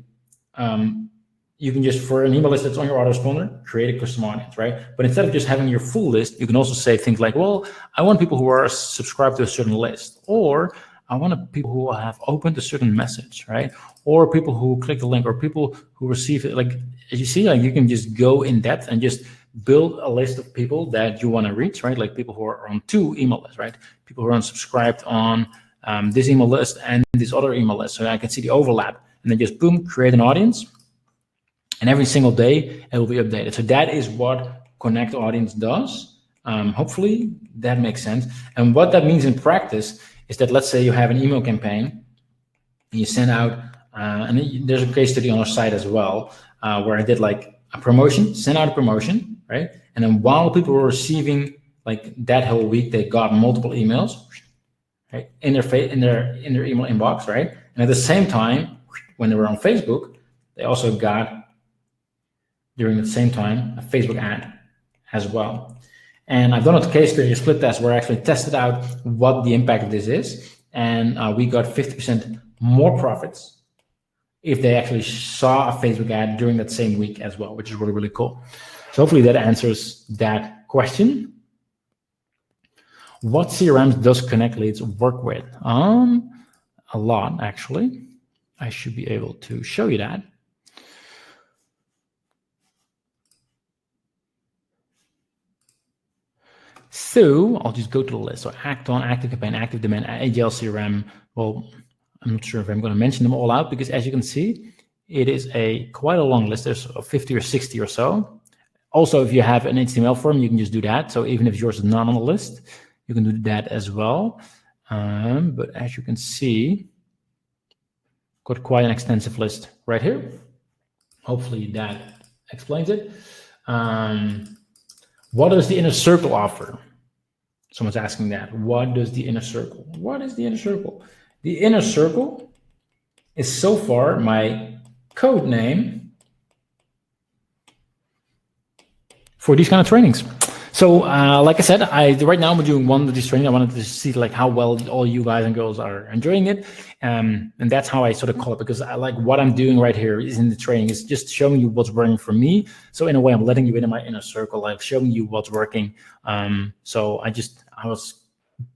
you can just, for an email list that's on your autoresponder, create a custom audience, right? But instead of just having your full list, you can also say things like, well, I want people who are subscribed to a certain list, or I want people who have opened a certain message, right? Or people who click the link, or people who receive it. Like, as you see, like you can just go in depth and just build a list of people that you want to reach, right? Like people who are on 2 email lists, right? People who are unsubscribed on this email list and this other email list. So I can see the overlap, and then just boom, create an audience. And every single day it will be updated. So that is what Connect Audience does. Hopefully that makes sense. And what that means in practice is that, let's say you have an email campaign, and you send out, and there's a case study on our site as well, where I did like a promotion, sent out a promotion, right? And then while people were receiving like that whole week, they got multiple emails, right, in their email inbox, right? And at the same time, when they were on Facebook, they also got, during the same time, a Facebook ad as well. And I've done a case study, a split test, where I actually tested out what the impact of this is. And we got 50% more profits if they actually saw a Facebook ad during that same week as well, which is really, really cool. So hopefully that answers that question. What CRMs does Connect Leads work with? A lot, actually. I should be able to show you that. So I'll just go to the list. So Acton, ActiveCampaign, Active Demand, Agile CRM. Well, I'm not sure if I'm going to mention them all out, because as you can see, it is quite a long list. There's 50 or 60 or so. Also, if you have an HTML form, you can just do that. So even if yours is not on the list, you can do that as well. But as you can see, got quite an extensive list right here. Hopefully that explains it. What does the inner circle offer? Someone's asking that. What does the inner circle? What is the inner circle? The inner circle is so far my code name for these kind of trainings. So like I said, right now I'm doing one of these trainings. I wanted to see like how well all you guys and girls are enjoying it. And that's how I sort of call it, because I like what I'm doing right here is in the training is just showing you what's working for me. So in a way, I'm letting you into my inner circle, like showing you what's working. So I was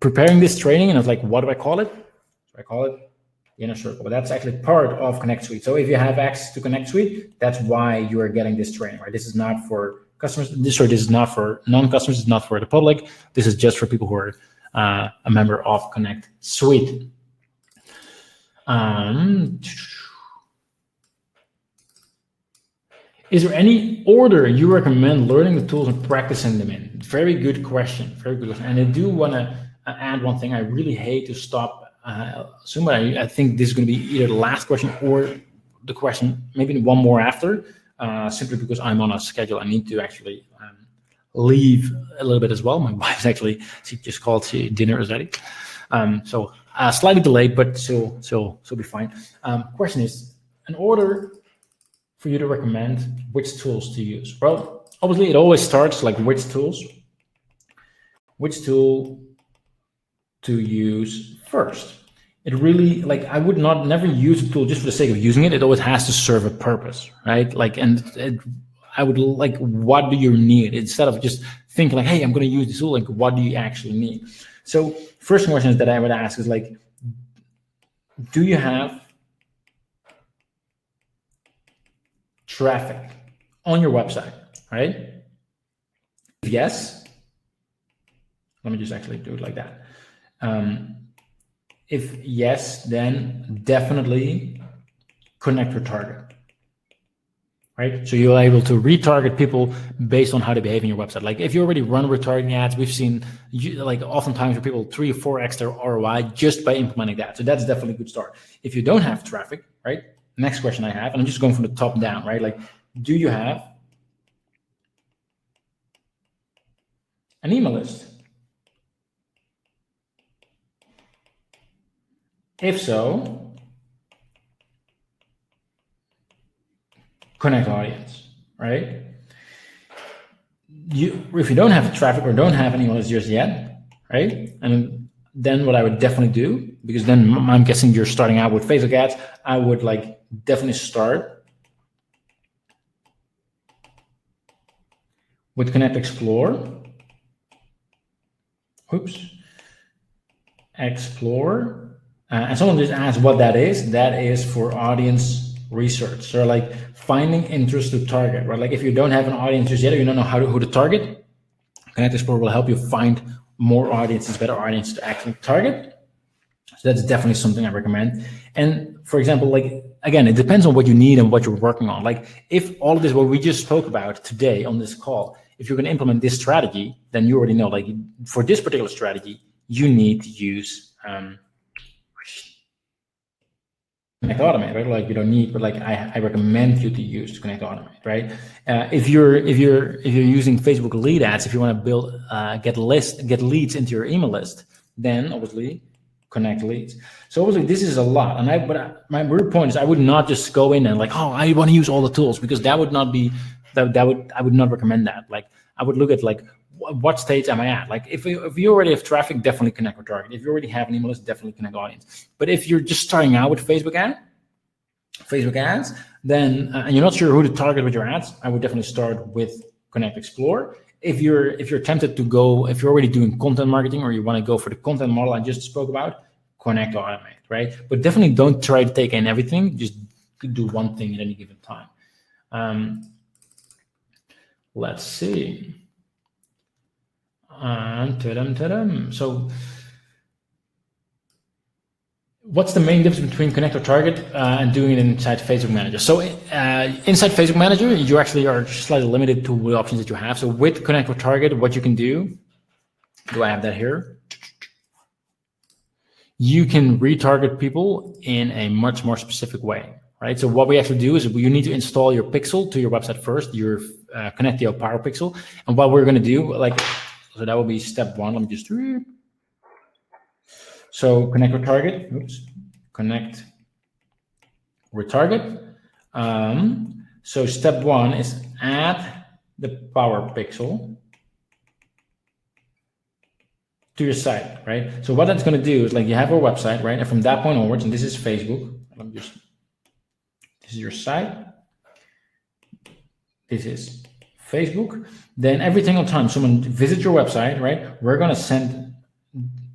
preparing this training, and I was like, what do I call it? So I call it the inner circle, but that's actually part of Connect Suite. So if you have access to Connect Suite, that's why you are getting this training, right? This is not for customers. This is not for non-customers. It's not for the public. This is just for people who are a member of Connect Suite. Is there any order you recommend learning the tools and practicing them in? Very good question. Very good question. And I do want to add one thing. I really hate to stop soon, but I think this is going to be either the last question or the question, maybe one more after. Simply because I'm on a schedule. I need to actually leave a little bit as well. My wife's actually, she just called, dinner is ready. So slightly delayed, but she'll be fine. Question is, in order for you to recommend which tools to use? Well, obviously it always starts like which tools. Which tool to use first. It really, like, I would never use a tool just for the sake of using it. It always has to serve a purpose, right? Like, I would like, what do you need? Instead of just thinking like, hey, I'm going to use this tool, like, what do you actually need? So first question that I would ask is like, do you have traffic on your website, right? If yes, let me just actually do it like that. If yes, then definitely connect your target, right? So you're able to retarget people based on how they behave in your website. Like if you already run retargeting ads, we've seen like oftentimes for people 3 or 4x their ROI just by implementing that. So that's definitely a good start. If you don't have traffic, right? Next question I have, and I'm just going from the top down, right? Like, do you have an email list? If so, connect audience, right? If you don't have traffic or don't have an email list just yet, right? And then what I would definitely do, because then I'm guessing you're starting out with Facebook ads, I would like definitely start with Connect Explore. Oops. Explore. And someone just asked what that is. That is for audience research. So like finding interest to target, right? Like if you don't have an audience just yet, or you don't know who to target, Connect Explore will help you find more audiences, better audiences to actually target. So that's definitely something I recommend. And for example, like, again, it depends on what you need and what you're working on. Like if all of this, what we just spoke about today on this call, if you're going to implement this strategy, then you already know, like for this particular strategy, you need to use Connect Automate, right? Like you don't need, but like I recommend you to use Connect Automate, right? If you're using Facebook lead ads, if you want to build get leads into your email list, then obviously Connect Leads. So obviously this is a lot, and my real point is I would not just go in and like, oh, I want to use all the tools, because that would not be I would not recommend that. Like I would look at like what stage am I at? Like if you already have traffic, definitely connect with target. If you already have an email list, definitely connect audience. But if you're just starting out with Facebook ads, then and you're not sure who to target with your ads, I would definitely start with Connect Explore. If you're tempted to go, if you're already doing content marketing or you want to go for the content model I just spoke about, Connect Automate, right? But definitely don't try to take in everything. Just do one thing at any given time. Let's see. So what's the main difference between Connect or Target and doing it inside Facebook Manager? So inside Facebook Manager, you actually are slightly limited to the options that you have. So with Connect or Target, what you can do I have that here? You can retarget people in a much more specific way, right? So what we actually do is you need to install your pixel to your website first, your Connectio Power Pixel. And what we're going to do, so that will be step one. Let me just read. So connect retarget. Connect retarget. So step one is add the Power Pixel to your site, right? So what that's going to do is like you have a website, right? And from that point onwards, and this is Facebook. This is your site. This is Facebook. Then every single time someone visits your website, right, we're going to send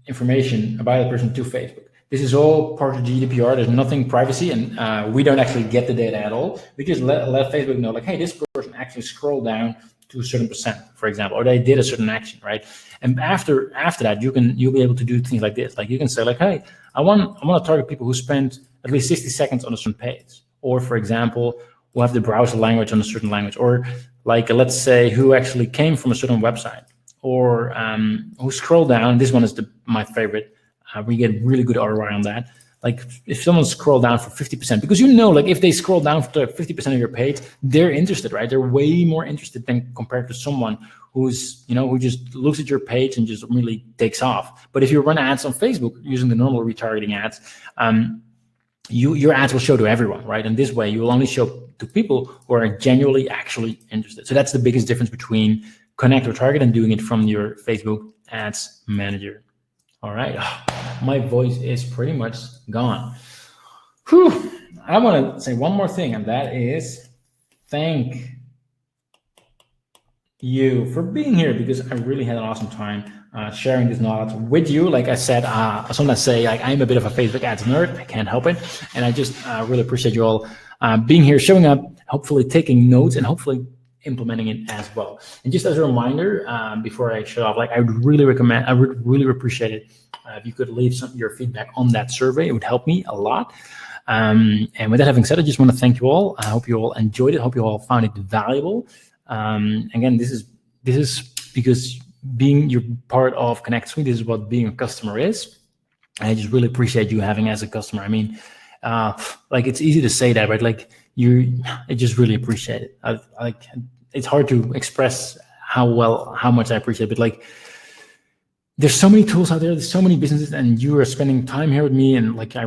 information about the person to Facebook. This is all part of GDPR. There's nothing privacy, and we don't actually get the data at all. We just let Facebook know, like, hey, this person actually scrolled down to a certain percent, for example, or they did a certain action, right? And after that, you'll be able to do things like this. Like you can say, like, hey, I want to target people who spend at least 60 seconds on a certain page, or for example, who have the browser language on a certain language, or like let's say who actually came from a certain website, or who scrolled down. This one is my favorite. We get really good ROI on that. Like if someone scroll down for 50%, because like if they scroll down for 50% of your page, they're interested, right? They're way more interested than compared to someone who's, who just looks at your page and just really takes off. But if you run ads on Facebook using the normal retargeting ads, your ads will show to everyone, right? And this way you will only show to people who are genuinely actually interested. So that's the biggest difference between Connect or Target and doing it from your Facebook Ads Manager. All right. My voice is pretty much gone. Whew. I want to say one more thing, and that is thank you for being here, because I really had an awesome time sharing this knowledge with you. Like I said, sometimes say like I'm a bit of a Facebook ads nerd. I can't help it, and I just really appreciate you all being here, showing up, hopefully taking notes, and hopefully implementing it as well. And just as a reminder, before I shut off, like I would really appreciate it if you could leave your feedback on that survey. It would help me a lot. And with that having said, I just want to thank you all. I hope you all enjoyed it. I hope you all found it valuable. Again, this is because you're part of Connectio. This is what being a customer is. I just really appreciate you having as a customer. I mean, like it's easy to say that, but like I just really appreciate it. Like it's hard to express how much I appreciate it, but like there's so many tools out there, there's so many businesses, and you are spending time here with me, and like I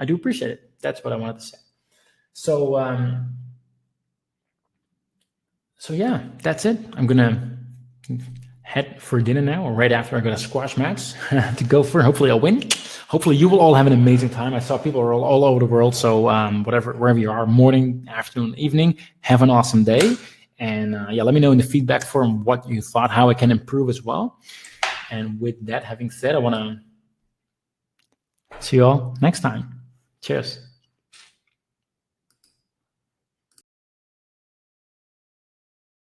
do appreciate it. That's what I wanted to say. So yeah, that's it. I'm gonna head for dinner now, or right after I got a squash match to go for. Hopefully I'll win. Hopefully you will all have an amazing time. I saw people are all over the world, so wherever you are, morning, afternoon, evening, have an awesome day. And yeah, let me know in the feedback form what you thought, how I can improve as well. And with that having said, I want to see you all next time. Cheers.